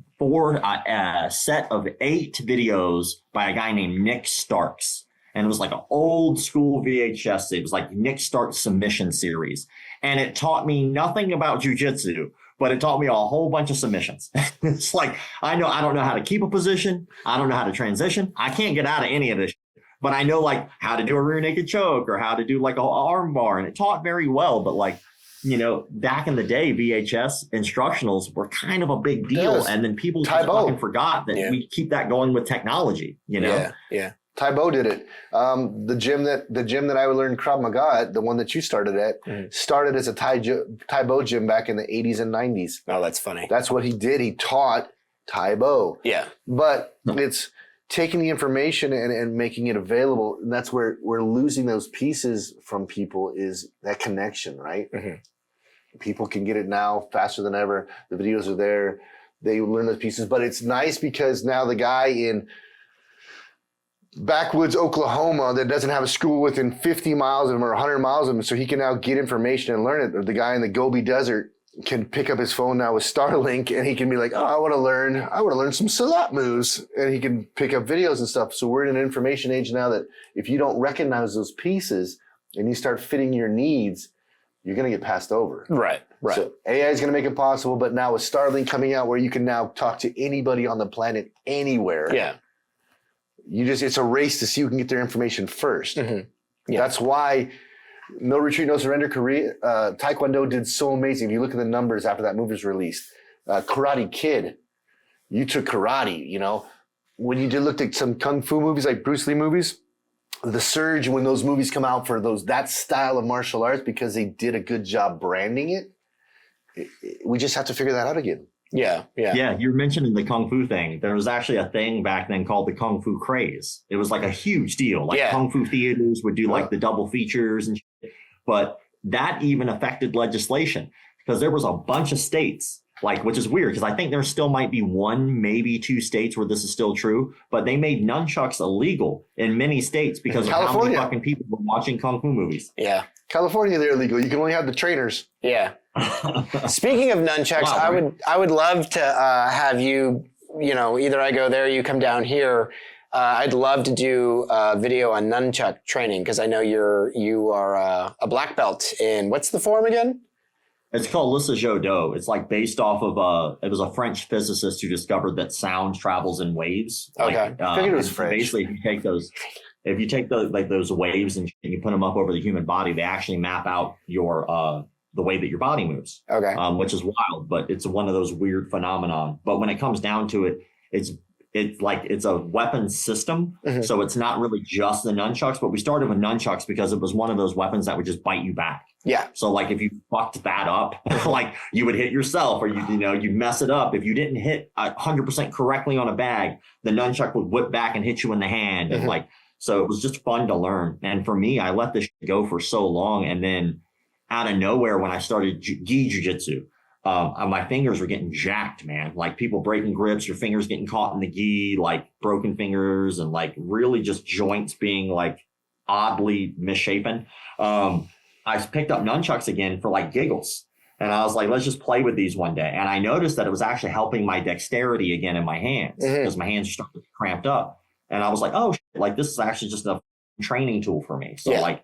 set of 8 videos by a guy named Nick Starks. And it was like an old school VHS. It was like Nick Starks submission series. And it taught me nothing about jujitsu, but it taught me a whole bunch of submissions. It's like, I don't know how to keep a position. I don't know how to transition. I can't get out of any of this. But I know like how to do a rear naked choke or how to do like an arm bar. And it taught very well. But like, you know, back in the day, VHS instructionals were kind of a big deal. Yes. And then people just fucking forgot that we keep that going with technology, you know? Yeah. Taibo did it. The gym that I learned Krav Maga at, the one that you started at, started as a Taibo gym back in the 80s and 90s. Oh, that's funny. That's what he did. He taught Taibo. Yeah. But it's taking the information and making it available. And that's where we're losing those pieces from people, is that connection, right? Mm-hmm. People can get it now faster than ever. The videos are there. They learn those pieces. But it's nice because now the guy in backwoods Oklahoma that doesn't have a school within 50 miles of him or 100 miles of him, so he can now get information and learn it. Or the guy in the Gobi Desert can pick up his phone now with Starlink, and he can be like, oh, I want to learn some Salat moves, and he can pick up videos and stuff. So we're in an information age now that if you don't recognize those pieces and you start fitting your needs, you're going to get passed over. Right. So AI is going to make it possible, but now with Starlink coming out where you can now talk to anybody on the planet anywhere. Yeah. It's a race to see who can get their information first. Mm-hmm. Yeah. That's why No Retreat, No Surrender, Korea, Taekwondo did so amazing. If you look at the numbers after that movie was released, Karate Kid, you took karate, you know, when you looked at some Kung Fu movies, like Bruce Lee movies, the surge when those movies come out for that style of martial arts, because they did a good job branding it, we just have to figure that out again. Yeah. You're mentioning the Kung Fu thing. There was actually a thing back then called the Kung Fu craze. It was like a huge deal. Like Kung Fu theaters would do like the double features and shit. But that even affected legislation, because there was a bunch of states, which is weird, because I think there still might be one, maybe two states where this is still true, but they made nunchucks illegal in many states because of how many fucking people were watching Kung Fu movies. Yeah. California, they're illegal. You can only have the trainers. Yeah. Speaking of nunchucks, wow, I would love to have you, either I go there, you come down here. I'd love to do a video on nunchuck training, because I know you are a black belt in, what's the form again? It's called Lissa Jodo. It's like based off of it was a French physicist who discovered that sound travels in waves. Okay, I figured it was French. Basically, if you take those waves and you put them up over the human body, they actually map out the way that your body moves. Okay. Which is wild, but it's one of those weird phenomenon. But when it comes down to it, it's a weapon system. Mm-hmm. So it's not really just the nunchucks, but we started with nunchucks because it was one of those weapons that would just bite you back. Yeah. So like if you fucked that up, like you would hit yourself, or you mess it up. If you didn't hit 100% correctly on a bag, the nunchuck would whip back and hit you in the hand. Mm-hmm. And so it was just fun to learn. And for me, I let this go for so long. And then out of nowhere, when I started gi jujitsu, my fingers were getting jacked, man. Like people breaking grips, your fingers getting caught in the gi, like broken fingers, and like really just joints being like oddly misshapen. I picked up nunchucks again for like giggles. And I was like, let's just play with these one day. And I noticed that it was actually helping my dexterity again in my hands, because my hands started cramped up. And I was like, oh, like this is actually just a training tool for me. So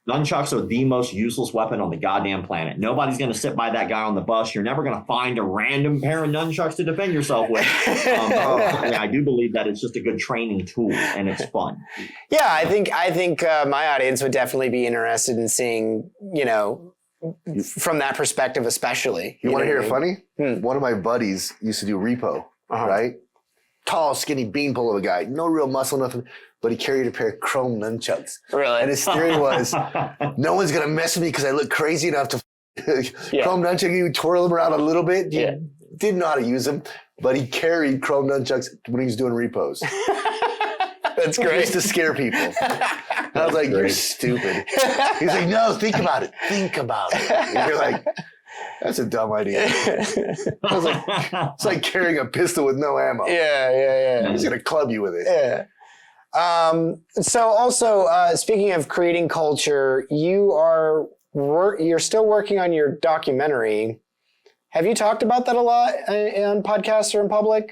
nunchucks are the most useless weapon on the goddamn planet. Nobody's going to sit by that guy on the bus. You're never going to find a random pair of nunchucks to defend yourself with. I do believe that it's just a good training tool, and it's fun. Yeah, I think my audience would definitely be interested in seeing, from that perspective, especially. You want to hear it funny? One of my buddies used to do repo, right? Tall, skinny beanpole of a guy, no real muscle, nothing. But he carried a pair of chrome nunchucks. Really? And his theory was, no one's going to mess with me because I look crazy enough to chrome nunchuck. He would twirl them around a little bit. He didn't know how to use them, but he carried chrome nunchucks when he was doing repos. That's great. Just to scare people. And I was like, you're stupid. He's like, no, think about it. Think about it. And you're like, that's a dumb idea. I was like, it's like carrying a pistol with no ammo. Yeah. He's going to club you with it. Yeah. So also, speaking of creating culture, you're still working on your documentary. Have you talked about that a lot on podcasts or in public?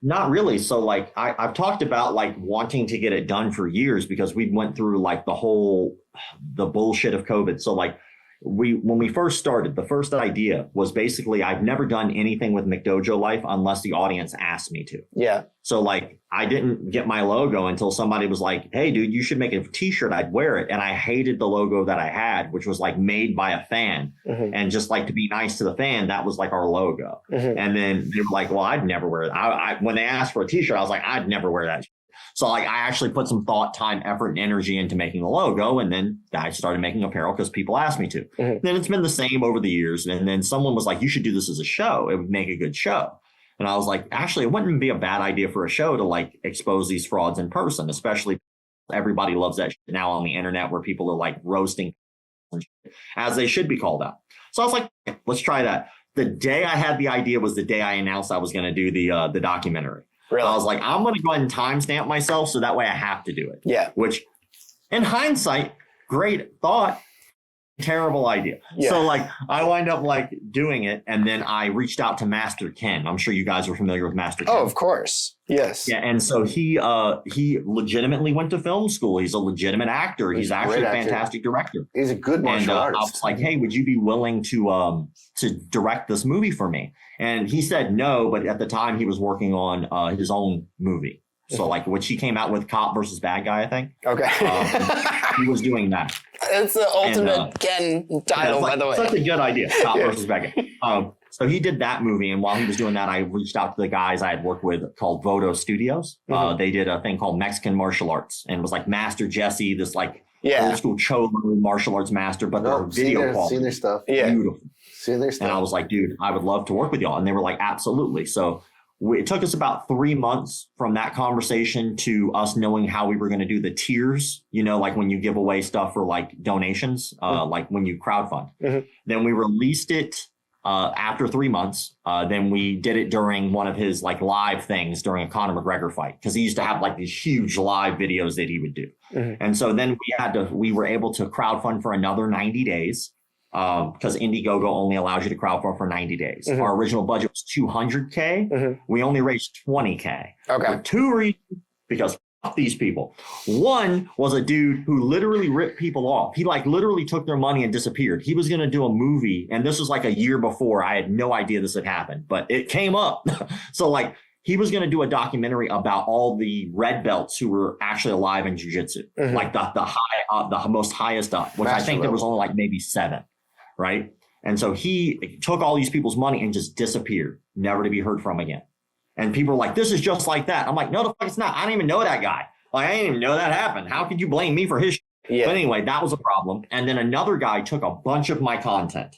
Not really. So like I've talked about like wanting to get it done for years, because we went through like the bullshit of COVID. So like when we first started, the first idea was basically, I've never done anything with McDojoLife unless the audience asked me to. Yeah. So like I didn't get my logo until somebody was like, hey dude, you should make a t-shirt. I'd wear it. And I hated the logo that I had, which was like made by a fan. Mm-hmm. And just like to be nice to the fan, that was like our logo. Mm-hmm. And then they were like, well, I'd never wear it. When they asked for a t-shirt, I was like, I'd never wear that. So like I actually put some thought, time, effort, and energy into making the logo. And then I started making apparel because people asked me to. Mm-hmm. Then it's been the same over the years. And then someone was like, you should do this as a show. It would make a good show. And I was like, actually, it wouldn't be a bad idea for a show to like expose these frauds in person, especially everybody loves that shit now on the internet where people are like roasting as they should be called out. So I was like, let's try that. The day I had the idea was the day I announced I was going to do the documentary. Really? I was like, I'm going to go ahead and timestamp myself so that way I have to do it. Yeah. Which, in hindsight, great thought, terrible idea. Yeah. So like I wind up like doing it, and then I reached out to Master Ken. I'm sure you guys are familiar with Master Ken. Oh, of course. Yes. Yeah, and so he legitimately went to film school. He's a legitimate actor. He's actually a fantastic director. He's a good martial artist. I was like, hey, would you be willing to direct this movie for me? And he said no, but at the time he was working on his own movie. So like which he came out with, Cop versus Bad Guy, I think. Okay. He was doing that. It's the ultimate Ken title, by the way. Such a good idea, Cop versus Bad Guy. So he did that movie, and while he was doing that, I reached out to the guys I had worked with called Vodo Studios. They did a thing called Mexican martial arts, and it was like Master Jesse, this like old school Cholo martial arts master, but their video quality, seen their stuff, beautiful. Seen their stuff. And I was like, dude, I would love to work with y'all, and they were like, absolutely. So it took us about 3 months from that conversation to us knowing how we were going to do the tiers, you know, like when you give away stuff for like donations, like when you crowdfund. Then we released it after 3 months. Then we did it during one of his like live things during a Conor McGregor fight, because he used to have like these huge live videos that he would do. And so then we were able to crowdfund for another 90 days. Because Indiegogo only allows you to crowdfund for 90 days. Our original budget was $200K. We only raised $20K. Okay. For 2 reasons, because fuck these people. One was a dude who literally ripped people off. He like literally took their money and disappeared. He was going to do a movie, and this was like a year before. I had no idea this had happened, but it came up. So like he was going to do a documentary about all the red belts who were actually alive in jiu-jitsu, like the most highest up, which I think there was only like maybe 7. Right. And so he took all these people's money and just disappeared, never to be heard from again. And people are like, this is just like that. I'm like, no, the fuck it's not. I don't even know that guy. Like, I didn't even know that happened. How could you blame me for his shit? Yeah. But anyway, that was a problem. And then another guy took a bunch of my content,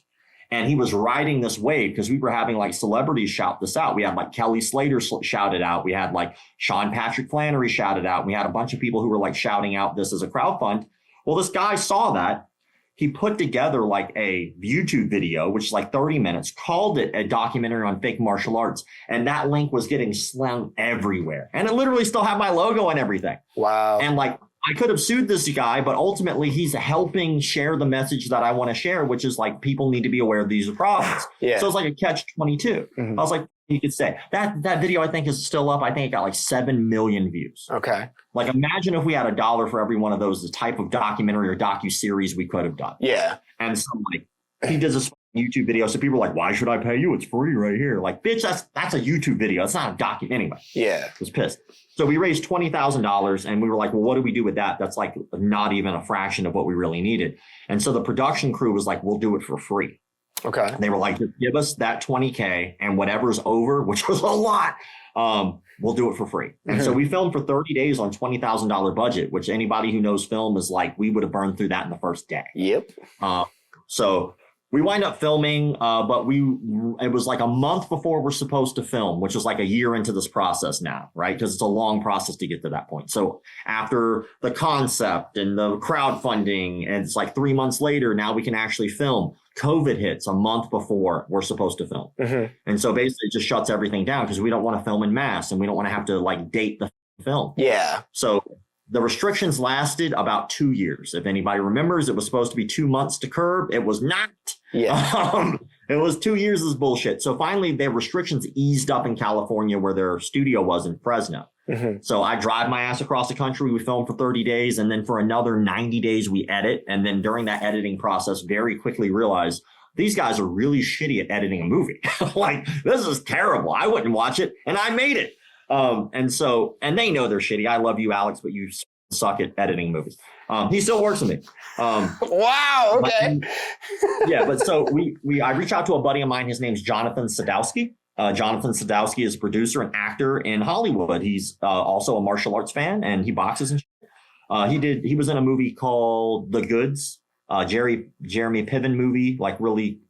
and he was riding this wave because we were having like celebrities shout this out. We had like Kelly Slater shout it out. We had like Sean Patrick Flannery shout it out. We had a bunch of people who were like shouting out this as a crowdfund. Well, this guy saw that. He put together like a YouTube video, which is like 30 minutes, called it a documentary on fake martial arts. And that link was getting slammed everywhere. And it literally still had my logo and everything. Wow. And like, I could have sued this guy, but ultimately he's helping share the message that I want to share, which is like, people need to be aware of these problems. Yeah. So it's like a catch-22. I was like, you could say that video, I think, is still up. I think it got like 7 million views. Okay. Like, imagine if we had $1 for every one of those, the type of documentary or docu-series we could have done. Yeah. And so like he does this YouTube video. So people are like, why should I pay you? It's free right here. Like, bitch, that's a YouTube video. It's not a docu anyway. Yeah. I was pissed. So we raised $20,000, and we were like, well, what do we do with that? That's like not even a fraction of what we really needed. And so the production crew was like, we'll do it for free. Okay. And they were like, just give us that $20K, and whatever's over, which was a lot, we'll do it for free. And so we filmed for 30 days on $20,000 budget, which anybody who knows film is like, we would have burned through that in the first day. Yep. So we wind up filming, but it was like a month before we're supposed to film, which is like a year into this process now, right? Because it's a long process to get to that point. So after the concept and the crowdfunding, and it's like 3 months later, now we can actually film. COVID hits a month before we're supposed to film. And so basically it just shuts everything down because we don't want to film in mass, and we don't want to have to like date the film. Yeah. So the restrictions lasted about 2 years. If anybody remembers, it was supposed to be 2 months to curb. It was not. Yeah. It was 2 years of bullshit. So finally, the restrictions eased up in California, where their studio was in Fresno. So I drive my ass across the country. We film for 30 days. And then for another 90 days, we edit. And then during that editing process, very quickly realized these guys are really shitty at editing a movie. Like, this is terrible. I wouldn't watch it. And I made it. And they know they're shitty. I love you, Alex, but you suck at editing movies. He still works with me. Wow. Okay. But so I reached out to a buddy of mine. His name's Jonathan Sadowski. Jonathan Sadowski is a producer and actor in Hollywood. He's also a martial arts fan, and he boxes and shit. He was in a movie called The Goods, Jeremy Piven movie, like really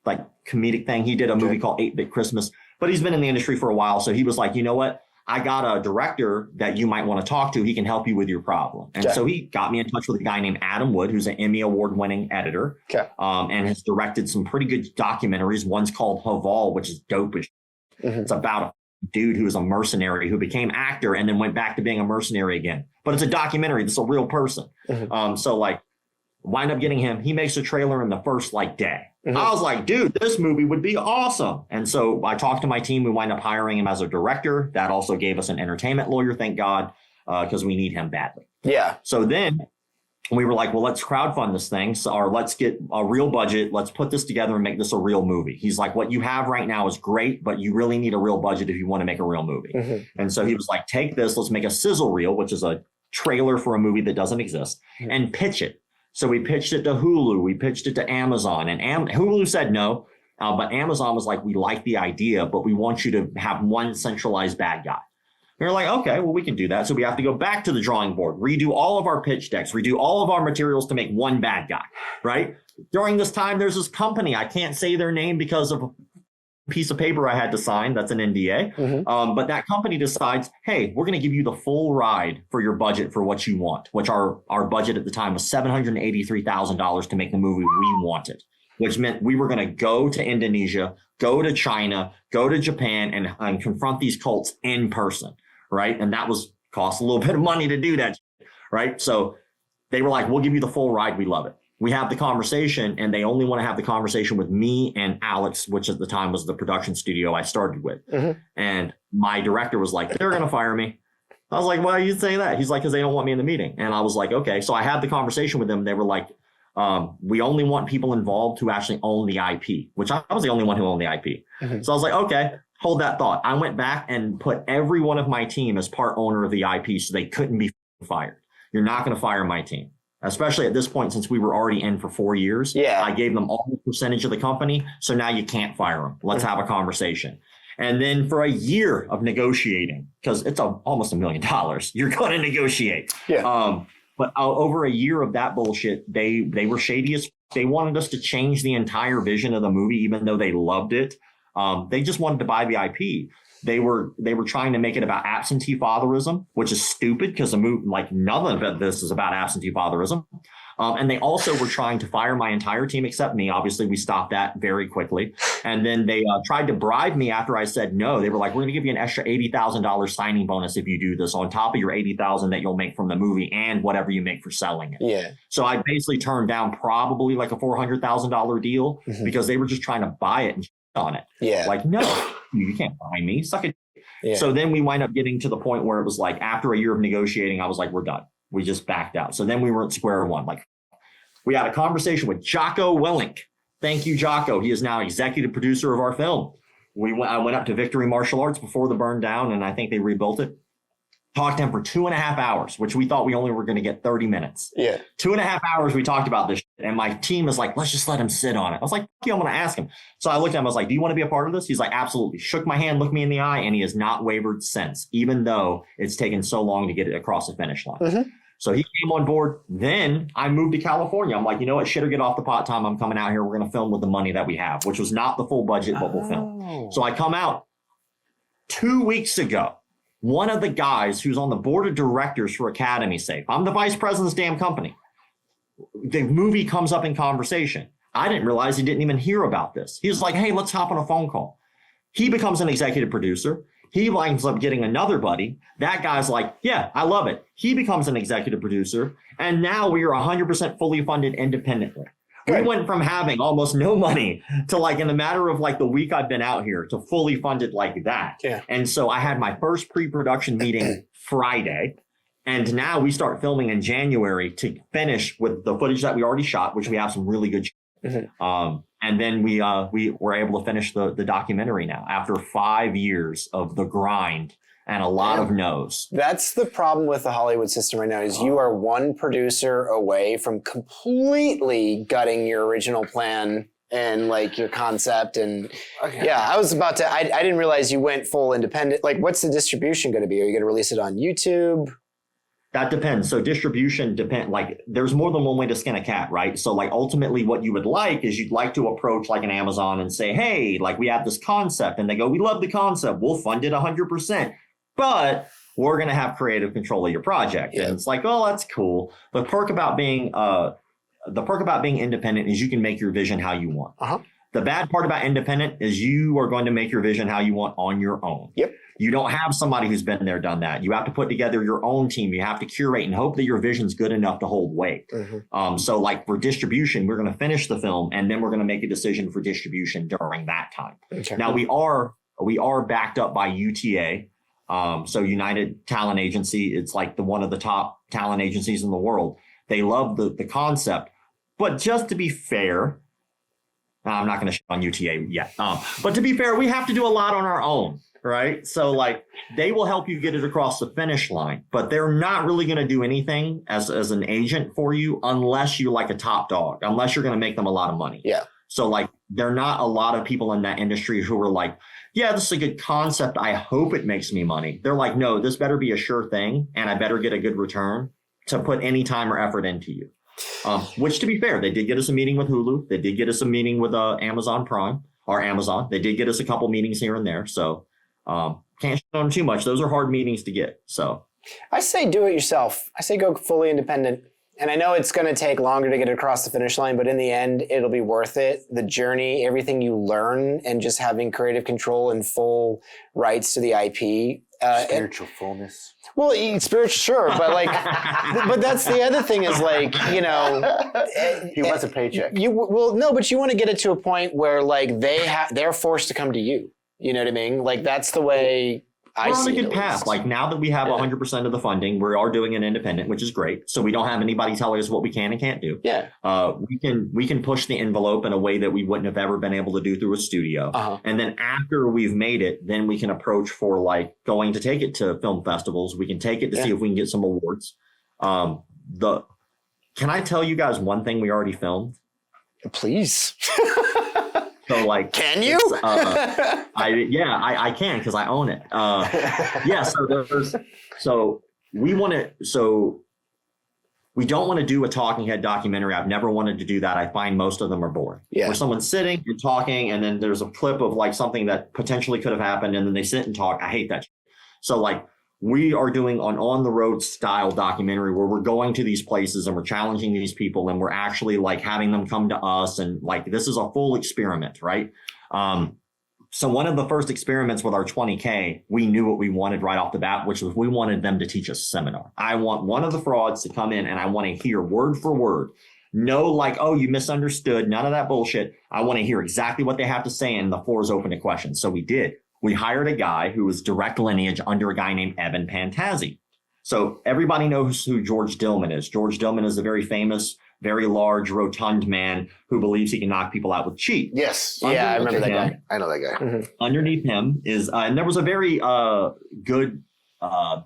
like comedic thing. He did a movie called 8-Bit Christmas. but he's been in the industry for a while. So he was like, you know what? I got a director that you might want to talk to. He can help you with your problem. And so he got me in touch with a guy named Adam Wood, who's an Emmy award-winning editor, and has directed some pretty good documentaries. One's called Haval, which is dope. It's about a dude who was a mercenary who became actor and then went back to being a mercenary again. But it's a documentary. It's a real person. So like, wind up getting him. He makes a trailer in the first like day. I was like, dude, this movie would be awesome. And so I talked to my team. We wind up hiring him as a director. That also gave us an entertainment lawyer, thank God, because we need him badly. Yeah. So then we were like, well, let's crowdfund this thing. Or let's get a real budget. Let's put this together and make this a real movie. He's like, what you have right now is great, but you really need a real budget if you want to make a real movie. And so he was like, take this, let's make a sizzle reel, which is a trailer for a movie that doesn't exist, and pitch it. So we pitched it to Hulu, we pitched it to Amazon, and Hulu said no, but Amazon was like, we like the idea, but we want you to have one centralized bad guy. We were like, okay, well, we can do that. So we have to go back to the drawing board, redo all of our pitch decks, redo all of our materials to make one bad guy, right? During this time, there's this company, I can't say their name because of a piece of paper I had to sign. That's an NDA. But that company decides, hey, we're going to give you the full ride for your budget for what you want, which our budget at the time was $783,000 to make the movie we wanted, which meant we were going to go to Indonesia, go to China, go to Japan, and confront these cults in person, right? And that was cost a little bit of money to do that, right? So they were like, we'll give you the full ride. We love it. We have the conversation, and they only want to have the conversation with me and Alex, which at the time was the production studio I started with. And my director was like, they're going to fire me. I was like, why do you say that? He's like, because they don't want me in the meeting. And I was like, okay. So I had the conversation with them. They were like, we only want people involved who actually own the IP, which I was the only one who owned the IP. So I was like, okay, hold that thought. I went back and put every one of my team as part owner of the IP so they couldn't be fired. You're not going to fire my team. Especially at this point, since we were already in for 4 years, I gave them all the percentage of the company. So now you can't fire them. Let's have a conversation. And then for a year of negotiating, because it's almost $1 million, you're going to negotiate. But over a year of that bullshit, they were shady as they wanted us to change the entire vision of the movie, even though they loved it. They just wanted to buy the IP. They were trying to make it about absentee fatherism, which is stupid because the movie, like none of this is about absentee fatherism. And they also were trying to fire my entire team except me. Obviously, we stopped that very quickly. And then they tried to bribe me after I said no. They were like, we're going to give you an extra $80,000 signing bonus if you do this on top of your $80,000 that you'll make from the movie and whatever you make for selling it. So I basically turned down probably like a $400,000 deal because they were just trying to buy it and on it. Like, no, you can't buy me. Suck it. So then we wind up getting to the point where it was like after a year of negotiating, I was like, we're done. We just backed out. So then we were at square one. Like we had a conversation with Jocko Willink. Thank you, Jocko. He is now executive producer of our film. I went up to Victory Martial Arts before the burn down, and I think they rebuilt it. Talked to him for 2.5 hours, which we thought we only were going to get 30 minutes. 2.5 hours we talked about this shit, and my team is like, let's just let him sit on it. I was like, fuck you, I'm going to ask him. So I looked at him, I was like, do you want to be a part of this? He's like, absolutely. Shook my hand, looked me in the eye, and he has not wavered since, even though it's taken so long to get it across the finish line. So he came on board. Then I moved to California. I'm like, you know what? Shit or get off the pot, Tom. I'm coming out here. We're going to film with the money that we have, which was not the full budget, but we'll film. So I come out 2 weeks ago. One of the guys who's on the board of directors for Academy Safe, I'm the vice president of this damn company. The movie comes up in conversation. I didn't realize he didn't even hear about this. He was like, hey, let's hop on a phone call. He becomes an executive producer. He winds up getting another buddy. That guy's like, yeah, I love it. He becomes an executive producer. And now we are 100% fully funded independently. We went from having almost no money to like in the matter of like the week I've been out here to fully funded like that. And so I had my first pre-production meeting Friday. And now we start filming in January to finish with the footage that we already shot, which we have some really good. And then we were able to finish the documentary now after 5 years of the grind and a lot of no's. That's the problem with the Hollywood system right now is you are one producer away from completely gutting your original plan and like your concept. And I was about to, I didn't realize you went full independent. Like what's the distribution going to be? Are you going to release it on YouTube? That depends. So distribution like there's more than one way to skin a cat, right? So like ultimately what you would like is you'd like to approach like an Amazon and say, hey, like we have this concept, and they go, we love the concept. We'll fund it 100%, but we're going to have creative control of your project. Yeah. And it's like, oh, that's cool. The perk about being independent is you can make your vision how you want. Uh-huh. The bad part about independent is you are going to make your vision how you want on your own. Yep. You don't have somebody who's been there, done that. You have to put together your own team. You have to curate and hope that your vision's good enough to hold weight. Mm-hmm. So like for distribution, we're going to finish the film and then we're going to make a decision for distribution during that time. Okay. Now we are backed up by UTA. So United Talent Agency, it's like one of the top talent agencies in the world. They love the concept, but just to be fair, I'm not going to shit on UTA yet. But to be fair, we have to do a lot on our own, right? So like they will help you get it across the finish line, but they're not really going to do anything as an agent for you unless you're like a top dog, unless you're going to make them a lot of money. Yeah. So like there are not a lot of people in that industry who are like, yeah, this is a good concept. I hope it makes me money. They're like, no, this better be a sure thing, and I better get a good return to put any time or effort into you. Which, to be fair, they did get us a meeting with Hulu. They did get us a meeting with Amazon Prime or Amazon. They did get us a couple meetings here and there. So can't shit on them too much. Those are hard meetings to get. So I say do it yourself. I say go fully independent. And I know it's going to take longer to get it across the finish line, but in the end, it'll be worth it. The journey, everything you learn, and just having creative control and full rights to the IP. Spiritual fullness. Well, spiritual, sure, but like, but that's the other thing is like, you know, he wants a paycheck. But you want to get it to a point where like they're forced to come to you. You know what I mean? Like that's the way. We're on a good path. Like now that we have 100% of the funding, we are doing an independent, which is great. So we don't have anybody telling us what we can and can't do. Yeah. We can push the envelope in a way that we wouldn't have ever been able to do through a studio. Uh-huh. And then after we've made it, then we can approach for like going to take it to film festivals. We can take it to see if we can get some awards. Can I tell you guys one thing we already filmed? Please. So like, can you? I can because I own it. We don't want to do a talking head documentary. I've never wanted to do that. I find most of them are boring. Yeah. Where someone's sitting and talking, and then there's a clip of like something that potentially could have happened, and then they sit and talk. I hate that. So like, we are doing an on-the-road style documentary where we're going to these places and we're challenging these people and we're actually like having them come to us, and like this is a full experiment, right? So one of the first experiments with our 20K, we knew what we wanted right off the bat, which was we wanted them to teach a seminar. I want one of the frauds to come in and I want to hear word for word. No, like, oh, you misunderstood. None of that bullshit. I want to hear exactly what they have to say, and the floor is open to questions. So we did. We hired a guy who was direct lineage under a guy named Evan Pantazzi. So everybody knows who George Dillman is. George Dillman is a very famous, very large, rotund man who believes he can knock people out with cheat. Yes. Yeah, I remember that guy. I know that guy. Mm-hmm. Underneath him is, and there was a very good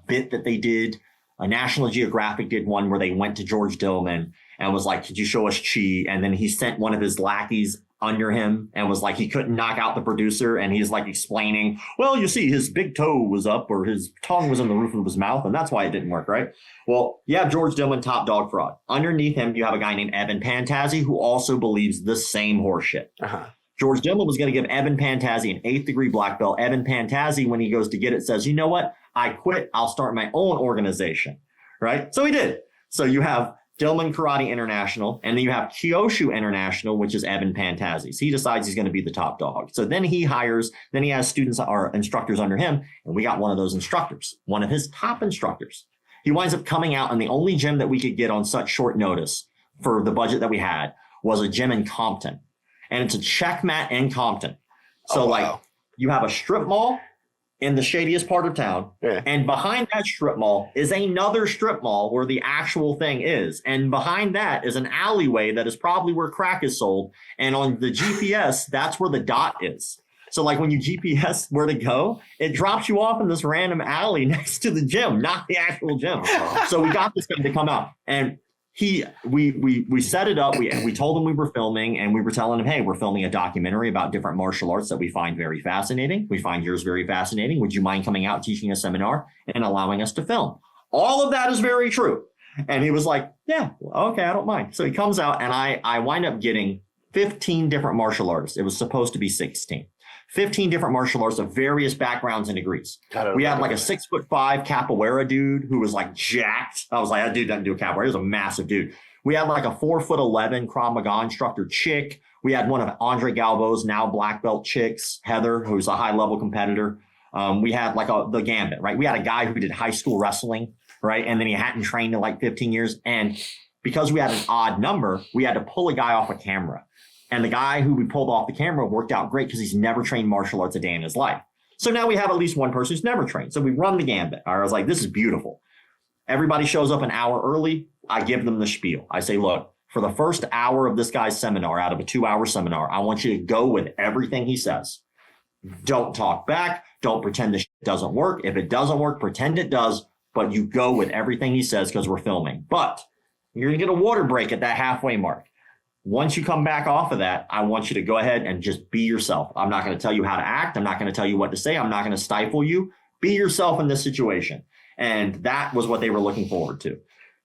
bit that they did. National Geographic did one where they went to George Dillman and was like, could you show us chi? And then he sent one of his lackeys under him and was like, he couldn't knock out the producer. And he's like explaining, well, you see, his big toe was up or his tongue was in the roof of his mouth. And that's why it didn't work, right? Well, you have George Dillman, top dog fraud. Underneath him, you have a guy named Evan Pantazzi who also believes the same horseshit. Uh-huh. George Dillman was going to give Evan Pantazzi an 8th degree black belt. Evan Pantazzi, when he goes to get it, says, you know what? I quit. I'll start my own organization, right? So he did. So you have Dillman Karate International, and then you have Kyosho International, which is Evan Pantazzi's. He decides he's going to be the top dog. So then he has students or instructors under him, and we got one of those instructors, one of his top instructors. He winds up coming out, and the only gym that we could get on such short notice for the budget that we had was a gym in Compton. And it's a checkmat in Compton. So like you have a strip mall in the shadiest part of town. Yeah. And behind that strip mall is another strip mall where the actual thing is. And behind that is an alleyway that is probably where crack is sold. And on the GPS, that's where the dot is. So like when you GPS where to go, it drops you off in this random alley next to the gym, not the actual gym. So we got this guy to come out, and we set it up. We told him we were filming, and we were telling him, hey, we're filming a documentary about different martial arts that we find very fascinating. We find yours very fascinating. Would you mind coming out, teaching a seminar and allowing us to film? All of that is very true. And he was like, yeah, okay, I don't mind. So he comes out and I wind up getting 15 different martial artists. It was supposed to be 16. 15 different martial arts of various backgrounds and degrees. We had like a 6'5" capoeira dude who was like jacked. I was like, that dude doesn't do capoeira. He was a massive dude. We had like a 4'11" Krav Maga instructor chick. We had one of Andre Galvo's now black belt chicks, Heather, who's a high level competitor. We had like the Gambit, right? We had a guy who did high school wrestling, right? And then he hadn't trained in like 15 years. And because we had an odd number, we had to pull a guy off a camera. And the guy who we pulled off the camera worked out great because he's never trained martial arts a day in his life. So now we have at least one person who's never trained. So we run the gambit. I was like, this is beautiful. Everybody shows up an hour early. I give them the spiel. I say, look, for the first hour of this guy's seminar, out of a 2-hour seminar, I want you to go with everything he says. Don't talk back. Don't pretend the shit doesn't work. If it doesn't work, pretend it does. But you go with everything he says because we're filming. But you're going to get a water break at that halfway mark. Once you come back off of that, I want you to go ahead and just be yourself. I'm not going to tell you how to act. I'm not going to tell you what to say. I'm not going to stifle you. Be yourself in this situation. And that was what they were looking forward to.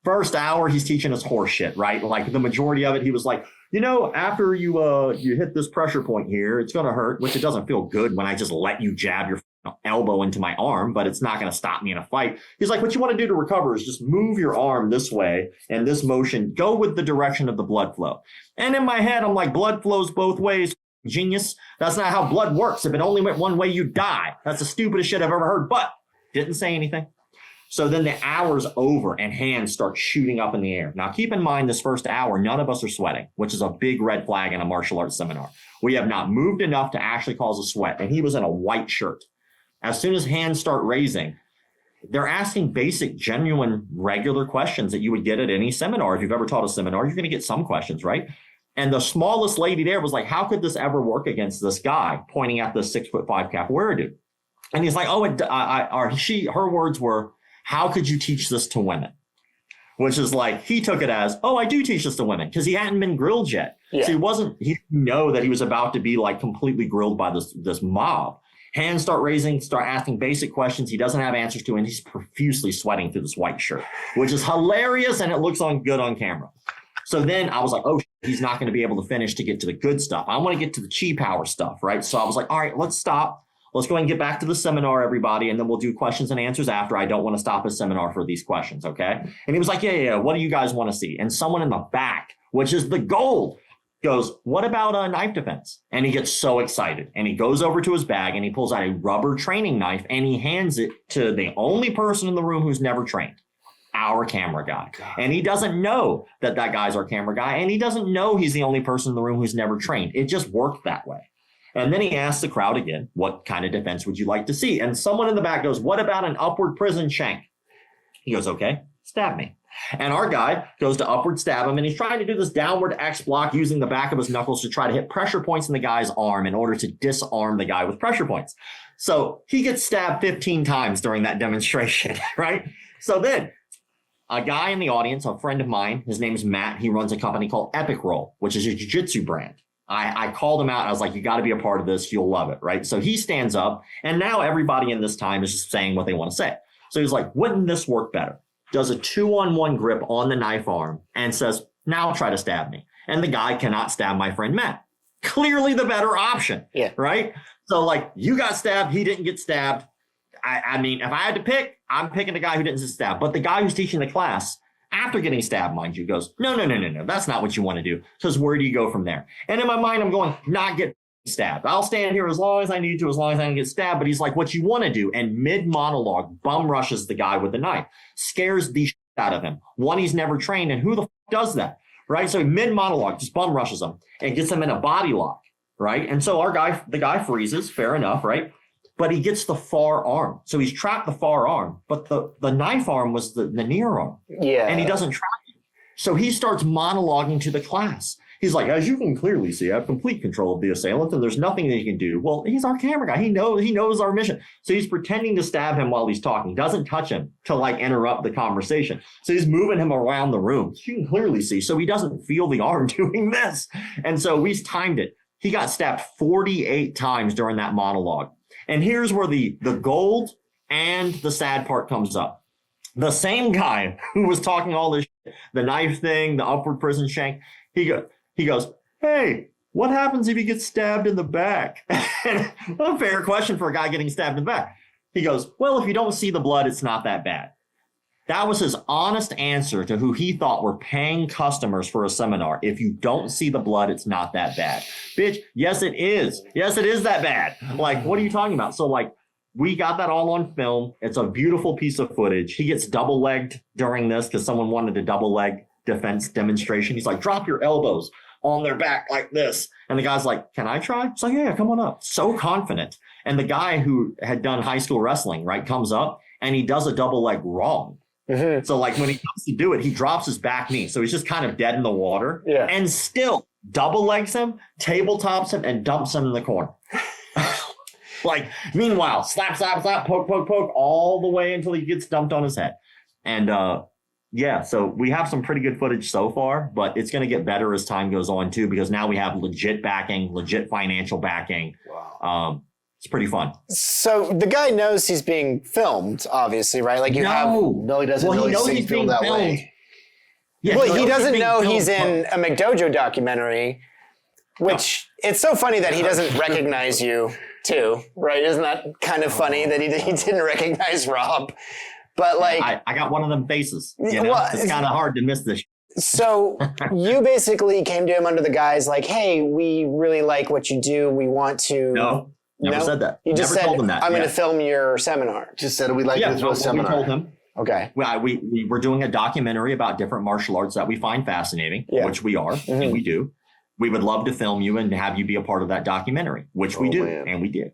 First hour, he's teaching us horse shit, right? Like the majority of it, he was like, you know, after you hit this pressure point here, it's going to hurt, which it doesn't feel good when I just let you jab your elbow into my arm, but it's not going to stop me in a fight. He's like, what you want to do to recover is just move your arm this way and this motion, go with the direction of the blood flow. And in my head, I'm like, blood flows both ways. Genius. That's not how blood works. If it only went one way, you die. That's the stupidest shit I've ever heard, but didn't say anything. So then the hour's over and hands start shooting up in the air. Now, keep in mind this first hour, none of us are sweating, which is a big red flag in a martial arts seminar. We have not moved enough to actually cause a sweat. And he was in a white shirt. As soon as hands start raising, they're asking basic, genuine, regular questions that you would get at any seminar. If you've ever taught a seminar, you're going to get some questions, right? And the smallest lady there was like, how could this ever work against this guy, pointing at the 6'5" capoeira dude? And he's like, oh, her words were, how could you teach this to women? Which is like, he took it as, oh, I do teach this to women, because he hadn't been grilled yet. Yeah. So he didn't know that he was about to be like completely grilled by this mob. Hands start raising, start asking basic questions he doesn't have answers to, and he's profusely sweating through this white shirt, which is hilarious, and it looks good on camera. So then I was like, oh, he's not going to be able to finish to get to the good stuff. I want to get to the chi power stuff, right? So I was like, all right, let's stop. Let's go ahead and get back to the seminar, everybody, and then we'll do questions and answers after. I don't want to stop his seminar for these questions, okay? And he was like, yeah, what do you guys want to see? And someone in the back, which is the gold, goes, what about a knife defense? And he gets so excited. And he goes over to his bag and he pulls out a rubber training knife and he hands it to the only person in the room who's never trained, our camera guy. God. And he doesn't know that guy's our camera guy. And he doesn't know he's the only person in the room who's never trained. It just worked that way. And then he asks the crowd again, what kind of defense would you like to see? And someone in the back goes, what about an upward prison shank? He goes, okay, stab me. And our guy goes to upward stab him, and he's trying to do this downward X block using the back of his knuckles to try to hit pressure points in the guy's arm in order to disarm the guy with pressure points. So he gets stabbed 15 times during that demonstration, right? So then a guy in the audience, a friend of mine, his name's Matt. He runs a company called Epic Roll, which is a jiu-jitsu brand. I called him out. I was like, you got to be a part of this. You'll love it, right? So he stands up, and now everybody in this time is just saying what they want to say. So he's like, wouldn't this work better? Does a 2-on-1 grip on the knife arm and says, now try to stab me. And the guy cannot stab my friend Matt. Clearly the better option, right? So like, you got stabbed, he didn't get stabbed. I mean, if I had to pick, I'm picking the guy who didn't get stabbed. But the guy who's teaching the class, after getting stabbed, mind you, goes, no, that's not what you want to do. Because where do you go from there? And in my mind, I'm going, not get stabbed. I'll stand here as long as I need to, as long as I don't get stabbed. But he's like, what you want to do? And mid-monologue, bum rushes the guy with the knife, scares the shit out of him. One, he's never trained, and who the f does that, right? So mid-monologue, just bum rushes him and gets him in a body lock, right? And so the guy freezes, fair enough, right? But he gets the far arm. So he's trapped the far arm, but the knife arm was the near arm. Yeah. And he doesn't trap it. So he starts monologuing to the class. He's like, as you can clearly see, I have complete control of the assailant, and there's nothing that he can do. Well, he's our camera guy. He knows our mission. So he's pretending to stab him while he's talking, doesn't touch him to like interrupt the conversation. So he's moving him around the room. You can clearly see. So he doesn't feel the arm doing this. And so we've timed it. He got stabbed 48 times during that monologue. And here's where the gold and the sad part comes up. The same guy who was talking all this shit, the knife thing, the upward prison shank, he goes, hey, what happens if you get stabbed in the back? A fair question for a guy getting stabbed in the back. He goes, well, if you don't see the blood, it's not that bad. That was his honest answer to who he thought were paying customers for a seminar. If you don't see the blood, it's not that bad. Bitch, yes, it is. Yes, it is that bad. Like, what are you talking about? So, like, we got that all on film. It's a beautiful piece of footage. He gets double-legged during this because someone wanted a double-leg defense demonstration. He's like, drop your elbows on their back like this. And the guy's like, can I try? He's like, yeah, come on up. So confident. And the guy who had done high school wrestling, right, comes up and he does a double leg wrong. Mm-hmm. So like when he comes to do it, he drops his back knee. So he's just kind of dead in the water and still double legs him, tabletops him, and dumps him in the corner. Like, meanwhile, slap, slap, slap, poke, poke, poke, all the way until he gets dumped on his head. And so we have some pretty good footage so far, but it's going to get better as time goes on too, because now we have legit backing, legit financial backing. Wow. It's pretty fun. So the guy knows he's being filmed, obviously, right? Like you have. No, he doesn't know he's being filmed that way. Yeah, well, he doesn't know he's in a McDojo documentary, which it's so funny that he doesn't recognize you too, right? Isn't that kind of funny that he didn't recognize Rob? But like, I got one of them faces. You know? It's kind of hard to miss this. So you basically came to him under the guise like, hey, we really like what you do. We want to. No, never said that. You just never said, told him that. I'm going to film your seminar. Just said we'd like to do a seminar. We told him. Okay. We were doing a documentary about different martial arts that we find fascinating, which we are, and we do. We would love to film you and have you be a part of that documentary, which we do, and we did.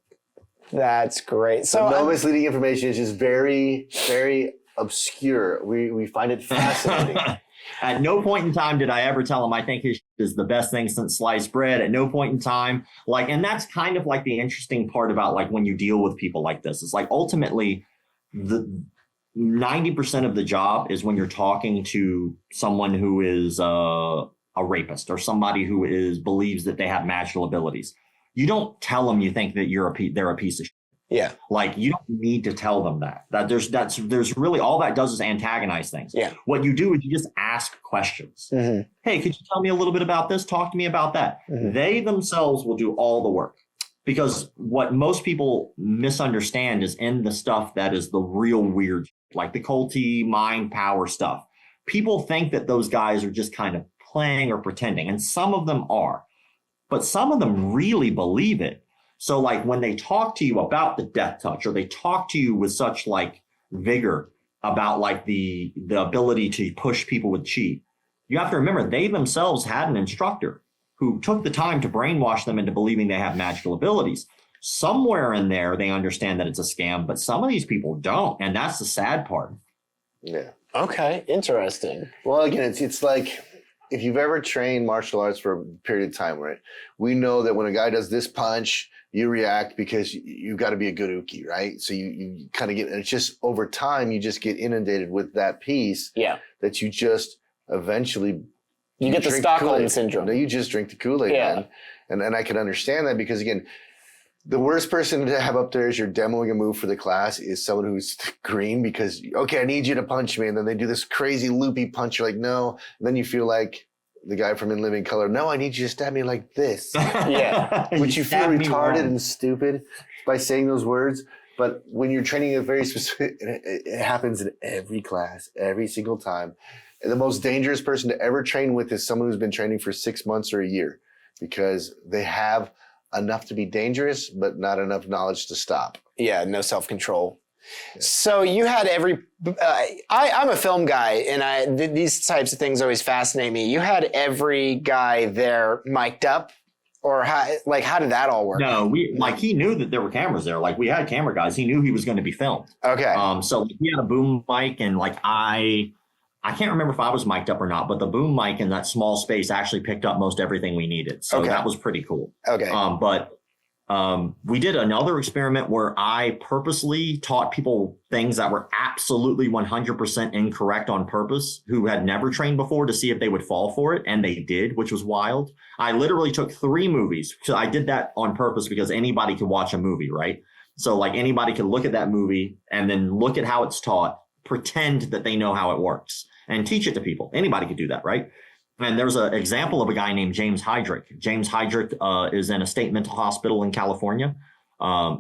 That's great. So no misleading information is just very, very obscure. We find it fascinating. At no point in time did I ever tell him I think his is the best thing since sliced bread. At no point in time, like, and that's kind of like the interesting part about like when you deal with people like this. It's like ultimately the 90% of the job is when you're talking to someone who is a rapist or somebody who believes that they have magical abilities. You don't tell them you think that they're a piece of shit. Yeah. Like you don't need to tell them that there's really all that does is antagonize things. Yeah. What you do is you just ask questions. Mm-hmm. Hey, could you tell me a little bit about this? Talk to me about that. Mm-hmm. They themselves will do all the work, because what most people misunderstand is in the stuff that is the real weird, like the culty mind power stuff. People think that those guys are just kind of playing or pretending, and some of them are, but some of them really believe it. So like when they talk to you about the death touch, or they talk to you with such like vigor about like the ability to push people with chi, you have to remember they themselves had an instructor who took the time to brainwash them into believing they have magical abilities. Somewhere in there, they understand that it's a scam, but some of these people don't. And that's the sad part. Yeah. Okay. Interesting. Well, again, it's like, if you've ever trained martial arts for a period of time, right? We know that when a guy does this punch, you react because you've got to be a good uke, right? So you kind of get, and it's just over time, you just get inundated with that piece that you just eventually... You get the Stockholm syndrome. No, you just drink the Kool-Aid, man. And I can understand that because, again, the worst person to have up there as you're demoing a move for the class is someone who's green because, okay, I need you to punch me. And then they do this crazy loopy punch. You're like, no. And then you feel like the guy from In Living Color. No, I need you to stab me like this. Which you feel retarded and stupid by saying those words. But when you're training a very specific, it happens in every class, every single time. And the most dangerous person to ever train with is someone who's been training for 6 months or a year, because they have enough to be dangerous, but not enough knowledge to stop. Yeah, no self-control. Yeah. So you had I'm a film guy, and these types of things always fascinate me. You had every guy there mic'd up, or how did that all work? No, he knew that there were cameras there. Like we had camera guys. He knew he was going to be filmed. Okay. So he had a boom mic, and like I can't remember if I was mic'd up or not, but the boom mic in that small space actually picked up most everything we needed. So that was pretty cool. Okay. But we did another experiment where I purposely taught people things that were absolutely 100% incorrect on purpose, who had never trained before, to see if they would fall for it. And they did, which was wild. I literally took 3 movies. So I did that on purpose because anybody could watch a movie, right? So like anybody could look at that movie and then look at how it's taught, pretend that they know how it works and teach it to people. Anybody could do that, right? And there's an example of a guy named James Heydrich. James Heydrich is in a state mental hospital in California.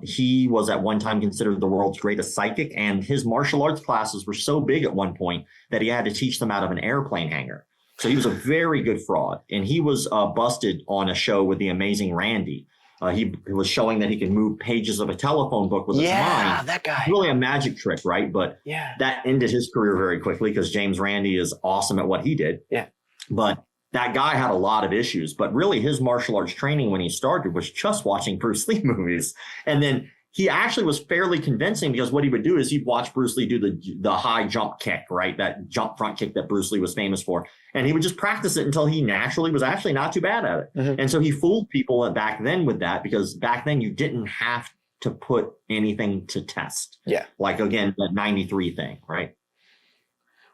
He was at one time considered the world's greatest psychic, and his martial arts classes were so big at one point that he had to teach them out of an airplane hangar. So he was a very good fraud, and he was busted on a show with the amazing Randy. He was showing that he could move pages of a telephone book with his mind. Yeah, that guy. Really a magic trick, right? But that ended his career very quickly because James Randi is awesome at what he did. Yeah. But that guy had a lot of issues. But really his martial arts training when he started was just watching Bruce Lee movies. And then he actually was fairly convincing because what he would do is he'd watch Bruce Lee do the high jump kick, right? That jump front kick that Bruce Lee was famous for. And he would just practice it until he naturally was actually not too bad at it. Mm-hmm. And so he fooled people back then with that because back then you didn't have to put anything to test. Yeah. Like, again, that 93 thing, right?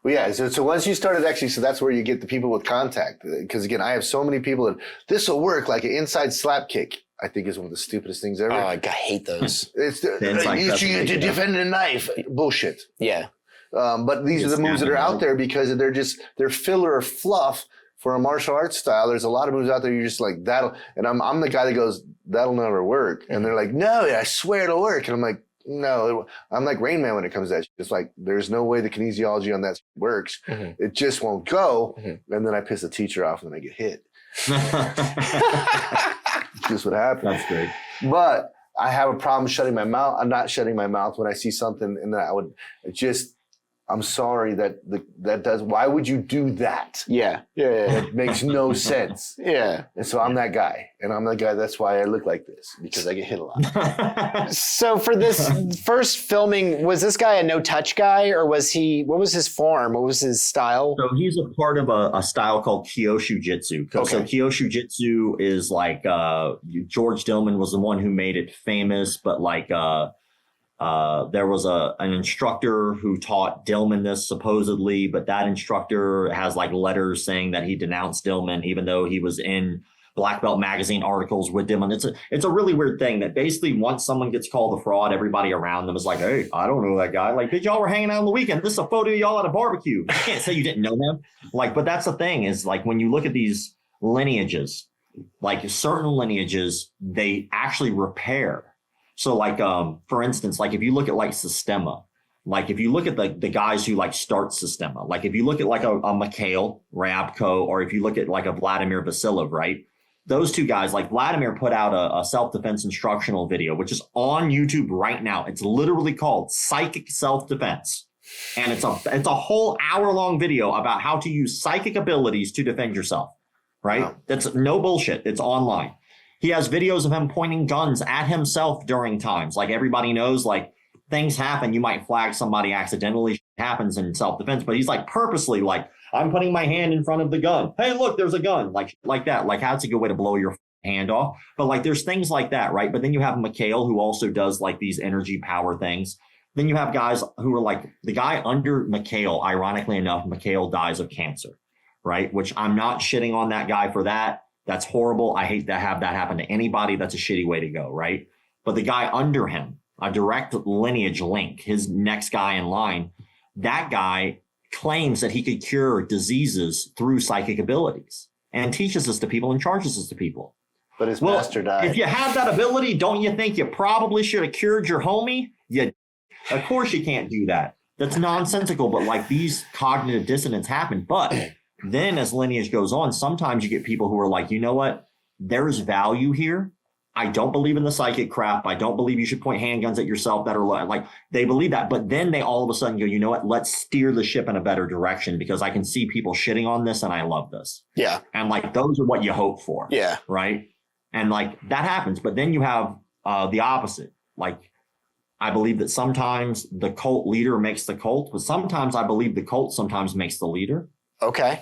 Well, yeah. So once you started actually, so that's where you get the people with contact. Because again, I have so many people that this will work like an inside slap kick. I think is one of the stupidest things ever. Oh, I hate those. It's to defend a knife. Bullshit. Yeah. But these are the moves that are out there because they're filler or fluff for a martial arts style. There's a lot of moves out there. You're just like that'll, and I'm the guy that goes that'll never work. And they're like, no, I swear it'll work. And I'm like, no, I'm like Rain Man when it comes to that. It's like there's no way the kinesiology on that works. Mm-hmm. It just won't go. Mm-hmm. And then I piss the teacher off and then I get hit. Just what happens. That's great. But I have a problem shutting my mouth. I'm not shutting my mouth when I see something, and I would just. I'm sorry that does. Why would you do that? Yeah. It makes no sense. Yeah. And so I'm that guy, and I'm the guy. That's why I look like this because I get hit a lot. So for this first filming, was this guy a no-touch guy, or was he? What was his form? What was his style? So he's a part of a style called Kyoshu Jitsu. Okay. So Kyoshu Jitsu is like George Dillman was the one who made it famous, but like. There was an instructor who taught Dillman this supposedly, but that instructor has like letters saying that he denounced Dillman, even though he was in Black Belt magazine articles with Dillman. It's a really weird thing that basically once someone gets called a fraud, everybody around them is like, hey, I don't know that guy. Like, y'all were hanging out on the weekend. This is a photo of y'all at a barbecue. You can't say you didn't know him. Like, but that's the thing is like when you look at these lineages, like certain lineages, they actually repair. So like, for instance, like if you look at like Sistema, like if you look at the guys who like start Sistema, like if you look at like a Mikhail Ryabko, or if you look at like a Vladimir Vasilov, right? Those two guys, like Vladimir put out a self-defense instructional video, which is on YouTube right now. It's literally called Psychic Self-Defense. And it's a whole hour-long video about how to use psychic abilities to defend yourself, right? Wow. That's no bullshit. It's online. He has videos of him pointing guns at himself during times. Like everybody knows, like things happen. You might flag somebody accidentally. It happens in self-defense, but he's like purposely like, I'm putting my hand in front of the gun. Hey, look, there's a gun. Like that. Like how's a good way to blow your hand off? But like there's things like that, right? But then you have Mikhail who also does like these energy power things. Then you have guys who are like the guy under Mikhail. Ironically enough, Mikhail dies of cancer, right? Which I'm not shitting on that guy for that. That's horrible. I hate to have that happen to anybody. That's a shitty way to go, right? But the guy under him, a direct lineage link, his next guy in line, that guy claims that he could cure diseases through psychic abilities and teaches this to people and charges this to people. But his master died. If you have that ability, don't you think you probably should have cured your homie? Of course you can't do that. That's nonsensical, but like these cognitive dissonance happen. But then as lineage goes on, sometimes you get people who are like, you know what? There's value here. I don't believe in the psychic crap. I don't believe you should point handguns at yourself that are like, they believe that. But then they all of a sudden go, you know what? Let's steer the ship in a better direction because I can see people shitting on this and I love this. Yeah. And like, those are what you hope for. Yeah. Right. And like that happens. But then you have the opposite. Like, I believe that sometimes the cult leader makes the cult, but sometimes I believe the cult sometimes makes the leader. Okay.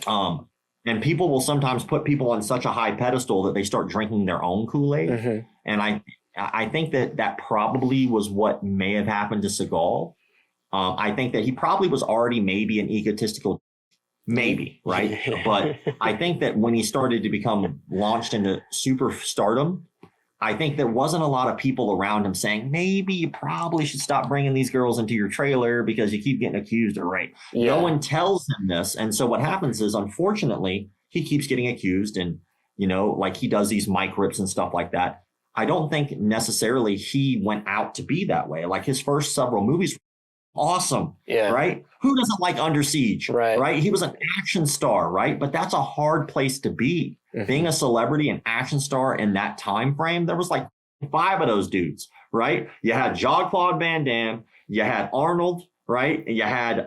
And people will sometimes put people on such a high pedestal that they start drinking their own Kool-Aid. Mm-hmm. And I think that probably was what may have happened to Seagal. I think that he probably was already maybe an egotistical, maybe, right? But I think that when he started to become launched into superstardom, I think there wasn't a lot of people around him saying, maybe you probably should stop bringing these girls into your trailer because you keep getting accused of rape. No one tells him this. And so what happens is, unfortunately, he keeps getting accused and, like he does these mic rips and stuff like that. I don't think necessarily he went out to be that way. Like his first several movies were awesome, right? Who doesn't like Under Siege, right? He was an action star, right? But that's a hard place to be. Being a celebrity and action star in that time frame, there was like 5 of those dudes, right? You had Jean-Claude Van Damme, you had Arnold, right? You had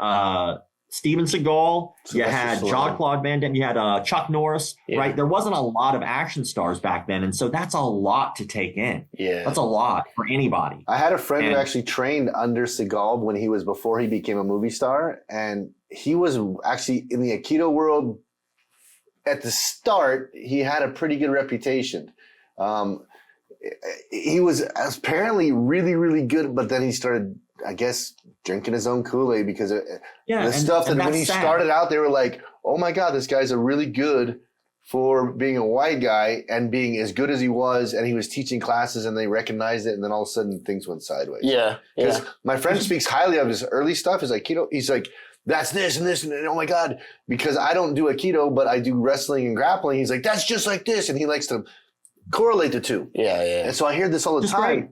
Steven Seagal, you had Jean-Claude Van Damme, you had Chuck Norris, right? There wasn't a lot of action stars back then. And so that's a lot to take in. Yeah. That's a lot for anybody. I had a friend who actually trained under Seagal before he became a movie star. And he was actually in the Aikido world. At the start, he had a pretty good reputation. He was apparently really, really good, but then he started, I guess, drinking his own Kool-Aid because the stuff that when he started out, they were like, oh my God, this guy's a really good for being a white guy and being as good as he was. And he was teaching classes and they recognized it. And then all of a sudden things went sideways. Yeah. Because my friend speaks highly of his early stuff. He's like, he's like, that's this and this and oh my God, because I don't do Aikido, but I do wrestling and grappling. He's like, that's just like this. And he likes to correlate the two. Yeah. And so I hear this all the time. Great.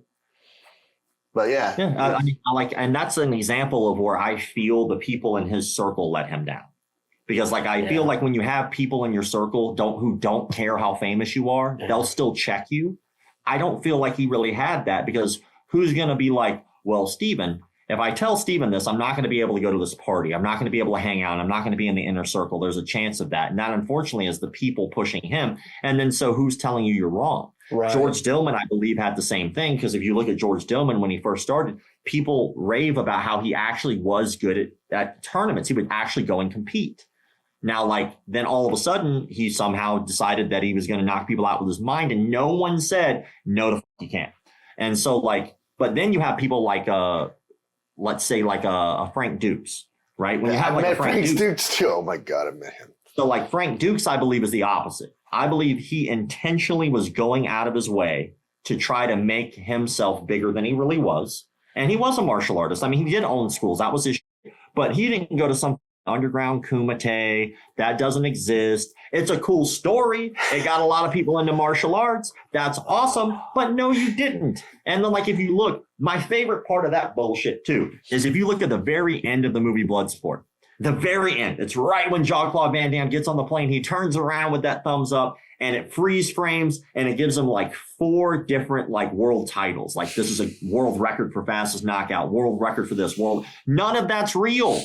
But I mean, and that's an example of where I feel the people in his circle let him down. Because I feel like when you have people in your circle who don't care how famous you are, they'll still check you. I don't feel like he really had that because who's going to be like, well, Steven, if I tell Steven this, I'm not going to be able to go to this party. I'm not going to be able to hang out. I'm not going to be in the inner circle. There's a chance of that. And that, unfortunately, is the people pushing him. And then so who's telling you you're wrong? Right. George Dillman, I believe, had the same thing. Because if you look at George Dillman when he first started, people rave about how he actually was good at tournaments. He would actually go and compete. Now, then all of a sudden, he somehow decided that he was going to knock people out with his mind. And no one said, no, the fuck you can't. And so but then you have people like, let's say a Frank Dukes, right? When you have a Frank Dukes too. Oh my God, I met him. So Frank Dukes, I believe, is the opposite. I believe he intentionally was going out of his way to try to make himself bigger than he really was. And he was a martial artist. I mean, he did own schools. That was his shit. But he didn't go to some underground kumite. That doesn't exist. It's a cool story. It got a lot of people into martial arts. That's awesome. But no, you didn't. And then if you look, my favorite part of that bullshit too, is if you look at the very end of the movie Bloodsport, the very end, it's right when Jean-Claude Van Damme gets on the plane, he turns around with that thumbs up and it freeze frames and it gives him 4 different world titles. This is a world record for fastest knockout, world record for this, none of that's real.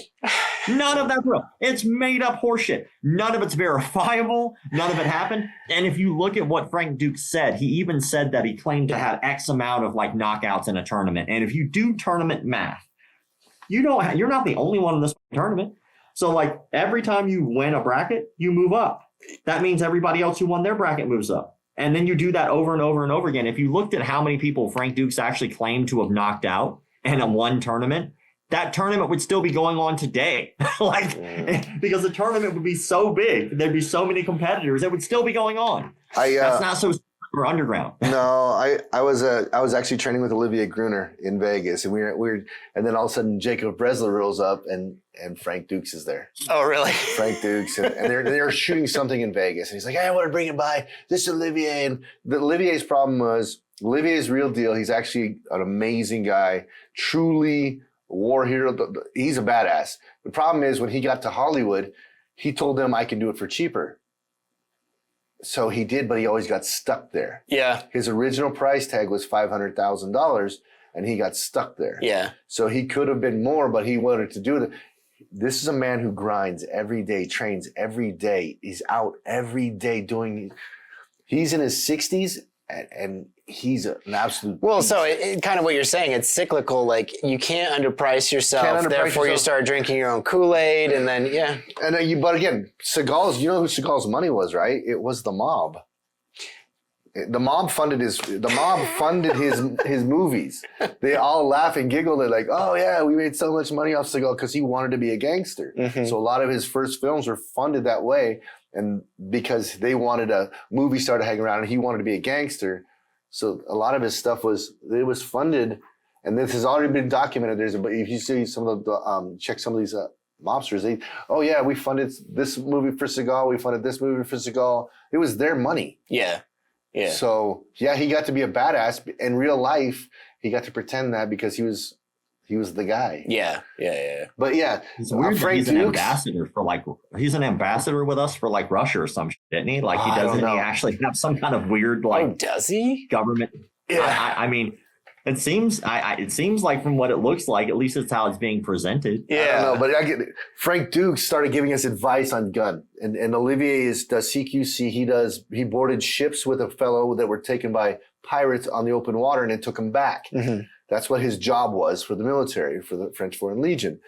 None of that's real. It's made up horseshit. None of it's verifiable. None of it happened. And if you look at what Frank Dukes said, he even said that he claimed to have X amount of knockouts in a tournament. And if you do tournament math, you're not the only one in this tournament. So every time you win a bracket, you move up. That means everybody else who won their bracket moves up. And then you do that over and over and over again. If you looked at how many people Frank Dukes actually claimed to have knocked out in a one tournament, that tournament would still be going on today. Because the tournament would be so big, there'd be so many competitors, it would still be going on. That's not so super underground. No, I was actually training with Olivier Gruner in Vegas, and we were, and then all of a sudden Jacob Bresler rolls up, and Frank Dukes is there. Oh, really? Frank Dukes, and they're shooting something in Vegas, and he's like, hey, I want to bring it by. This is Olivier, and Olivier's problem was Olivier's real deal. He's actually an amazing guy, truly. War hero, he's a badass. The problem is when he got to Hollywood, he told them I can do it for cheaper. So he did, but he always got stuck there. Yeah. His original price tag was $500,000 and he got stuck there. Yeah. So he could have been more, but he wanted to do it. This is a man who grinds every day, trains every day. He's out every day he's in his 60s and he's an absolute beast. So it kind of what you're saying, it's cyclical. You can't underprice yourself, therefore you start drinking your own Kool-Aid, and then And but again, Seagal's. You know who Seagal's money was, right? It was the mob. The mob funded his movies. They all laugh and giggle. They're like, "Oh yeah, we made so much money off Seagal because he wanted to be a gangster." Mm-hmm. So a lot of his first films were funded that way, and because they wanted a movie star to hang around, and he wanted to be a gangster. So a lot of his stuff was funded, and this has already been documented. If you see some of the check some of these mobsters, we funded this movie for Seagal, we funded this movie for Seagal. It was their money. Yeah. Yeah. So he got to be a badass. In real life, he got to pretend that because he was the guy. Yeah. But yeah, it's weird that he's an ambassador for he's an ambassador with us for Russia or some shit, isn't he? Like he doesn't he actually have some kind of weird does he? Government? Yeah. I mean, it seems like from what it looks like, at least it's how it's being presented. Yeah. I don't know, but I get it. Frank Dukes started giving us advice on gun, and Olivier does CQC. He boarded ships with a fellow that were taken by pirates on the open water, and it took him back. Mm-hmm. That's what his job was for the military, for the French Foreign Legion.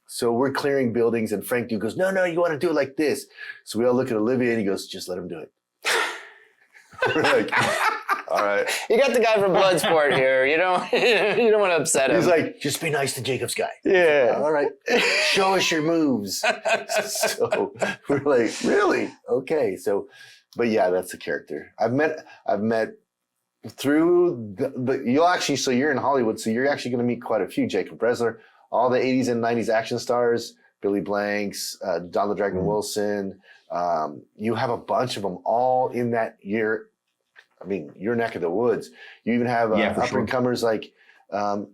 So we're clearing buildings, and Frank Duke goes, no, you want to do it like this. So we all look at Olivier, and he goes, just let him do it. We're like, all right. You got the guy from Bloodsport here. You don't want to upset him. He's like, just be nice to Jacob's guy. Yeah. All right. Show us your moves. So we're like, really? Okay. So, but yeah, that's the character. I've met through you'll actually, so you're in Hollywood, so you're actually going to meet quite a few. Jacob Bresler, all the 80s and 90s action stars, Billy Blanks, Don the Dragon Wilson. You have a bunch of them all in that year. I mean, your neck of the woods. You even have up and comers like Krav.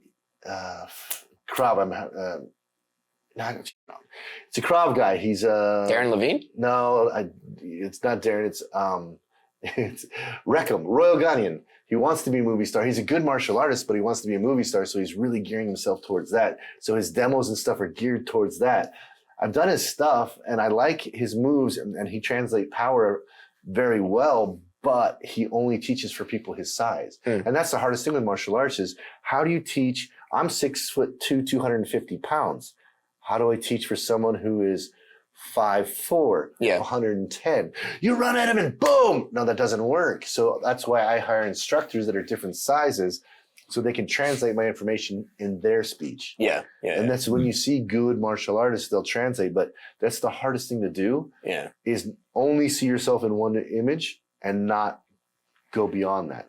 It's a Krav guy. He's Darren Levine. No, it's not Darren. It's Reckham, Royal Ghanian. He wants to be a movie star. He's a good martial artist, but he wants to be a movie star, so he's really gearing himself towards that. So his demos and stuff are geared towards that. I've done his stuff, and I like his moves, and he translates power very well, but he only teaches for people his size. And that's the hardest thing with martial arts is, how do you teach? I'm 6'2", 250 pounds. How do I teach for someone who is 5'4", 110. You run at him and boom! No, that doesn't work. So that's why I hire instructors that are different sizes so they can translate my information in their speech. Yeah. And that's when you see good martial artists, they'll translate. But that's the hardest thing to do is only see yourself in one image and not go beyond that.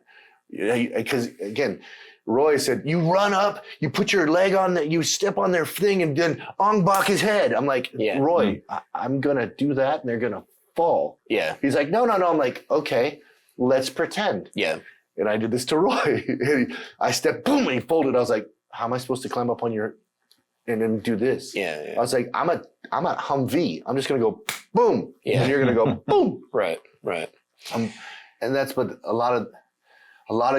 Because again, Roy said, you run up, you put your leg on that, you step on their thing and then ong bak his head. I'm like, Roy, I'm going to do that and they're going to fall. Yeah. He's like, no. I'm like, okay, let's pretend. Yeah. And I did this to Roy. I stepped, boom, and he folded. I was like, how am I supposed to climb up on your, and then do this? Yeah. I was like, I'm a Humvee. I'm just going to go boom. Yeah. And you're going to go boom. Right. And that's what a lot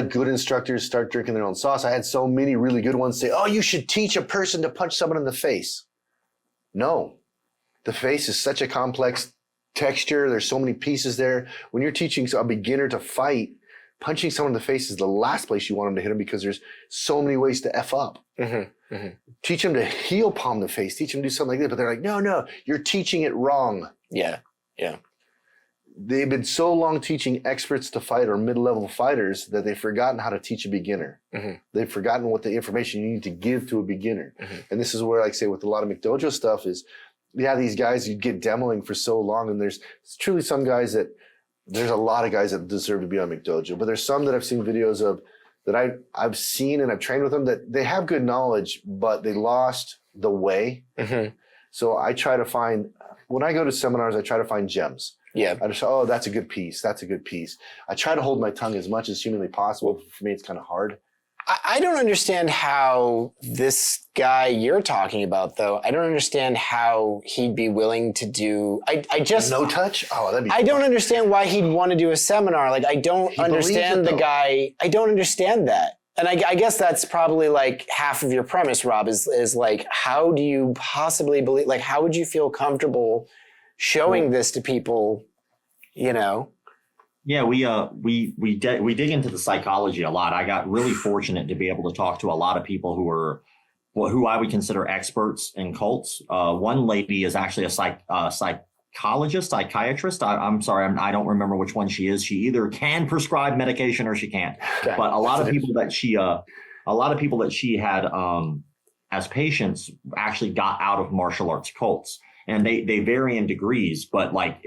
of good instructors start drinking their own sauce. I had so many really good ones say, oh, you should teach a person to punch someone in the face. No, the face is such a complex texture. There's so many pieces there. When you're teaching a beginner to fight, punching someone in the face is the last place you want them to hit them because there's so many ways to F up. Teach them to heel palm the face. Teach them to do something like that. But they're like, no, you're teaching it wrong. Yeah. They've been so long teaching experts to fight or mid-level fighters that they've forgotten how to teach a beginner. They've forgotten what the information you need to give to a beginner. And this is where, like, say, with a lot of McDojo stuff is, these guys you get demoing for so long, and there's truly some guys there's a lot of guys that deserve to be on McDojo, but there's some that I've seen videos of that I've seen and I've trained with them that they have good knowledge, but they lost the way. So I try to find, when I go to seminars, I try to find gems. Yeah. I just, that's a good piece. That's a good piece. I try to hold my tongue as much as humanly possible. For me, it's kind of hard. I don't understand how this guy you're talking about, though, I don't understand how he'd be willing to do, I just... No touch? Oh, that'd be I don't understand why he'd want to do a seminar. Like, I don't understand the guy. I don't understand that. And I guess that's probably like half of your premise, Rob, is like, how do you possibly believe, like, how would you feel comfortable showing this to people, you know? Yeah, we dig into the psychology a lot. I got really fortunate to be able to talk to a lot of people who I would consider experts in cults. One lady is actually a psychiatrist. I'm sorry, I don't remember which one she is. She either can prescribe medication or she can't. Okay. But a lot of people that she had as patients actually got out of martial arts cults, and they vary in degrees. But like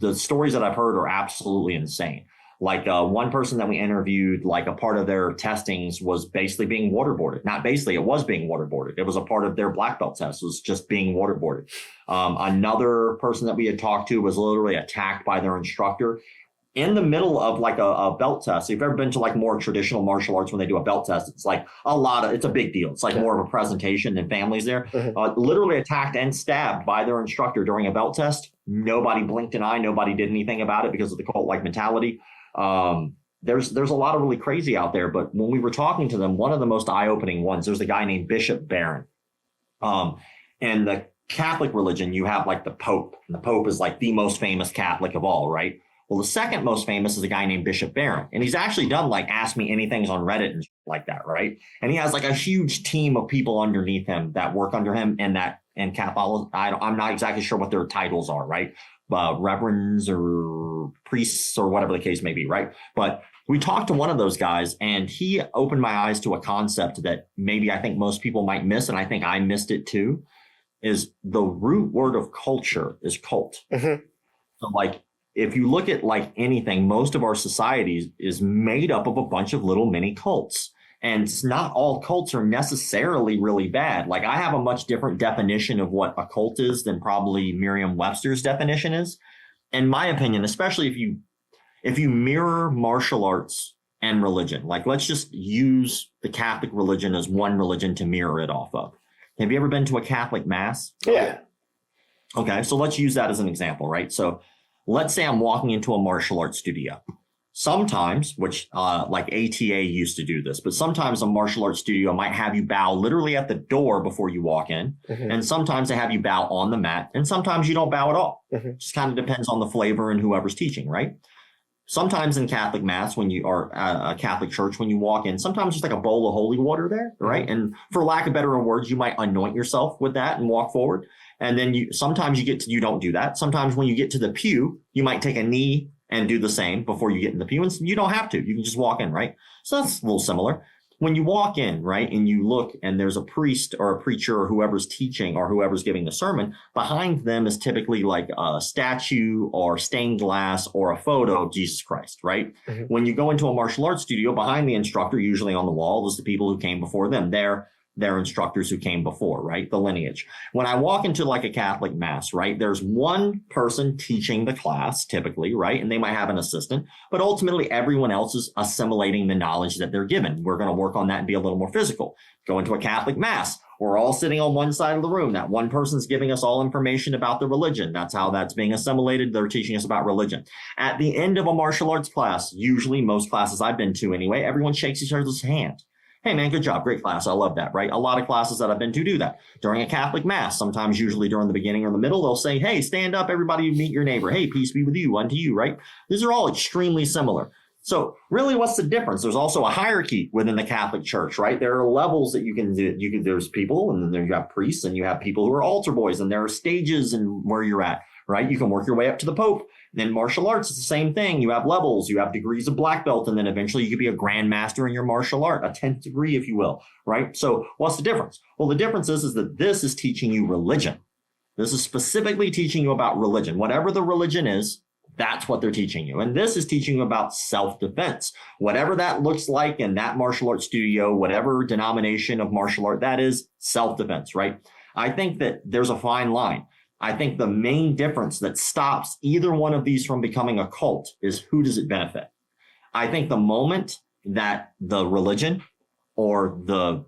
the stories that I've heard are absolutely insane. Like one person that we interviewed, like a part of their testings was basically being waterboarded. Not basically, it was being waterboarded. It was a part of their black belt test, was just being waterboarded. Another person that we had talked to was literally attacked by their instructor in the middle of like a belt test. If you've ever been to like more traditional martial arts when they do a belt test, it's like it's a big deal. It's like more of a presentation than families there. Literally attacked and stabbed by their instructor during a belt test. Nobody blinked an eye. Nobody did anything about it because of the cult-like mentality. There's a lot of really crazy out there. But when we were talking to them, one of the most eye-opening ones, there's a guy named Bishop Barron. And the Catholic religion, you have like the Pope. And the Pope is like the most famous Catholic of all, right? Well, the second most famous is a guy named Bishop Barron. And he's actually done like Ask Me Anythings on Reddit and like that, right? And he has like a huge team of people underneath him that work under him and Catholic. I'm not exactly sure what their titles are, right? Reverends or priests or whatever the case may be, right? But we talked to one of those guys and he opened my eyes to a concept that maybe I think most people might miss, and I think I missed it too, is the root word of culture is cult. So like, if you look at like anything, most of our societies is made up of a bunch of little mini cults. And it's not all cults are necessarily really bad. Like I have a much different definition of what a cult is than probably Merriam-Webster's definition is. In my opinion, especially if you mirror martial arts and religion, like let's just use the Catholic religion as one religion to mirror it off of. Have you ever been to a Catholic mass? Yeah. Okay, so let's use that as an example, right? So let's say I'm walking into a martial arts studio. Sometimes, which like ATA used to do this, but sometimes a martial arts studio might have you bow literally at the door before you walk in. And sometimes they have you bow on the mat. And sometimes you don't bow at all. Just kind of depends on the flavor and whoever's teaching, right? Sometimes in Catholic mass, when you are a Catholic church, when you walk in, sometimes there's like a bowl of holy water there, right? And for lack of better words, you might anoint yourself with that and walk forward. And then sometimes you don't do that. Sometimes when you get to the pew, you might take a knee and do the same before you get in the pew. And you don't have to. You can just walk in, right? So that's a little similar. When you walk in, right, and you look and there's a priest or a preacher or whoever's teaching or whoever's giving the sermon, behind them is typically like a statue or stained glass or a photo of Jesus Christ, right? When you go into a martial arts studio, behind the instructor, usually on the wall, is the people who came before them. They're instructors who came before, right? The lineage. When I walk into like a Catholic mass, right, there's one person teaching the class typically, right? And they might have an assistant, but ultimately everyone else is assimilating the knowledge that they're given. We're going to work on that and be a little more physical. Go into a Catholic mass. We're all sitting on one side of the room. That one person's giving us all information about the religion. That's how that's being assimilated. They're teaching us about religion. At the end of a martial arts class, usually most classes I've been to anyway, everyone shakes each other's hand. Hey, man, good job. Great class. I love that, right? A lot of classes that I've been to do that. During a Catholic mass, sometimes usually during the beginning or the middle, they'll say, hey, stand up, everybody, meet your neighbor. Hey, peace be with you, unto you, right? These are all extremely similar. So really, what's the difference? There's also a hierarchy within the Catholic Church, right? There are levels that you can do. There's people, and then there you have priests, and you have people who are altar boys, and there are stages and where you're at, right? You can work your way up to the Pope. Then martial arts, it's the same thing. You have levels, you have degrees of black belt, and then eventually you could be a grandmaster in your martial art, a 10th degree, if you will, right? So what's the difference? Well, the difference is that this is teaching you religion. This is specifically teaching you about religion. Whatever the religion is, that's what they're teaching you. And this is teaching you about self-defense. Whatever that looks like in that martial arts studio, whatever denomination of martial art that is, self-defense, right? I think that there's a fine line. I think the main difference that stops either one of these from becoming a cult is who does it benefit? I think the moment that the religion or the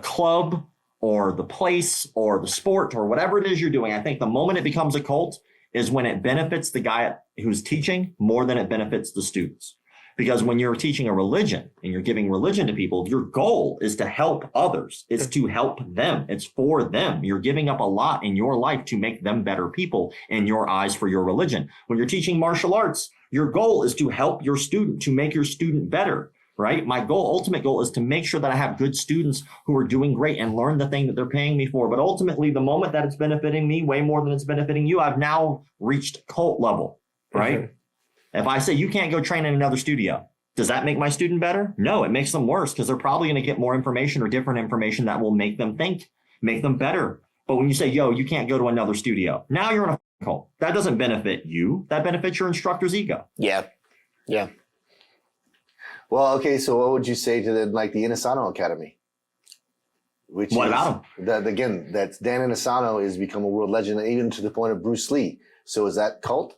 club or the place or the sport or whatever it is you're doing, I think the moment it becomes a cult is when it benefits the guy who's teaching more than it benefits the students. Because when you're teaching a religion and you're giving religion to people, your goal is to help others. It's to help them. It's for them. You're giving up a lot in your life to make them better people in your eyes for your religion. When you're teaching martial arts, your goal is to help your student, to make your student better, right? My ultimate goal is to make sure that I have good students who are doing great and learn the thing that they're paying me for. But ultimately, the moment that it's benefiting me way more than it's benefiting you, I've now reached cult level, right? If I say you can't go train in another studio, does that make my student better? No, it makes them worse because they're probably going to get more information or different information that will make them think, make them better. But when you say, yo, you can't go to another studio, now you're in a cult. That doesn't benefit you. That benefits your instructor's ego. Yeah. Well, okay. So what would you say to the Inosanto Academy? Which what about him? That's Dan Inosanto has become a world legend, even to the point of Bruce Lee. So is that cult?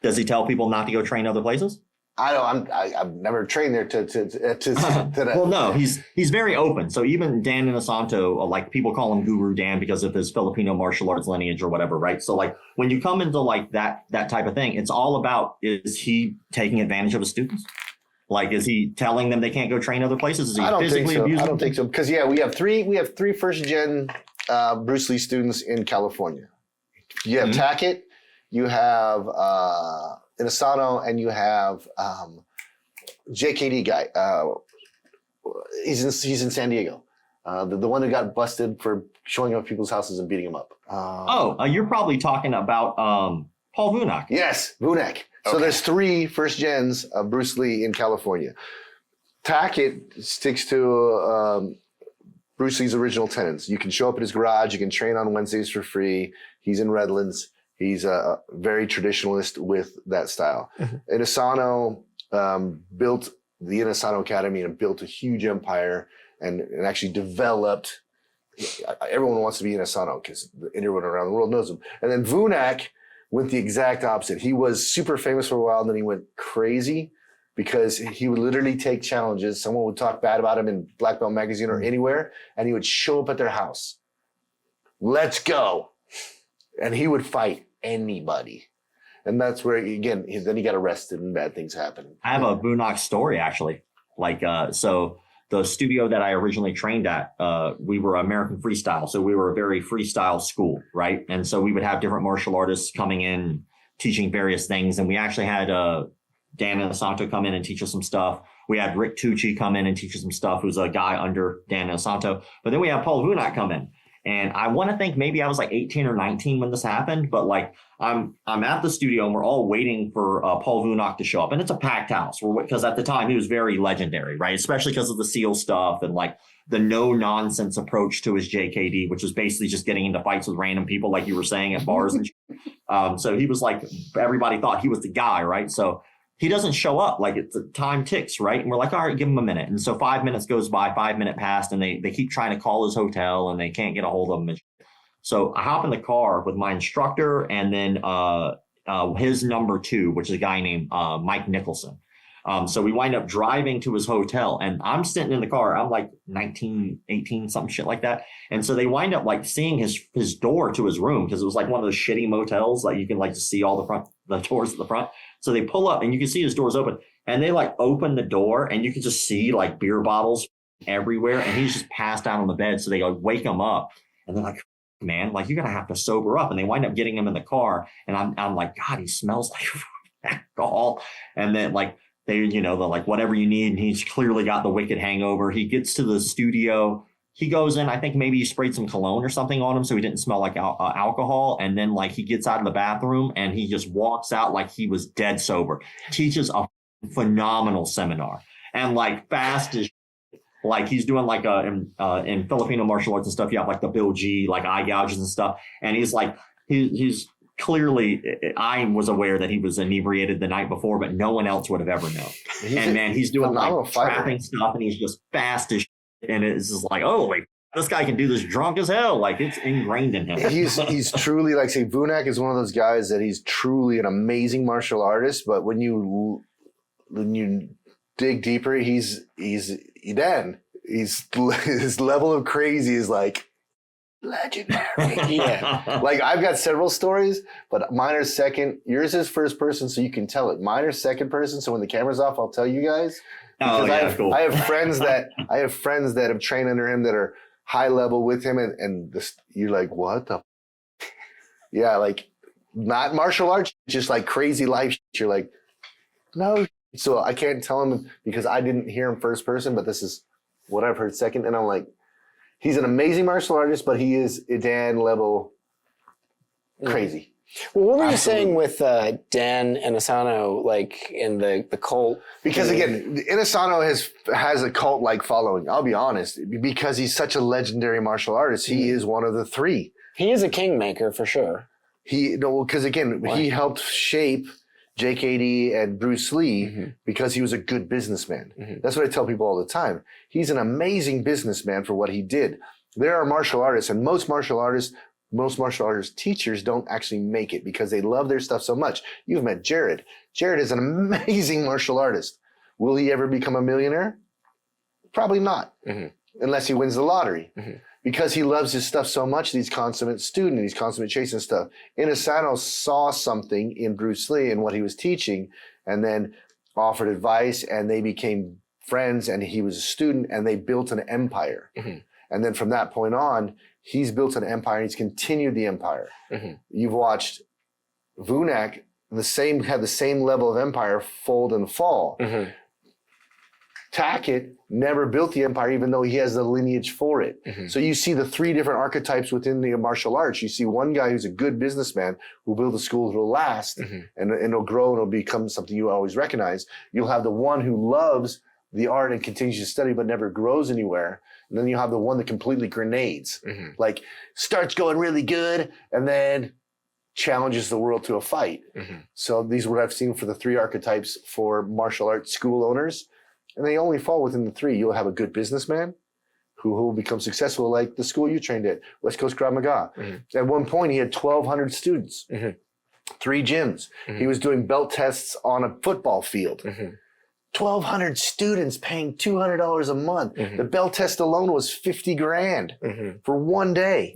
Does he tell people not to go train other places? I don't. I've never trained there to Well, no, he's very open. So even Dan Inosanto, like people call him Guru Dan because of his Filipino martial arts lineage or whatever, right? So like when you come into like that type of thing, it's all about, is he taking advantage of his students? Like, is he telling them they can't go train other places? Is he physically abusing them? I don't think so. Because we have three first gen Bruce Lee students in California. You have Tackett, you have Inosanto, and you have JKD guy. He's in San Diego. The one who got busted for showing up at people's houses and beating them up. You're probably talking about Paul Vunak. Yes, Vunak. So there's 3 first gens of Bruce Lee in California. Tackett sticks to Bruce Lee's original tenets. You can show up at his garage. You can train on Wednesdays for free. He's in Redlands. He's a very traditionalist with that style. Inosanto built the Inosanto Academy and built a huge empire and actually developed. Everyone wants to be Inosanto because everyone around the world knows him. And then Vunak went the exact opposite. He was super famous for a while, and then he went crazy because he would literally take challenges. Someone would talk bad about him in Black Belt Magazine or anywhere, and he would show up at their house. Let's go. And he would fight anybody. And that's where, again, then he got arrested and bad things happened. I have a Vunak story, actually. So the studio that I originally trained at, we were American Freestyle. So we were a very freestyle school, right? And so we would have different martial artists coming in, teaching various things. And we actually had Dan Inosanto come in and teach us some stuff. We had Rick Tucci come in and teach us some stuff, who's a guy under Dan Inosanto. But then we have Paul Vunak come in. And I want to think maybe I was like 18 or 19 when this happened, but like I'm at the studio and we're all waiting for Paul Vunak to show up, and it's a packed house because at the time he was very legendary, right? Especially because of the SEAL stuff and like the no nonsense approach to his JKD, which was basically just getting into fights with random people, like you were saying, at bars and so he was like, everybody thought he was the guy, right? So he doesn't show up, like the time ticks, right? And we're like, all right, give him a minute. And so 5 minutes goes by, 5 minutes passed, and they keep trying to call his hotel and they can't get a hold of him. So I hop in the car with my instructor and then his number 2, which is a guy named Mike Nicholson. So we wind up driving to his hotel, and I'm sitting in the car. I'm like 19, 18, something shit like that. And so they wind up like seeing his door to his room, because it was like one of those shitty motels, like you can like just see all the doors at the front. So they pull up and you can see his doors open, and they like open the door and you can just see like beer bottles everywhere. And he's just passed out on the bed. So they like wake him up and they're like, man, like you're going to have to sober up. And they wind up getting him in the car. And I'm like, God, he smells like alcohol. And then like, they're like, whatever you need. And he's clearly got the wicked hangover. He gets to the studio. He goes in, I think maybe he sprayed some cologne or something on him so he didn't smell like alcohol. And then like he gets out of the bathroom and he just walks out like he was dead sober. Teaches a phenomenal seminar and like fast as like he's doing like in Filipino martial arts and stuff. You have like the Bill G, like eye gouges and stuff. And he's like, he's clearly, I was aware that he was inebriated the night before, but no one else would have ever known. He's doing like trapping stuff and he's just fast as shit. And it's just like, oh, like this guy can do this drunk as hell. Like it's ingrained in him. He's truly, like, say, Vunak is one of those guys that he's truly an amazing martial artist. But when you dig deeper, his level of crazy is like legendary. Yeah. Like I've got several stories, but mine are second. Yours is first person, so you can tell it. Mine are second person, so when the camera's off, I'll tell you guys. Oh, yeah, cool. I have friends that have trained under him that are high level with him, and you're like, what the? Yeah, like not martial arts, just like crazy life shit. You're like, no. So I can't tell him because I didn't hear him first person, but this is what I've heard second, and I'm like, he's an amazing martial artist, but he is Dan level crazy. Well, what were you saying with Dan Inosanto, like in the cult? Because again, Inosanto has a cult-like following. I'll be honest, because he's such a legendary martial artist. He is one of the 3. He is a kingmaker for sure. Because again, he helped shape JKD and Bruce Lee because he was a good businessman. That's what I tell people all the time. He's an amazing businessman for what he did. There are martial artists, and most martial artist teachers don't actually make it because they love their stuff so much. You've met Jared. Jared is an amazing martial artist. Will he ever become a millionaire? Probably not, unless he wins the lottery. Because he loves his stuff so much, he's consummate student, he's consummate chasing stuff. Inosanto saw something in Bruce Lee and what he was teaching, and then offered advice, and they became friends, and he was a student, and they built an empire. And then from that point on, he's built an empire, and he's continued the empire. You've watched Vunak, had the same level of empire fold and fall. Tackett never built the empire, even though he has the lineage for it. So you see the three different archetypes within the martial arts. You see one guy who's a good businessman who built a school that'll last and it'll grow and it'll become something you always recognize. You'll have the one who loves the art and continues to study but never grows anywhere. And then you have the one that completely grenades, like starts going really good and then challenges the world to a fight. So these are what I've seen for the three archetypes for martial arts school owners. And they only fall within the three. You'll have a good businessman who will become successful, like the school you trained at, West Coast Krav Maga. At one point, he had 1,200 students, 3 gyms. He was doing belt tests on a football field. 1,200 students paying $200 a month. The belt test alone was $50,000 for one day.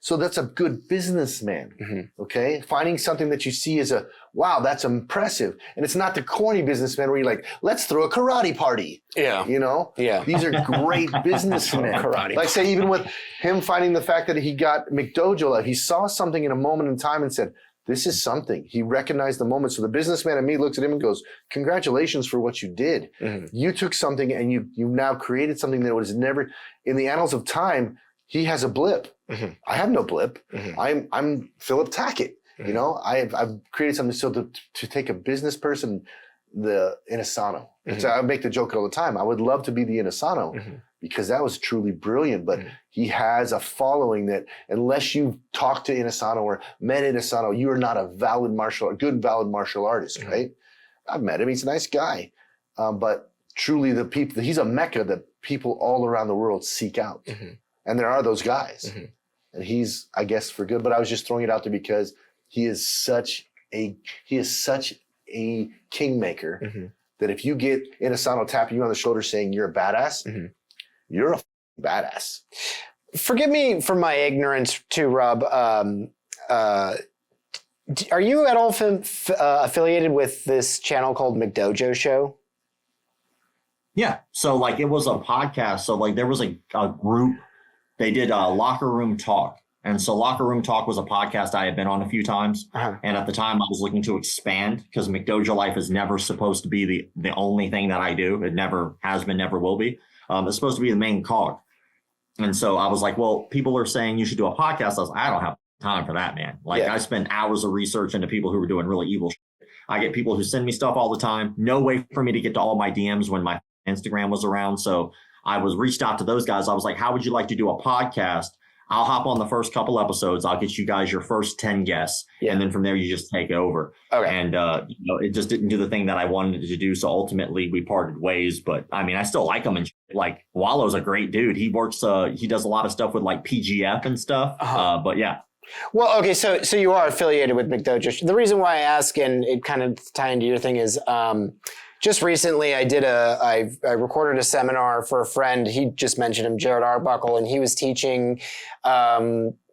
So that's a good businessman, okay? Finding something that you see as wow, that's impressive. And it's not the corny businessman where you're like, let's throw a karate party. You know? These are great businessmen. Like I say, even with him finding the fact that he got McDojoLife, he saw something in a moment in time and said, this is something. He recognized the moment. So the businessman in me looks at him and goes, congratulations for what you did. You took something and you now created something that was never, in the annals of time, he has a blip. I have no blip. I'm Philip Tackett. You know, I've created something so to take a business person, the Inosanto. So I make the joke all the time. I would love to be the Inosanto because that was truly brilliant. But he has a following that unless you've talked to Inosanto or met Inosanto, you are not a valid martial artist, right? I've met him. He's a nice guy. But truly the people, he's a mecca that people all around the world seek out. And there are those guys. And he's, I guess, for good. But I was just throwing it out there because he is such a kingmaker that if you get Inosanto tapping you on the shoulder saying you're a badass, you're a badass. Forgive me for my ignorance too, Rob. Are you at all affiliated with this channel called McDojo Show? Yeah. So like it was a podcast. So like there was a group. They did a Locker Room Talk. And so Locker Room Talk was a podcast I had been on a few times. And at the time I was looking to expand because McDojoLife is never supposed to be the only thing that I do. It never has been, never will be. It's supposed to be the main cog. And so I was like, well, people are saying you should do a podcast. I was like, I don't have time for that, man. Like I spend hours of research into people who are doing really evil shit. I get people who send me stuff all the time. No way for me to get to all my DMs when my Instagram was around. So I was reached out to those guys. I was like, how would you like to do a podcast? I'll hop on the first couple episodes. I'll get you guys your first 10 guests. And then from there, you just take over. And, it just didn't do the thing that I wanted it to do. So ultimately we parted ways, but I mean, I still like him. And like Wallow's a great dude. He works, he does a lot of stuff with like PGF and stuff. But yeah. Well, okay. So you are affiliated with McDojo. The reason why I ask, and it kind of tie into your thing is, just recently, I recorded a seminar for a friend. He just mentioned him, Jared Arbuckle, and he was teaching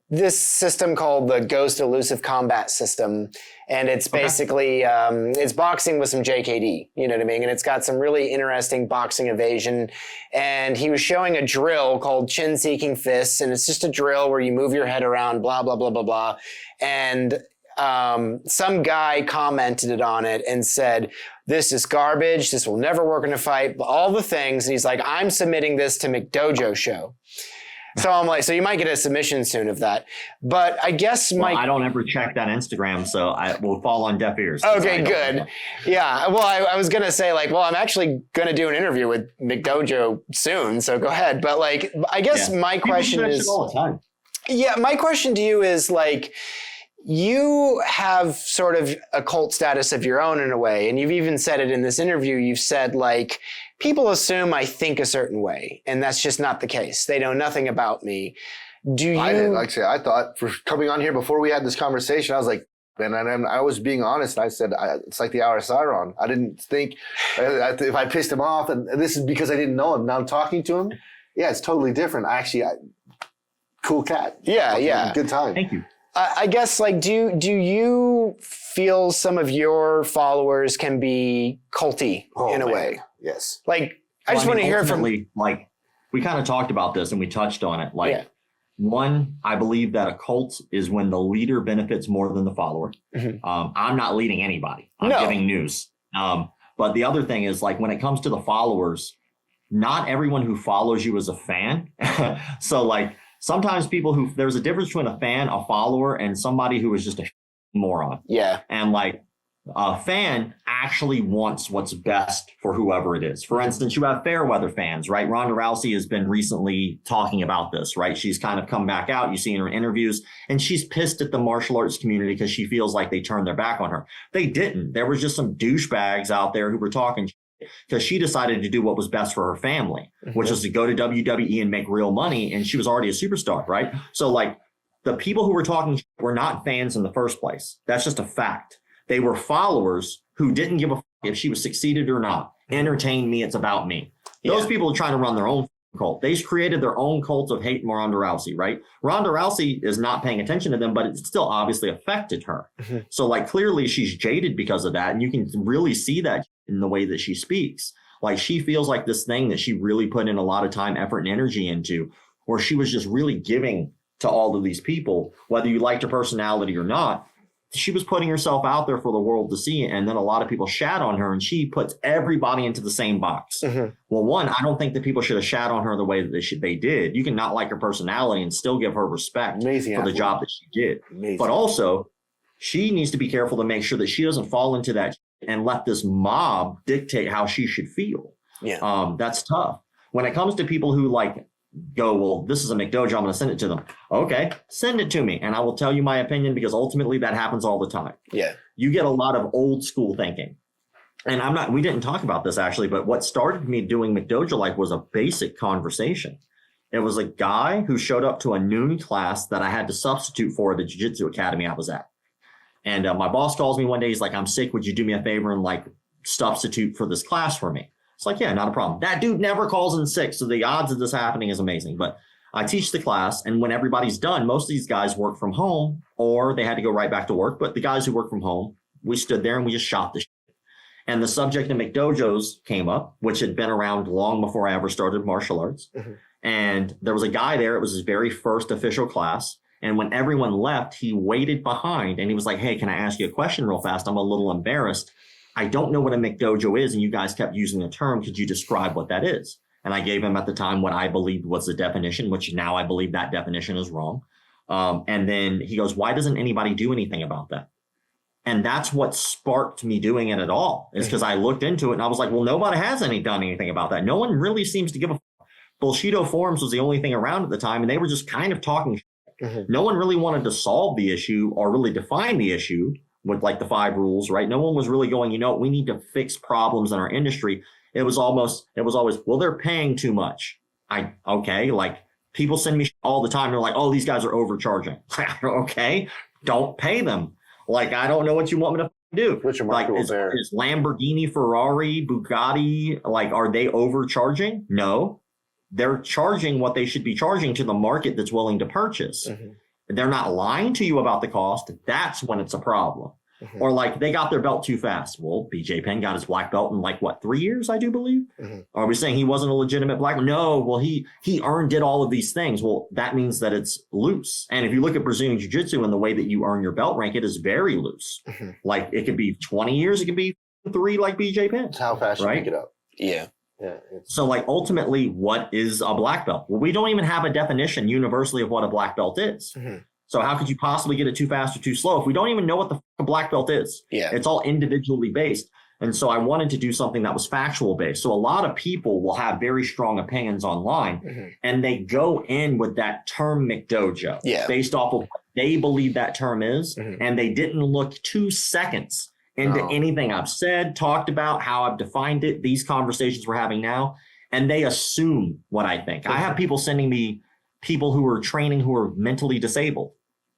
this system called the Ghost Elusive Combat System. And it's basically, it's boxing with some JKD, you know what I mean? And it's got some really interesting boxing evasion. And he was showing a drill called Chin Seeking Fists. And it's just a drill where you move your head around, blah, blah, blah, blah, blah. And some guy commented on it and said, this is garbage. This will never work in a fight. All the things. And he's like, I'm submitting this to McDojo Show. So I'm like, so you might get a submission soon of that. But I guess I don't ever check that Instagram, so I will fall on deaf ears. Okay, good. Yeah. Well, I was going to say like, well, I'm actually going to do an interview with McDojo soon. So go ahead. But like, I guess my question is, all the time. Yeah, my question to you is like, you have sort of a cult status of your own in a way. And you've even said it in this interview. You've said, like, people assume I think a certain way, and that's just not the case. They know nothing about me. Do you? Like I say, I thought for coming on here before we had this conversation, I was like, and I was being honest. I said, it's like the Hour of Sauron. I didn't think if I pissed him off, and this is because I didn't know him. Now I'm talking to him. Yeah, it's totally different. Cool cat. Yeah. Good time. Thank you. I guess, like, do you feel some of your followers can be culty in a way? Yes. Like, I just want to hear from. Like, we kind of talked about this and we touched on it. Like, one, I believe that a cult is when the leader benefits more than the follower. Mm-hmm. I'm not leading anybody. I'm giving news. But the other thing is, like, when it comes to the followers, not everyone who follows you is a fan. So, like, sometimes there's a difference between a fan, a follower, and somebody who is just a moron. Yeah. And, like, a fan actually wants what's best for whoever it is. For instance, you have fair weather fans, right? Ronda Rousey has been recently talking about this, right? She's kind of come back out. You see in her interviews, and she's pissed at the martial arts community because she feels like they turned their back on her. They didn't. There was just some douchebags out there who were talking because she decided to do what was best for her family, which was to go to WWE and make real money. And she was already a superstar, right? So, like, the people who were talking were not fans in the first place. That's just a fact. They were followers who didn't give a fuck if she was succeeded or not. Entertain me, it's about me. Those people are trying to run their own cult. They created their own cult of hate Ronda Rousey, right? Ronda Rousey is not paying attention to them, but it still obviously affected her. Mm-hmm. So, like, clearly she's jaded because of that. And you can really see that in the way that she speaks. Like, she feels like this thing that she really put in a lot of time, effort, and energy into, where she was just really giving to all of these people, whether you liked her personality or not. She was putting herself out there for the world to see, and then a lot of people shat on her, and she puts everybody into the same box. Mm-hmm. Well, one, I don't think that people should have shat on her the way that they did. You can not like her personality and still give her respect for the job that she did. But also, she needs to be careful to make sure that she doesn't fall into that and let this mob dictate how she should feel. Yeah, that's tough. When it comes to people who, like, go, well, this is a McDojo, I'm going to send it to them. Okay, send it to me, and I will tell you my opinion, because ultimately that happens all the time. Yeah. You get a lot of old school thinking. And we didn't talk about this actually, but what started me doing McDojoLife was a basic conversation. It was a guy who showed up to a noon class that I had to substitute for the jiu-jitsu academy I was at. And my boss calls me one day. He's like, I'm sick. Would you do me a favor and, like, substitute for this class for me? It's like, yeah, not a problem. That dude never calls in sick. So the odds of this happening is amazing. But I teach the class, and when everybody's done, most of these guys work from home, or they had to go right back to work. But the guys who work from home, we stood there and we just shot the shit. And the subject of McDojos came up, which had been around long before I ever started martial arts. Mm-hmm. And there was a guy there. It was his very first official class. And when everyone left, he waited behind and he was like, hey, can I ask you a question real fast? I'm a little embarrassed. I don't know what a McDojo is, and you guys kept using the term. Could you describe what that is? And I gave him at the time what I believed was the definition, which now I believe that definition is wrong. And then he goes, why doesn't anybody do anything about that? And that's what sparked me doing it at all, is because I looked into it and I was like, well, nobody has done anything about that. No one really seems to give a fuck. Bushido Forums was the only thing around at the time, and they were just kind of talking. Mm-hmm. No one really wanted to solve the issue or really define the issue with, like, the 5 rules, right? No one was really going, we need to fix problems in our industry. It was always, well, they're paying too much. Okay, like, people send me all the time. They're like, oh, these guys are overcharging. Okay, don't pay them. Like, I don't know what you want me to do. Which are like, is Lamborghini, Ferrari, Bugatti, like, are they overcharging? No, they're charging what they should be charging to the market that's willing to purchase. Mm-hmm. They're not lying to you about the cost. That's when it's a problem. Mm-hmm. Or, like, they got their belt too fast. Well, BJ Penn got his black belt in, like, 3 years, I do believe. Mm-hmm. Are we saying he wasn't a legitimate black belt? No, well, he earned it, all of these things. Well, that means that it's loose. And if you look at Brazilian Jiu-Jitsu and the way that you earn your belt rank, it is very loose. Mm-hmm. Like, it could be 20 years, it could be 3 like BJ Penn. That's how fast you pick it up. Yeah. Yeah. So, like, ultimately, what is a black belt? Well, we don't even have a definition universally of what a black belt is. Mm-hmm. So how could you possibly get it too fast or too slow if we don't even know what the black belt is? Yeah. It's all individually based. And so I wanted to do something that was factual based. So a lot of people will have very strong opinions online, mm-hmm. and they go in with that term McDojo based off of what they believe that term is, and they didn't look 2 seconds into anything I've said, talked about, how I've defined it, these conversations we're having now, and they assume what I think. I have people sending me people who are training who are mentally disabled.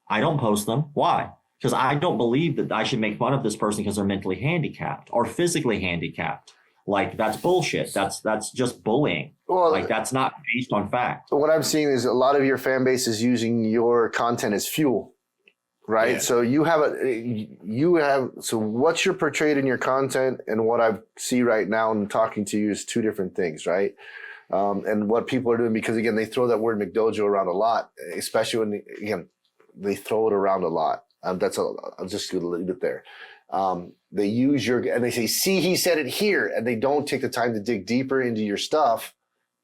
I don't post them. Why? Because I don't believe that I should make fun of this person because they're mentally handicapped or physically handicapped. Like, that's bullshit. That's just bullying. Well, like, that's not based on fact. What I'm seeing is a lot of your fan base is using your content as fuel, right? Yeah. So so what's your portrayed in your content and what I see right now and talking to you is 2 different things, right? And what people are doing, because again, they throw that word McDojo around a lot, especially when, they throw it around a lot. I'll just leave it there. They use and they say, see, he said it here. And they don't take the time to dig deeper into your stuff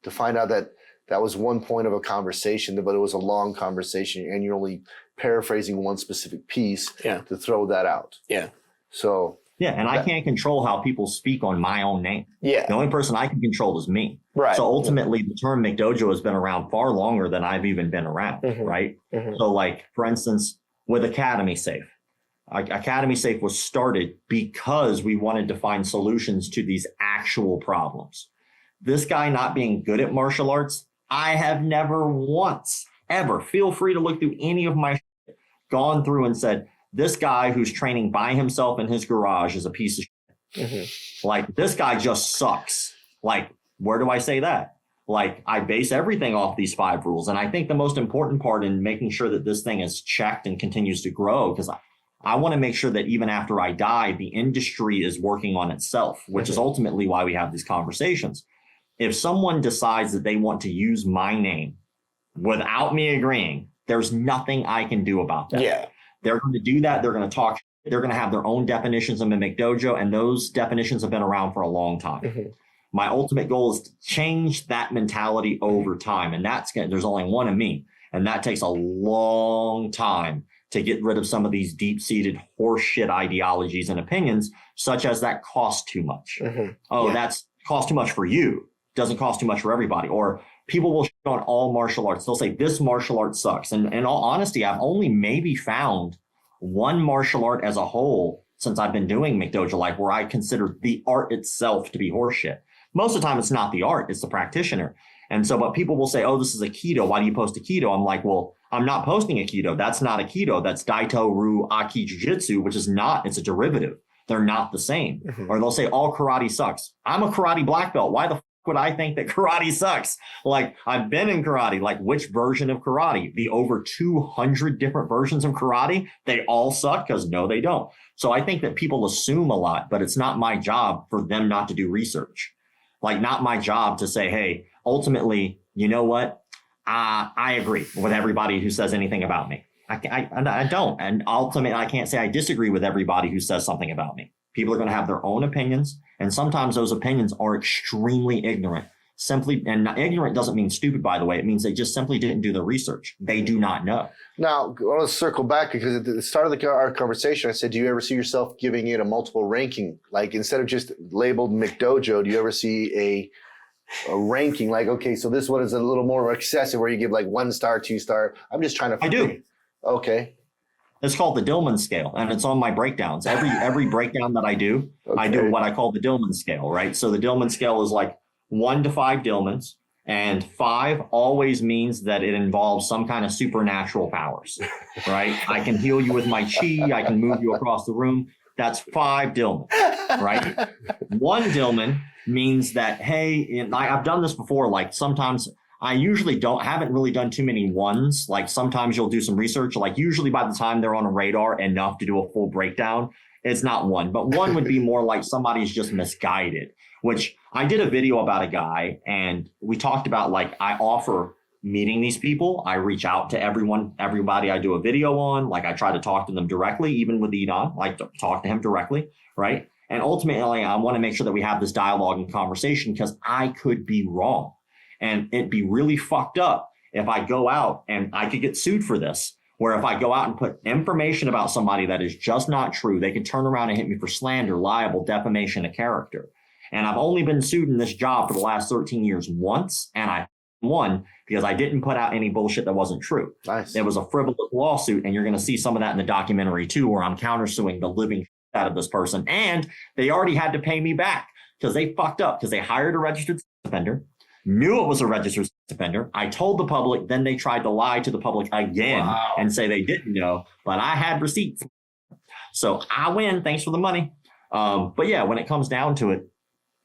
to find out that was one point of a conversation, but it was a long conversation and you're only paraphrasing one specific piece to throw that out. Yeah. So. Yeah. And I can't control how people speak on my own name. Yeah. The only person I can control is me. Right. So ultimately the term McDojo has been around far longer than I've even been around. Right. So like, for instance, with Academy Safe. Academy Safe was started because we wanted to find solutions to these actual problems. This guy not being good at martial arts, I have never once, ever, feel free to look through any of my shit, gone through and said, this guy who's training by himself in his garage is a piece of shit. Like, this guy just sucks. Like, where do I say that? Like, I base everything off these 5 rules. And I think the most important part in making sure that this thing is checked and continues to grow, because I want to make sure that even after I die, the industry is working on itself, which is ultimately why we have these conversations. If someone decides that they want to use my name without me agreeing, there's nothing I can do about that. Yeah. They're going to do that. They're going to talk. They're going to have their own definitions of a McDojo, and those definitions have been around for a long time. My ultimate goal is to change that mentality over time. And there's only one of me. And that takes a long time to get rid of some of these deep-seated horseshit ideologies and opinions, such as that costs too much. That's cost too much for you. Doesn't cost too much for everybody. Or people will shit on all martial arts. They'll say this martial art sucks. And in all honesty, I've only maybe found one martial art as a whole since I've been doing McDojoLife where I consider the art itself to be horseshit. Most of the time, it's not the art, it's the practitioner. And so, but people will say, oh, this is a keto. Why do you post a keto? I'm like, well, I'm not posting a keto. That's not a keto. That's Daito Ru Aki Jiu-Jitsu, which is not, it's a derivative. They're not the same. Or they'll say all karate sucks. I'm a karate black belt. Why the fuck would I think that karate sucks? Like, I've been in karate. Like, which version of karate? The over 200 different versions of karate, they all suck? Because no, they don't. So I think that people assume a lot, but it's not my job for them not to do research. Like, not my job to say, hey, ultimately, you know what? I agree with everybody who says anything about me. I don't. And ultimately, I can't say I disagree with everybody who says something about me. People are going to have their own opinions. And sometimes those opinions are extremely ignorant. And ignorant doesn't mean stupid, by the way. It means they just simply didn't do the research. They do not know. Now, I want to circle back because at the start of our conversation, I said, do you ever see yourself giving it a multiple ranking? Like, instead of just labeled McDojo, do you ever see a ranking? Like, okay, so this one is a little more excessive where you give like 1 star, 2 star. I'm just trying to. I do. Okay. It's called the Dillman scale, and it's on my breakdowns. Every breakdown that I do, I do what I call the Dillman scale, right? So the Dillman scale is like 1 to 5 Dillmans, and 5 always means that it involves some kind of supernatural powers, right? I can heal you with my chi. I can move you across the room. That's 5 Dillmans, right? 1 Dillman means that, hey, I've done this before. Like, sometimes I usually haven't really done too many 1s. Like, sometimes you'll do some research. Like, usually by the time they're on a radar enough to do a full breakdown, it's not 1. But 1 would be more like somebody's just misguided, which I did a video about a guy, and we talked about, like, I offer meeting these people. I reach out to everybody I do a video on. Like, I try to talk to them directly, even with Edon, like, talk to him directly, right? And ultimately, I want to make sure that we have this dialogue and conversation because I could be wrong. And it'd be really fucked up if I go out, and I could get sued for this, where if I go out and put information about somebody that is just not true, they could turn around and hit me for slander, libel, defamation of character. And I've only been sued in this job for the last 13 years once, and I won because I didn't put out any bullshit that wasn't true. Nice. It was a frivolous lawsuit, and you're going to see some of that in the documentary too, where I'm countersuing the living out of this person. And they already had to pay me back because they fucked up because they hired a registered sex offender, knew it was a registered sex offender. I told the public, then they tried to lie to the public again and say they didn't know, but I had receipts. So I win. Thanks for the money. But yeah, when it comes down to it,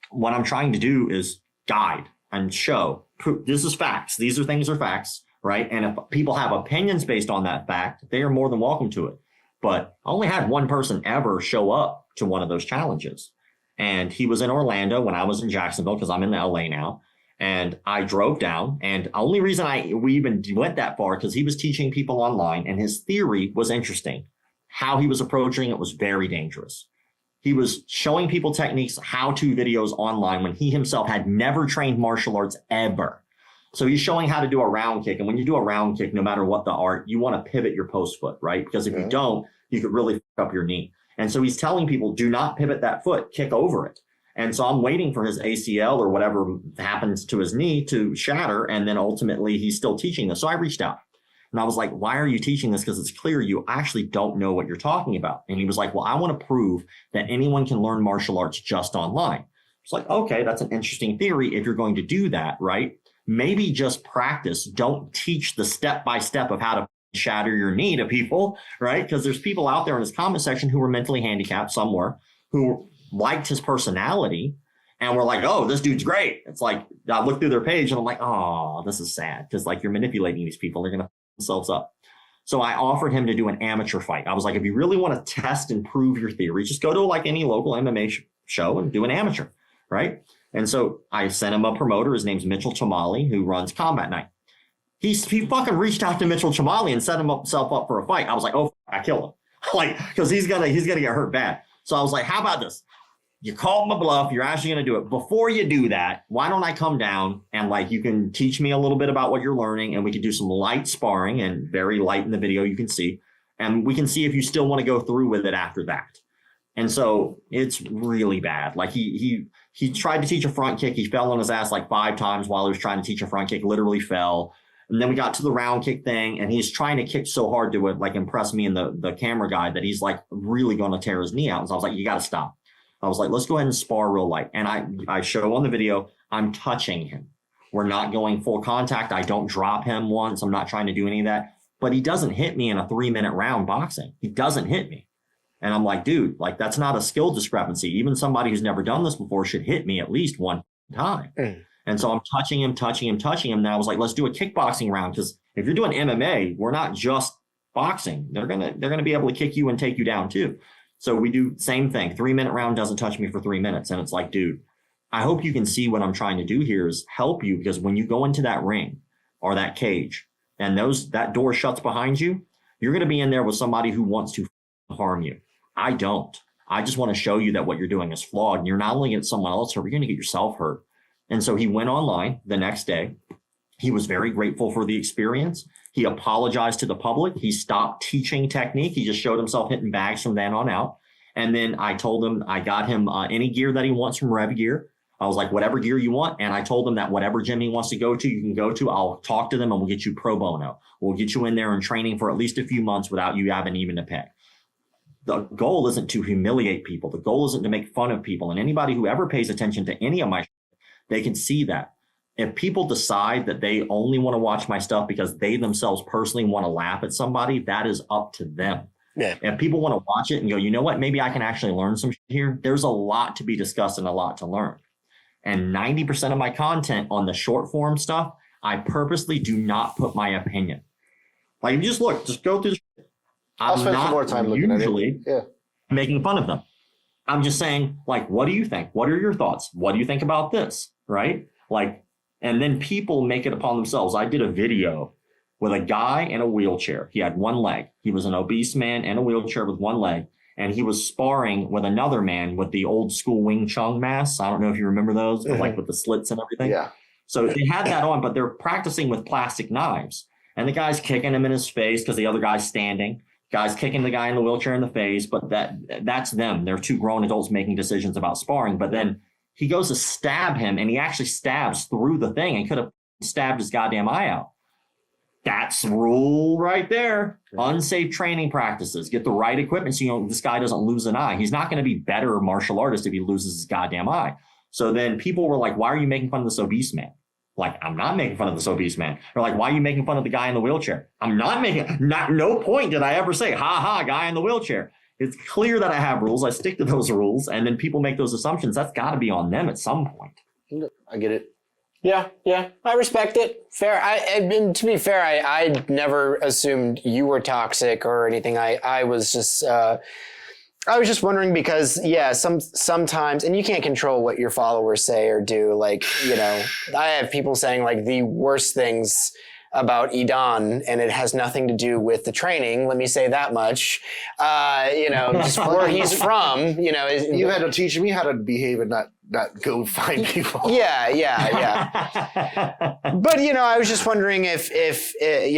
what I'm trying to do is guide and show this is facts. These are facts, right? And if people have opinions based on that fact, they are more than welcome to it. But I only had one person ever show up to one of those challenges. And he was in Orlando when I was in Jacksonville because I'm in LA now. And I drove down. And the only reason we even went that far because he was teaching people online and his theory was interesting. How he was approaching it was very dangerous. He was showing people techniques, how-to videos online when he himself had never trained martial arts ever. So he's showing how to do a round kick. And when you do a round kick, no matter what the art, you want to pivot your post foot, right? Because if you don't, you could really fuck up your knee. And so he's telling people, do not pivot that foot, kick over it. And so I'm waiting for his ACL or whatever happens to his knee to shatter. And then ultimately he's still teaching this. So I reached out. And I was like, why are you teaching this? Because it's clear you actually don't know what you're talking about. And he was like, well, I want to prove that anyone can learn martial arts just online. It's like, okay, that's an interesting theory. If you're going to do that, right? Maybe just practice. Don't teach the step-by-step of how to shatter your knee to people, right? Because there's people out there in his comment section who were mentally handicapped somewhere who liked his personality and were like, oh, this dude's great. It's like, I look through their page and I'm like, oh, this is sad. Because like you're manipulating these people. They're going to themselves up. So I offered him to do an amateur fight. I was like, if you really want to test and prove your theory, just go to like any local MMA show and do an amateur, right? And so I sent him a promoter. His name's Mitchell Chamali, who runs Combat Night. He fucking reached out to Mitchell Chamali and set himself up for a fight. I was like, oh, I kill him. Like, because he's gonna get hurt bad. So I was like, how about this? You called my bluff. You're actually going to do it. Before you do that, why don't I come down and like you can teach me a little bit about what you're learning and we can do some light sparring and very light in the video you can see. And we can see if you still want to go through with it after that. And so it's really bad. Like he tried to teach a front kick. He fell on his ass like 5 times while he was trying to teach a front kick, literally fell. And then we got to the round kick thing and he's trying to kick so hard to like impress me and the camera guy that he's like really going to tear his knee out. And so I was like, you got to stop. I was like, let's go ahead and spar real light. And I show on the video, I'm touching him. We're not going full contact. I don't drop him once. I'm not trying to do any of that. But he doesn't hit me in a 3-minute round boxing. He doesn't hit me. And I'm like, dude, like that's not a skill discrepancy. Even somebody who's never done this before should hit me at least one time. And so I'm touching him. And I was like, let's do a kickboxing round. Because if you're doing MMA, we're not just boxing. They're gonna be able to kick you and take you down too. So we do same thing. 3-minute round doesn't touch me for 3 minutes. And it's like, dude, I hope you can see what I'm trying to do here is help you, because when you go into that ring or that cage and that door shuts behind you, you're going to be in there with somebody who wants to harm you. I don't. I just want to show you that what you're doing is flawed. And you're not only going to get someone else hurt, you're going to get yourself hurt. And so he went online the next day. He was very grateful for the experience. He apologized to the public. He stopped teaching technique. He just showed himself hitting bags from then on out. And then I told him I got him any gear that he wants from Rev Gear. I was like, whatever gear you want. And I told him that whatever gym he wants to go to, you can go to. I'll talk to them and we'll get you pro bono. We'll get you in there and training for at least a few months without you having even to pay. The goal isn't to humiliate people. The goal isn't to make fun of people. And anybody who ever pays attention to any of my shit, they can see that. If people decide that they only want to watch my stuff because they themselves personally want to laugh at somebody, that is up to them. Yeah. If people want to watch it and go, you know what, maybe I can actually learn some shit here. There's a lot to be discussed and a lot to learn. And 90% of my content on the short form stuff, I purposely do not put my opinion. Like, if you just go through the shit. I'll spend some more time looking at it. Yeah. Making fun of them. I'm just saying, like, what do you think? What are your thoughts? What do you think about this? Right? Like, and then people make it upon themselves. I did a video with a guy in a wheelchair. He had one leg. He was an obese man in a wheelchair with one leg. And he was sparring with another man with the old school Wing Chun masks. I don't know if you remember those, but like with the slits and everything. Yeah. So they had that on, but they're practicing with plastic knives. And the guy's kicking him in his face because the other guy's standing. Guy's kicking the guy in the wheelchair in the face, but that's them. They're 2 grown adults making decisions about sparring. But then he goes to stab him, and he actually stabs through the thing and could have stabbed his goddamn eye out. That's rule right there. Unsafe training practices. Get the right equipment so this guy doesn't lose an eye. He's not going to be better martial artist if he loses his goddamn eye. So then people were like, why are you making fun of this obese man? Like, I'm not making fun of this obese man. Or like, why are you making fun of the guy in the wheelchair? I'm not no point did I ever say, ha ha, guy in the wheelchair. It's clear that I have rules. I stick to those rules. And then people make those assumptions. That's got to be on them at some point. I get it. Yeah, I respect it. Fair. And to be fair, I never assumed you were toxic or anything. I was just wondering because sometimes, and you can't control what your followers say or do. Like, I have people saying like the worst things about Idan, and it has nothing to do with the training. Let me say that much. Just where he's from. You had to teach me how to behave and not go find people. Yeah. But I was just wondering if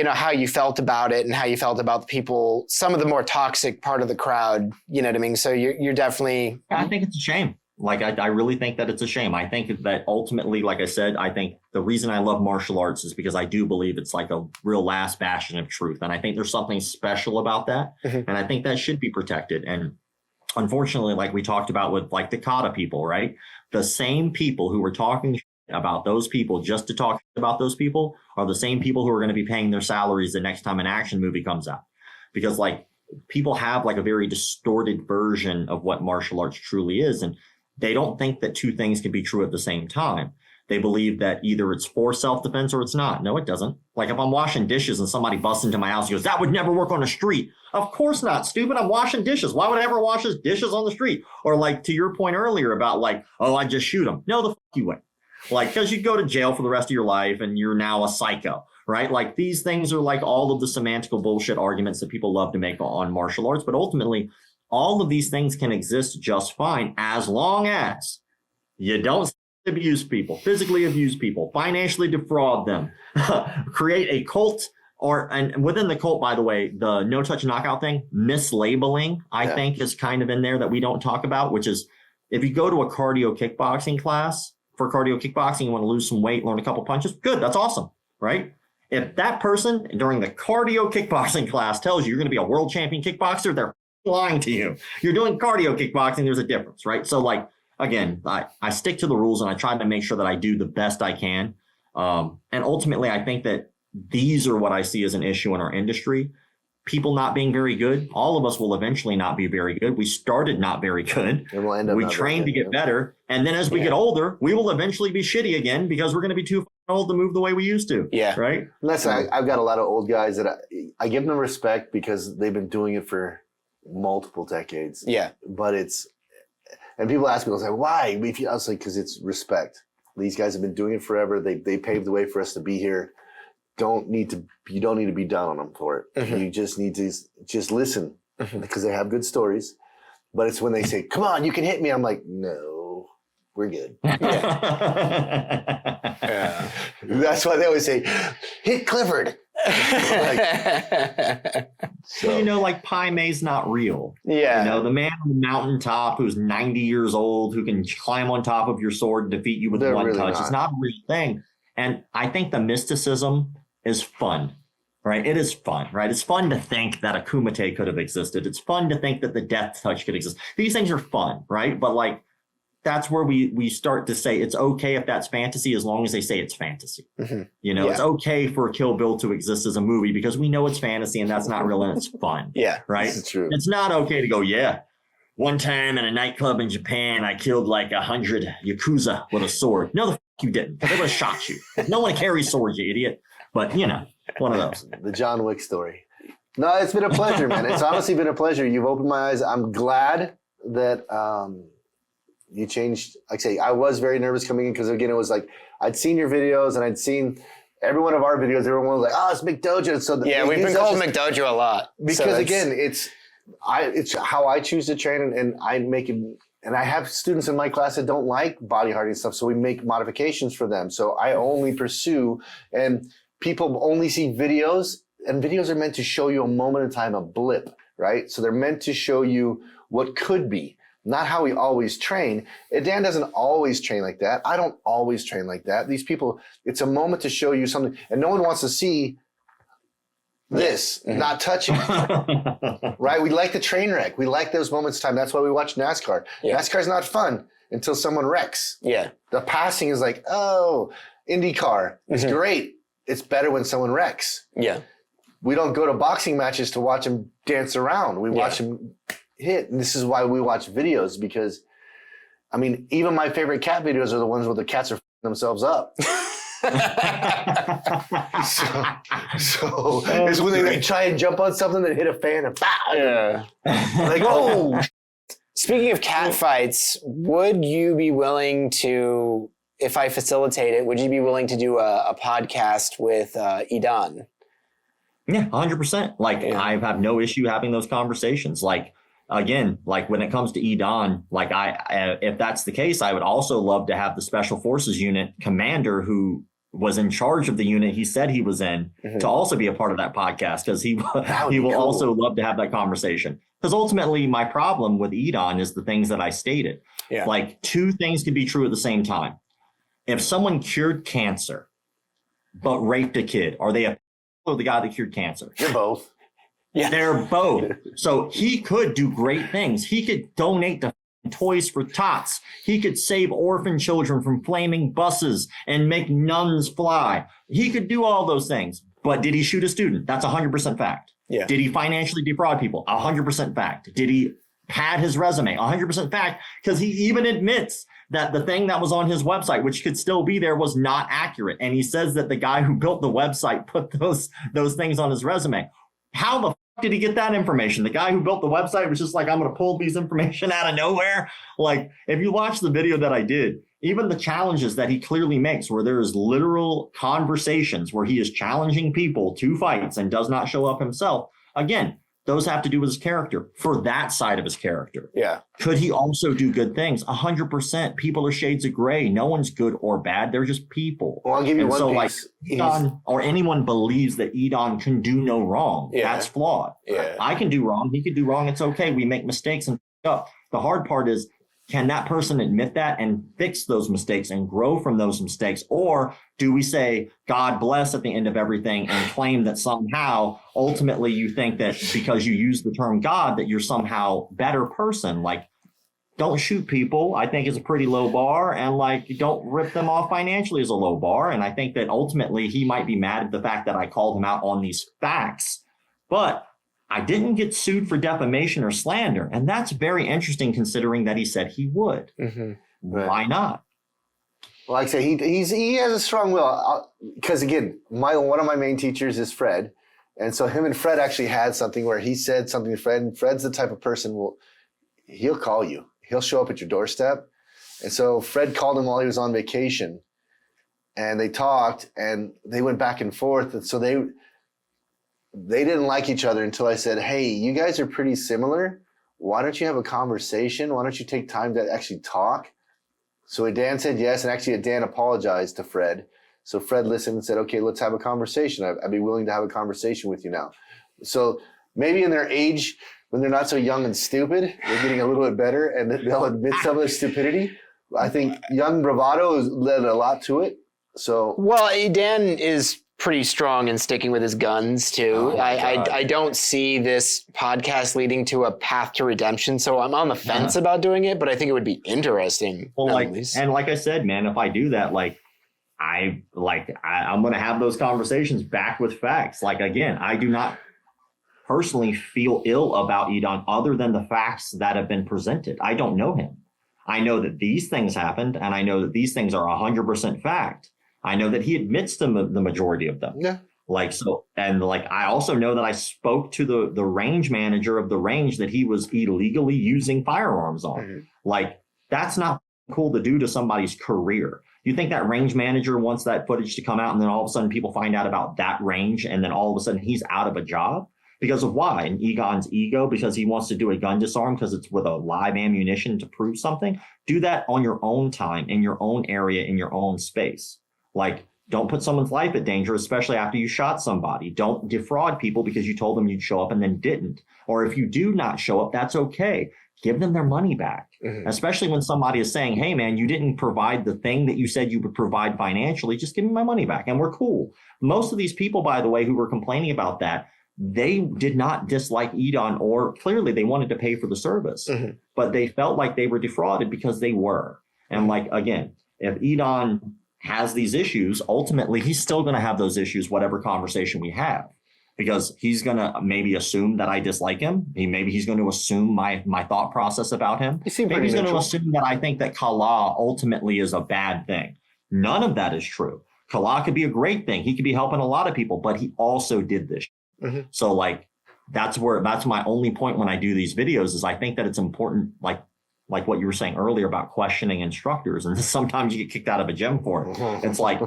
how you felt about it and how you felt about the people, some of the more toxic part of the crowd. You know what I mean? So you're definitely. I think it's a shame. Like, I really think that it's a shame. I think that ultimately, like I said, I think the reason I love martial arts is because I do believe it's like a real last bastion of truth. And I think there's something special about that. And I think that should be protected. And unfortunately, like we talked about with like the kata people, right? The same people who were talking about those people just to talk about those people are the same people who are going to be paying their salaries the next time an action movie comes out. Because like people have like a very distorted version of what martial arts truly is. And they don't think that two things can be true at the same time. They believe that either it's for self-defense or it's not. No, it doesn't. Like if I'm washing dishes and somebody busts into my house and goes, that would never work on the street. Of course not, stupid. I'm washing dishes. Why would I ever wash dishes on the street? Or like to your point earlier about like, oh, I just shoot them. No, the fuck you wouldn't. Like, because you go to jail for the rest of your life and you're now a psycho, right? Like these things are like all of the semantical bullshit arguments that people love to make on martial arts. But ultimately, all of these things can exist just fine as long as you don't abuse people, physically abuse people, financially defraud them, create a cult, and within the cult, by the way, the no touch knockout thing, mislabeling, I think is kind of in there that we don't talk about, which is if you go to a cardio kickboxing class for cardio kickboxing, you want to lose some weight, learn a couple punches, good, that's awesome, right? If that person during the cardio kickboxing class tells you you're going to be a world champion kickboxer, they're lying to you. You're doing cardio kickboxing, there's a difference, right? So like, again, I stick to the rules and I try to make sure that I do the best I can. And ultimately, I think that these are what I see as an issue in our industry. People not being very good. All of us will eventually not be very good. We started not very good. We'll end up we train to get better. And then as we get older, we will eventually be shitty again because we're going to be too old to move the way we used to. Yeah. Right? Listen, I've got a lot of old guys that I give them respect because they've been doing it for multiple decades. Yeah. But and people ask me, I was like, why? I was like, because it's respect. These guys have been doing it forever. They paved the way for us to be here. You don't need to be down on them for it. You just need to just listen because they have good stories. But it's when they say, come on, you can hit me. I'm like, no, we're good. Yeah. That's why they always say, hit Clifford. So, like Pai Mei's not real. Yeah. The man on the mountaintop who's 90 years old, who can climb on top of your sword and defeat you with one really touch. Not. It's not a real thing. And I think the mysticism is fun, right? It is fun, right? It's fun to think that a Kumite could have existed. It's fun to think that the death touch could exist. These things are fun, right? But like, that's where we start to say it's okay if that's fantasy as long as they say it's fantasy. It's okay for Kill Bill to exist as a movie because we know it's fantasy and that's not real and it's fun. Yeah. Right? This is true. It's not okay to go, one time in a nightclub in Japan, I killed like 100 Yakuza with a sword. No, the fuck you didn't. They would have shot you. No one carries swords, you idiot. But, one of those. The John Wick story. No, it's been a pleasure, man. It's honestly been a pleasure. You've opened my eyes. I'm glad that you changed. Like I say, I was very nervous coming in because, again, it was like I'd seen your videos and I'd seen every one of our videos. Everyone was like, oh, it's McDojo. So we've been called McDojo a lot. Because, again, it's how I choose to train and I make it. And I have students in my class that don't like body hardening stuff, so we make modifications for them. So I only pursue, and people only see videos, and videos are meant to show you a moment in time, a blip, right? So they're meant to show you what could be. not how we always train. Dan doesn't always train like that. I don't always train like that. These people, it's a moment to show you something, and no one wants to see this, not touching, right? We like the train wreck. We like those moments of time. That's why we watch NASCAR. Yeah. NASCAR's not fun until someone wrecks. Yeah. The passing is like, oh, IndyCar. It's great. It's better when someone wrecks. Yeah. We don't go to boxing matches to watch them dance around. We watch them hit. And this is why we watch videos, because, I mean, even my favorite cat videos are the ones where the cats are themselves up. so it's when they try and jump on something that hit a fan and like, oh. Speaking of cat fights, would you be willing to, if I facilitate it, would you be willing to do a podcast with Idan? Yeah, 100%. Like, I have no issue having those conversations. Like, again, like when it comes to Idan, like if that's the case, I would also love to have the Special Forces unit commander who was in charge of the unit he said he was in to also be a part of that podcast, because he will also love to have that conversation. Because ultimately, my problem with Idan is the things that I stated. Yeah. Like, two things can be true at the same time. If someone cured cancer but raped a kid, are they the guy that cured cancer? You're both. Yeah, they're both. So he could do great things. He could donate the toys for tots. He could save orphan children from flaming buses and make nuns fly. He could do all those things. But did he shoot a student? That's 100% fact. Yeah. Did he financially defraud people? 100% fact. Did he pad his resume? 100% fact, because he even admits that the thing that was on his website, which could still be there, was not accurate. And he says that the guy who built the website put those things on his resume. How the fuck did he get that information? The guy who built the website was just like, I'm going to pull these information out of nowhere. Like, if you watch the video that I did, even the challenges that he clearly makes, where there is literal conversations where he is challenging people to fights and does not show up himself. Again, those have to do with his character, for that side of his character. Yeah. Could he also do good things? 100%. People are shades of gray. No one's good or bad. They're just people. Well, I'll give you one piece. Like, Idan, or anyone believes that Idan can do no wrong. Yeah. That's flawed. Yeah. I can do wrong. He can do wrong. It's okay. We make mistakes and up. The hard part is, can that person admit that and fix those mistakes and grow from those mistakes? Or do we say, God bless at the end of everything, and claim that somehow, ultimately, you think that because you use the term God, that you're somehow better person? Like, don't shoot people, I think, is a pretty low bar. And like, don't rip them off financially is a low bar. And I think that ultimately he might be mad at the fact that I called him out on these facts. But I didn't get sued for defamation or slander. And that's very interesting, considering that he said he would. Why not? Well, like I say, he has a strong will. Because again, one of my main teachers is Fred. And so him and Fred actually had something where he said something to Fred. And Fred's the type of person, he'll call you. He'll show up at your doorstep. And so Fred called him while he was on vacation. And they talked and they went back and forth. And so they didn't like each other until I said, hey, you guys are pretty similar. Why don't you have a conversation? Why don't you take time to actually talk? So Dan said yes, and actually Dan apologized to Fred. So Fred listened and said, okay, let's have a conversation. I'd be willing to have a conversation with you now. So maybe in their age, when they're not so young and stupid, they're getting a little bit better, and they'll admit some of their stupidity. I think young bravado has led a lot to it. So, well, Dan is pretty strong in sticking with his guns too. I don't see this podcast leading to a path to redemption, so I'm on the fence about doing it, but I think it would be interesting. Well, like I said, man, if I do that, I'm going to have those conversations back with facts. Like, again, I do not personally feel ill about Idan other than the facts that have been presented. I don't know him. I know that these things happened, and I know that these things are 100% fact. I know that he admits to the majority of them. Yeah. I also know that I spoke to the range manager of the range that he was illegally using firearms on. Mm-hmm. Like, that's not cool to do to somebody's career. You think that range manager wants that footage to come out, and then all of a sudden people find out about that range, and then all of a sudden he's out of a job? Because of why? And Egon's ego, because he wants to do a gun disarm because it's with a live ammunition to prove something? Do that on your own time, in your own area, in your own space. Like, don't put someone's life at danger, especially after you shot somebody. Don't defraud people because you told them you'd show up and then didn't. Or if you do not show up, that's okay. give them their money back, especially when somebody is saying, hey, man, you didn't provide the thing that you said you would provide financially. Just give me my money back. And we're cool. Most of these people, by the way, who were complaining about that, they did not dislike Edon, or clearly they wanted to pay for the service, but they felt like they were defrauded because they were. And like, again, if Edon has these issues, ultimately, he's still going to have those issues, whatever conversation we have. Because he's going to maybe assume that I dislike him. Maybe he's going to assume my thought process about him. Maybe he's going to assume that I think that Kala ultimately is a bad thing. None of that is true. Kala could be a great thing. He could be helping a lot of people, but he also did this. So like, that's my only point when I do these videos is I think that it's important, like what you were saying earlier about questioning instructors. And sometimes you get kicked out of a gym for it. It's like,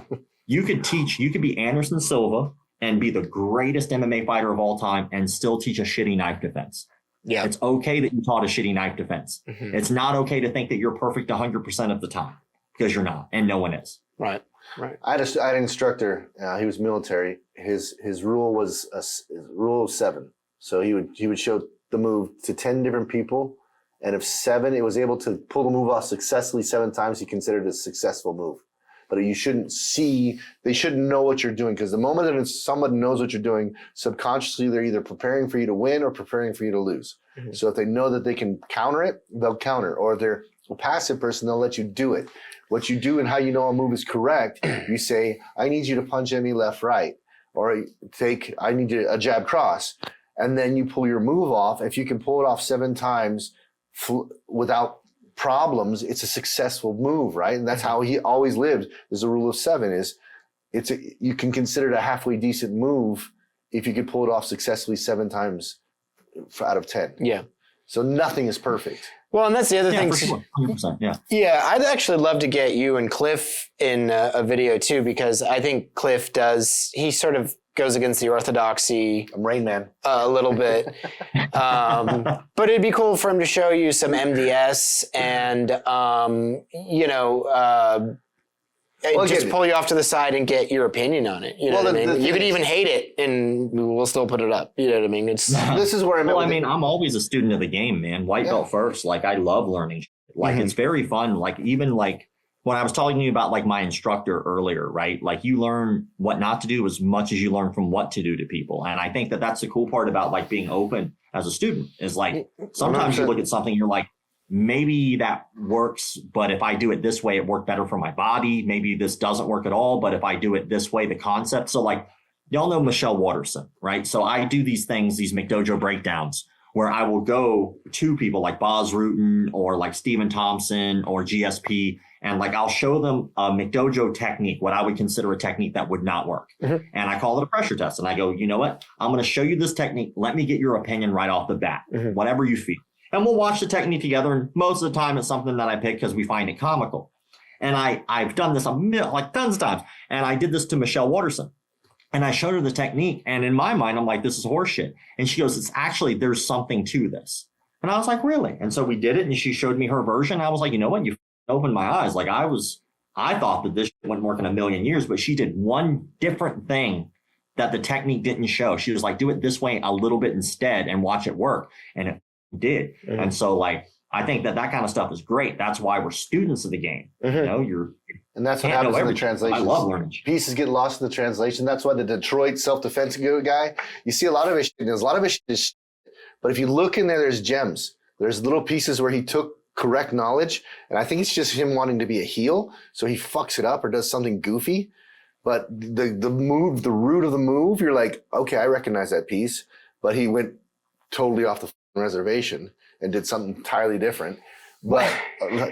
you could be Anderson Silva and be the greatest MMA fighter of all time and still teach a shitty knife defense. Yeah. It's okay that you taught a shitty knife defense. It's not okay to think that you're perfect 100% of the time, because you're not, and no one is. Right. I had an instructor, he was military. His rule was rule of 7. So he would show the move to 10 different people. And if 7, it was able to pull the move off successfully 7 times, he considered it a successful move. But they shouldn't know what you're doing, because the moment that someone knows what you're doing, subconsciously they're either preparing for you to win or preparing for you to lose. So if they know that they can counter it, they'll counter. Or if they're a passive person, they'll let you do it. What you do and how you know a move is correct, you say, I need you to punch at me left, right. Or I need you a jab cross. And then you pull your move off. If you can pull it off 7 times without problems, it's a successful move, right? And that's how he always lived. There's a rule of 7 you can consider it a halfway decent move if you could pull it off successfully 7 times out of 10. Yeah. So nothing is perfect. Well, and that's the other thing. For sure. 100%, yeah. Yeah, I'd actually love to get you and Cliff in a video too, because I think Cliff he sort of goes against the orthodoxy. I'm Rain Man. A little bit. But it'd be cool for him to show you some MDS and, just pull you off to the side and get your opinion on it. You know what I mean? You could even hate it and we'll still put it up. You know what I mean? This is where I'm always a student of the game, man. White belt first. Like, I love learning. Like, it's very fun. Like, even like when I was talking to you about like my instructor earlier, right? Like, you learn what not to do as much as you learn from what to do to people. And I think that that's the cool part about like being open as a student is like, sometimes you look at something, you're like, maybe that works, but if I do it this way, it worked better for my body. Maybe this doesn't work at all, but if I do it this way, the concept. So like, y'all know Michelle Watterson, right? So I do these things, these McDojo breakdowns, where I will go to people like Boz Rutan or like Stephen Thompson or GSP, and like I'll show them a McDojo technique, what I would consider a technique that would not work. And I call it a pressure test. And I go, you know what? I'm going to show you this technique. Let me get your opinion right off the bat, whatever you feel. And we'll watch the technique together. And most of the time it's something that I pick because we find it comical. And I've done this like tons of times. And I did this to Michelle Watterson. And I showed her the technique. And in my mind, I'm like, this is horseshit. And she goes, there's something to this. And I was like, really? And so we did it. And she showed me her version. I was like, you know what? You opened my eyes. Like I thought that this wouldn't work in a million years, but she did one different thing that the technique didn't show. She was like, do it this way a little bit instead and watch it work. And it did. And so like, I think that kind of stuff is great. That's why we're students of the game. You know, and that's what happens in the translation. I love learning. Pieces get lost in the translation. That's why the Detroit self-defense guy, you see a lot of it. There's a lot of it is, but if you look in there, there's gems. There's little pieces where he took correct knowledge. And I think it's just him wanting to be a heel. So he fucks it up or does something goofy. But the root of the move, you're like, okay, I recognize that piece. But he went totally off the reservation and did something entirely different. But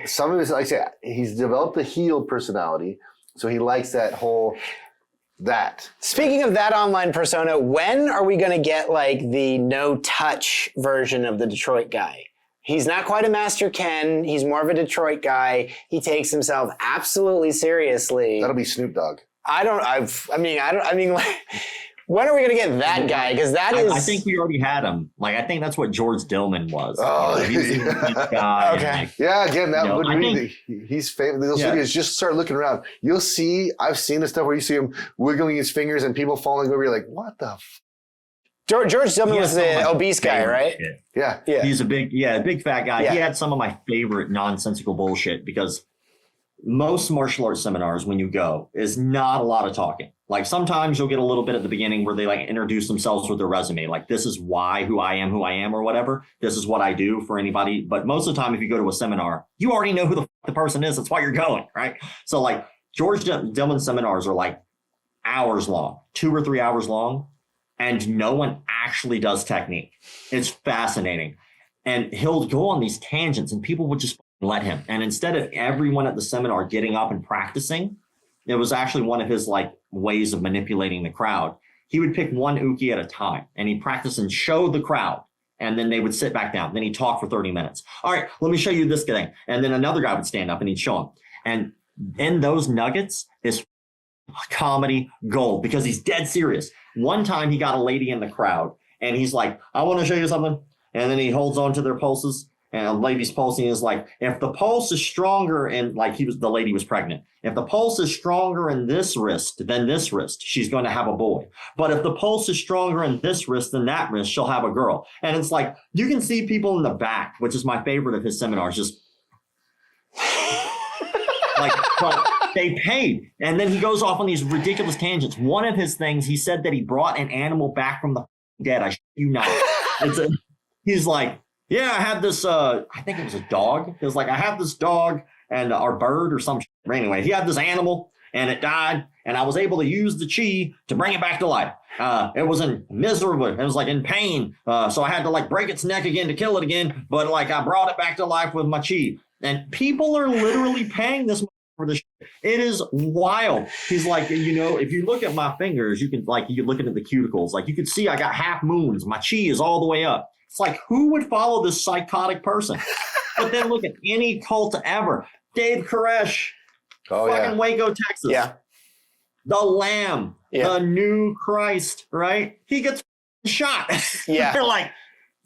some of his, like I say, he's developed a heel personality. So he likes that. Speaking of that online persona, when are we going to get like the no touch version of the Detroit guy? He's not quite a Master Ken. He's more of a Detroit guy. He takes himself absolutely seriously. That'll be Snoop Dogg. When are we going to get that guy? Because I think we already had him. Like, I think that's what George Dillman was. Oh, he's a guy. Okay. Like, yeah, again, that would be, he's famous. Those videos, just start looking around. You'll see, I've seen the stuff where you see him wiggling his fingers and people falling over. You're like, what the George Dillman was the obese guy, right? Yeah. He's a big fat guy. Yeah. He had some of my favorite nonsensical bullshit because most martial arts seminars, when you go, is not a lot of talking. Like sometimes you'll get a little bit at the beginning where they like introduce themselves with their resume. Like this is who I am, or whatever. This is what I do for anybody. But most of the time, if you go to a seminar, you already know who the person is. That's why you're going, right? So like George Dillman seminars are like hours long, 2 or 3 hours long. And no one actually does technique. It's fascinating. And he'll go on these tangents and people would just let him. And instead of everyone at the seminar getting up and practicing, it was actually one of his like ways of manipulating the crowd. He would pick one uke at a time and he'd practice and show the crowd. And then they would sit back down. Then he'd talk for 30 minutes. All right, let me show you this thing. And then another guy would stand up and he'd show him. And in those nuggets is comedy gold because he's dead serious. One time he got a lady in the crowd and he's like, I want to show you something. And then he holds on to their pulses. And a lady's pulsing is like, if the pulse is stronger and like the lady was pregnant. If the pulse is stronger in this wrist than this wrist, she's going to have a boy. But if the pulse is stronger in this wrist than that wrist, she'll have a girl. And it's like, you can see people in the back, which is my favorite of his seminars, just like, but they paid. And then he goes off on these ridiculous tangents. One of his things, he said that he brought an animal back from the dead. I shit you not. He's like, yeah, I had this, I think it was a dog. It was like, I have this dog and our bird or some shit. Anyway, he had this animal and it died. And I was able to use the chi to bring it back to life. It was miserable. It was like in pain. So I had to like break its neck again to kill it again. But like I brought it back to life with my chi. And people are literally paying this for this shit. It is wild. He's like, you know, if you look at my fingers, you can like, you're looking at the cuticles. Like you can see I got half moons. My chi is all the way up. It's like, who would follow this psychotic person? But then look at any cult ever. Dave Koresh, fucking Waco, Texas. Yeah. The Lamb, the new Christ, right? He gets shot. Yeah. They're like,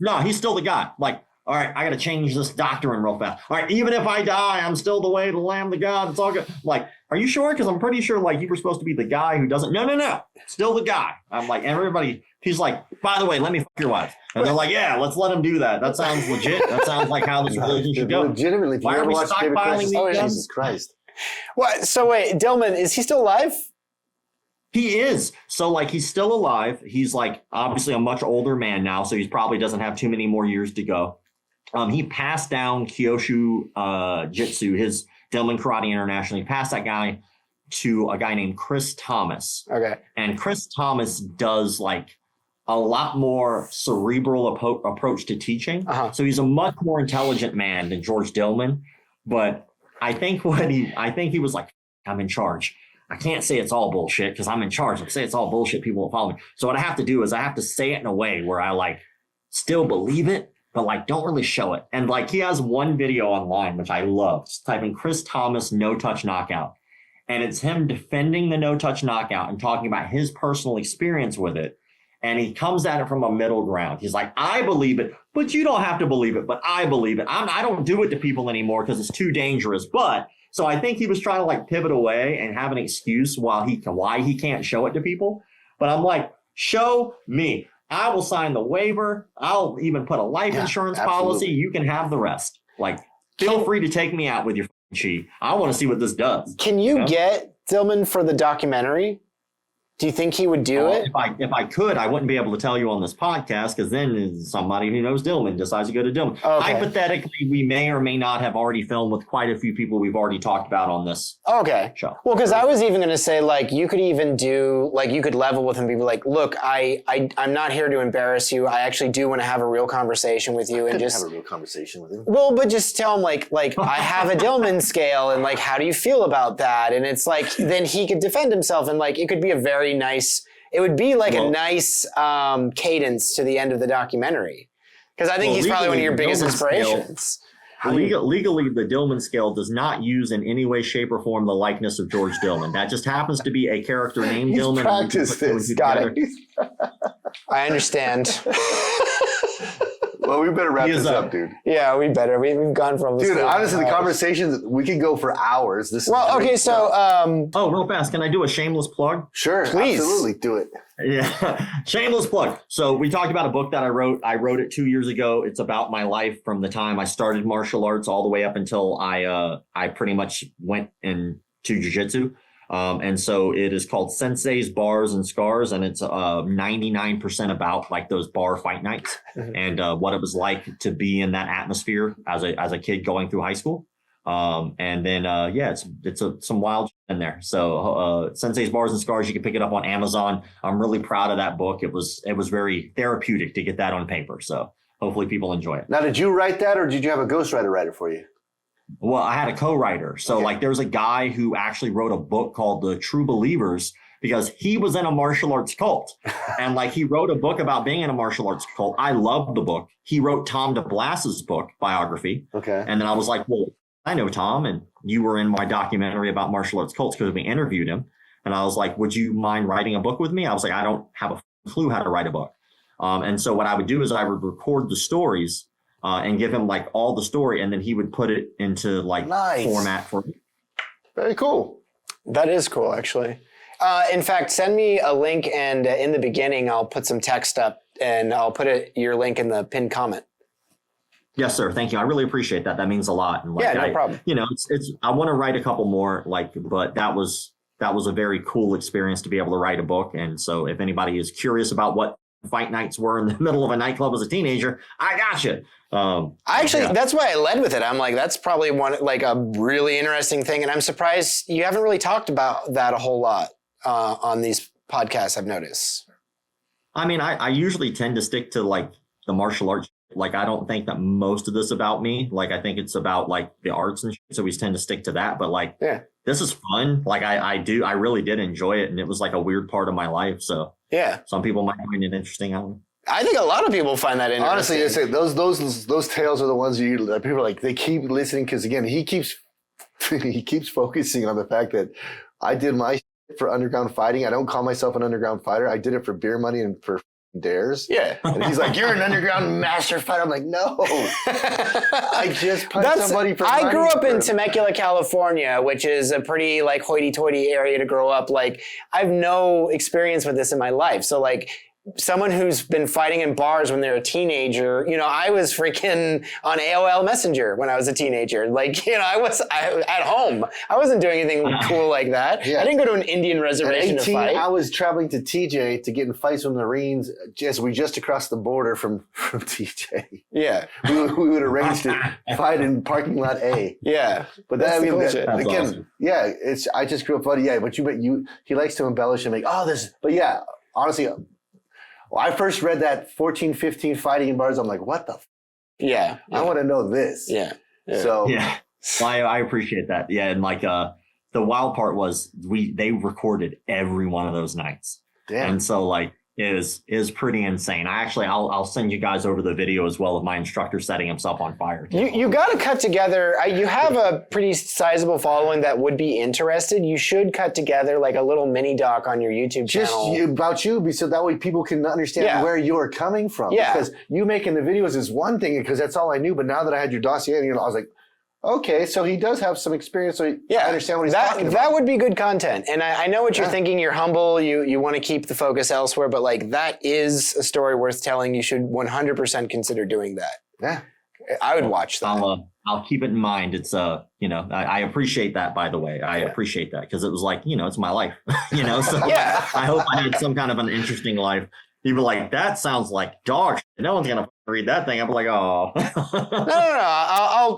no, he's still the guy. Like, all right, I got to change this doctrine real fast. All right, even if I die, I'm still the way, the Lamb, the God. It's all good. Like, are you sure? Because I'm pretty sure, like, you were supposed to be the guy who doesn't. No. Still the guy. I'm like, everybody, he's like, by the way, let me fuck your wife. And they're like, yeah, let's let him do that. That sounds legit. That sounds like how this religion should go. Legitimately, why are we stockpiling these guns? Jesus Christ. What? So wait, Dillman, is he still alive? He is. So like he's still alive. He's like obviously a much older man now, so he probably doesn't have too many more years to go. He passed down Kyosho Jitsu, his Dillman Karate International. He passed that guy to a guy named Chris Thomas. Okay. And Chris Thomas does like a lot more cerebral approach to teaching. So he's a much more intelligent man than George Dillman. But I think he was like, I'm in charge. I can't say it's all bullshit because I'm in charge. If I say it's all bullshit, people will follow me. So what I have to do is I have to say it in a way where I like still believe it, but like don't really show it. And like he has one video online, which I love. Just type in Chris Thomas no touch knockout. And it's him defending the no touch knockout and talking about his personal experience with it. And he comes at it from a middle ground. He's like, I believe it, but you don't have to believe it, but I believe it. I don't do it to people anymore because it's too dangerous. But so I think he was trying to like pivot away and have an excuse why he can't show it to people. But I'm like, show me. I will sign the waiver. I'll even put a life insurance policy. You can have the rest. Like, feel free to take me out with your chi. I want to see what this does. Can you get Dillman for the documentary? Do you think he would do it? If I could, I wouldn't be able to tell you on this podcast because then somebody who knows Dillman decides to go to Dillman. Okay. Hypothetically, we may or may not have already filmed with quite a few people we've already talked about on this show. Well, because I was even going to say, like, you could even do, like, you could level with him and be like, look, I'm not here to embarrass you. I actually do want to have a real conversation with you. And just have a real conversation with him. Well, but just tell him, like I have a Dillman scale and, like, how do you feel about that? And it's like, then he could defend himself and, like, it could be a very nice, it would be like a nice cadence to the end of the documentary. Because I think he's probably one of your biggest inspirations. Legally, the Dillman scale does not use in any way, shape, or form the likeness of George Dillman. That just happens to be a character named Dillman. Practice this. Got it. I understand. Well, we better wrap this up, dude. Yeah, we better. We've gone from dude. Honestly, the conversations we could go for hours. This okay. So, oh, real fast, can I do a shameless plug? Sure, please, absolutely, do it. Yeah, shameless plug. So we talked about a book that I wrote. I wrote it 2 years ago. It's about my life from the time I started martial arts all the way up until I pretty much went into jiu-jitsu. And so it is called Sensei's Bars and Scars, and it's 99% about like those bar fight nights and what it was like to be in that atmosphere as a kid going through high school. And then it's some wild in there. So Sensei's Bars and Scars, you can pick it up on Amazon. I'm really proud of that book. It was very therapeutic to get that on paper. So hopefully people enjoy it. Now, did you write that, or did you have a ghostwriter write it for you? Well, I had a co-writer. So like there's a guy who actually wrote a book called The True Believers because he was in a martial arts cult. And like he wrote a book about being in a martial arts cult. I loved the book. He wrote Tom DeBlass's book biography. Okay. And then I was like, well, I know Tom, and you were in my documentary about martial arts cults because we interviewed him. And I was like, would you mind writing a book with me? I was like, I don't have a clue how to write a book. And so what I would do is I would record the stories and give him like all the story, and then he would put it into like format for me. Very cool. That is cool, actually. In fact, send me a link, and in the beginning, I'll put some text up, and I'll put your link in the pinned comment. Yes, sir. Thank you. I really appreciate that. That means a lot. And like, no problem. You know, it's. I want to write a couple more, but that was a very cool experience to be able to write a book. And so, if anybody is curious about what fight nights were in the middle of a nightclub as a teenager, I got you. That's why I led with it. I'm like, that's probably a really interesting thing. And I'm surprised you haven't really talked about that a whole lot on these podcasts, I've noticed. I mean, I usually tend to stick to like the martial arts. Like, I don't think that most of this about me. Like, I think it's about like the arts and shit. So we tend to stick to that. But like, this is fun. Like I really did enjoy it. And it was like a weird part of my life. So some people might find it interesting. I think a lot of people find that interesting. Honestly, those tales are the ones people are like, they keep listening because again, he keeps focusing on the fact that I did my shit for underground fighting. I don't call myself an underground fighter. I did it for beer money and for dares. Yeah. And he's like, you're an underground master fighter. I'm like, no. I just punched somebody for money. I grew up in Temecula, California, which is a pretty like hoity-toity area to grow up. Like, I have no experience with this in my life. So like, someone who's been fighting in bars when they're a teenager, you know, I was freaking on AOL Messenger when I was a teenager. Like, you know, I was at home. I wasn't doing anything cool like that. Yeah. I didn't go to an Indian reservation to fight. I was traveling to TJ to get in fights with Marines. We just across the border from TJ. Yeah. We would arrange to fight in parking lot A. Yeah. But that, again, awesome. Yeah, I just grew up funny. Yeah, but he likes to embellish and make, but yeah, honestly, I first read that 14, 15 fighting in bars. I'm like, what the? Yeah. I want to know this. Yeah. So yeah, well, I appreciate that. Yeah, and like the wild part was they recorded every one of those nights. Damn. And so like is pretty insane. I'll send you guys over the video as well of my instructor setting himself on fire. You got to cut together. You have a pretty sizable following that would be interested. You should cut together like a little mini doc on your YouTube channel. Just about you, so that way people can understand where you're coming from. Yeah. Because you making the videos is one thing, because that's all I knew. But now that I had your dossier, I was like, okay, so he does have some experience, so I understand what he's talking about. That would be good content. And I know what you're thinking. You're humble. You want to keep the focus elsewhere. But like, that is a story worth telling. You should 100% consider doing that. Yeah. I would watch that. I'll keep it in mind. It's, I appreciate that, by the way. I appreciate that, because it was like, it's my life, so I hope I had some kind of an interesting life. People like, that sounds like dog shit. No one's going to read that thing. I'm like, oh. No.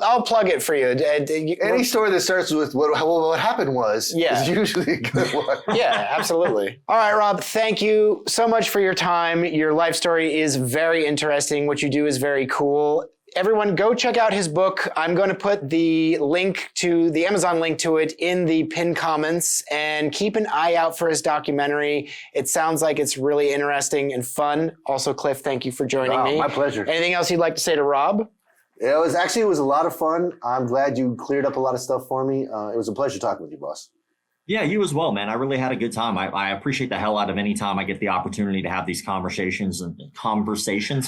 I'll plug it for you. Any story that starts with what happened was is usually a good one. Yeah, absolutely. All right, Rob, thank you so much for your time. Your life story is very interesting. What you do is very cool. Everyone, go check out his book. I'm going to put the Amazon link to it in the pinned comments, and keep an eye out for his documentary. It sounds like it's really interesting and fun. Also, Cliff, thank you for joining me. My pleasure. Anything else you'd like to say to Rob? It was a lot of fun. I'm glad you cleared up a lot of stuff for me. It was a pleasure talking with you, boss. Yeah, you as well, man. I really had a good time. I appreciate the hell out of any time I get the opportunity to have these conversations,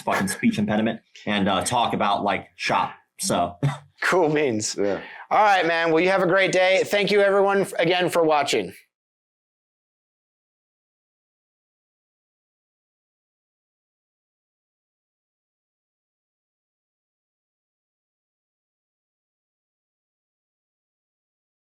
fucking speech impediment, and talk about like shop. So Cool beans. Yeah. All right, man. Well, you have a great day. Thank you, everyone, again for watching.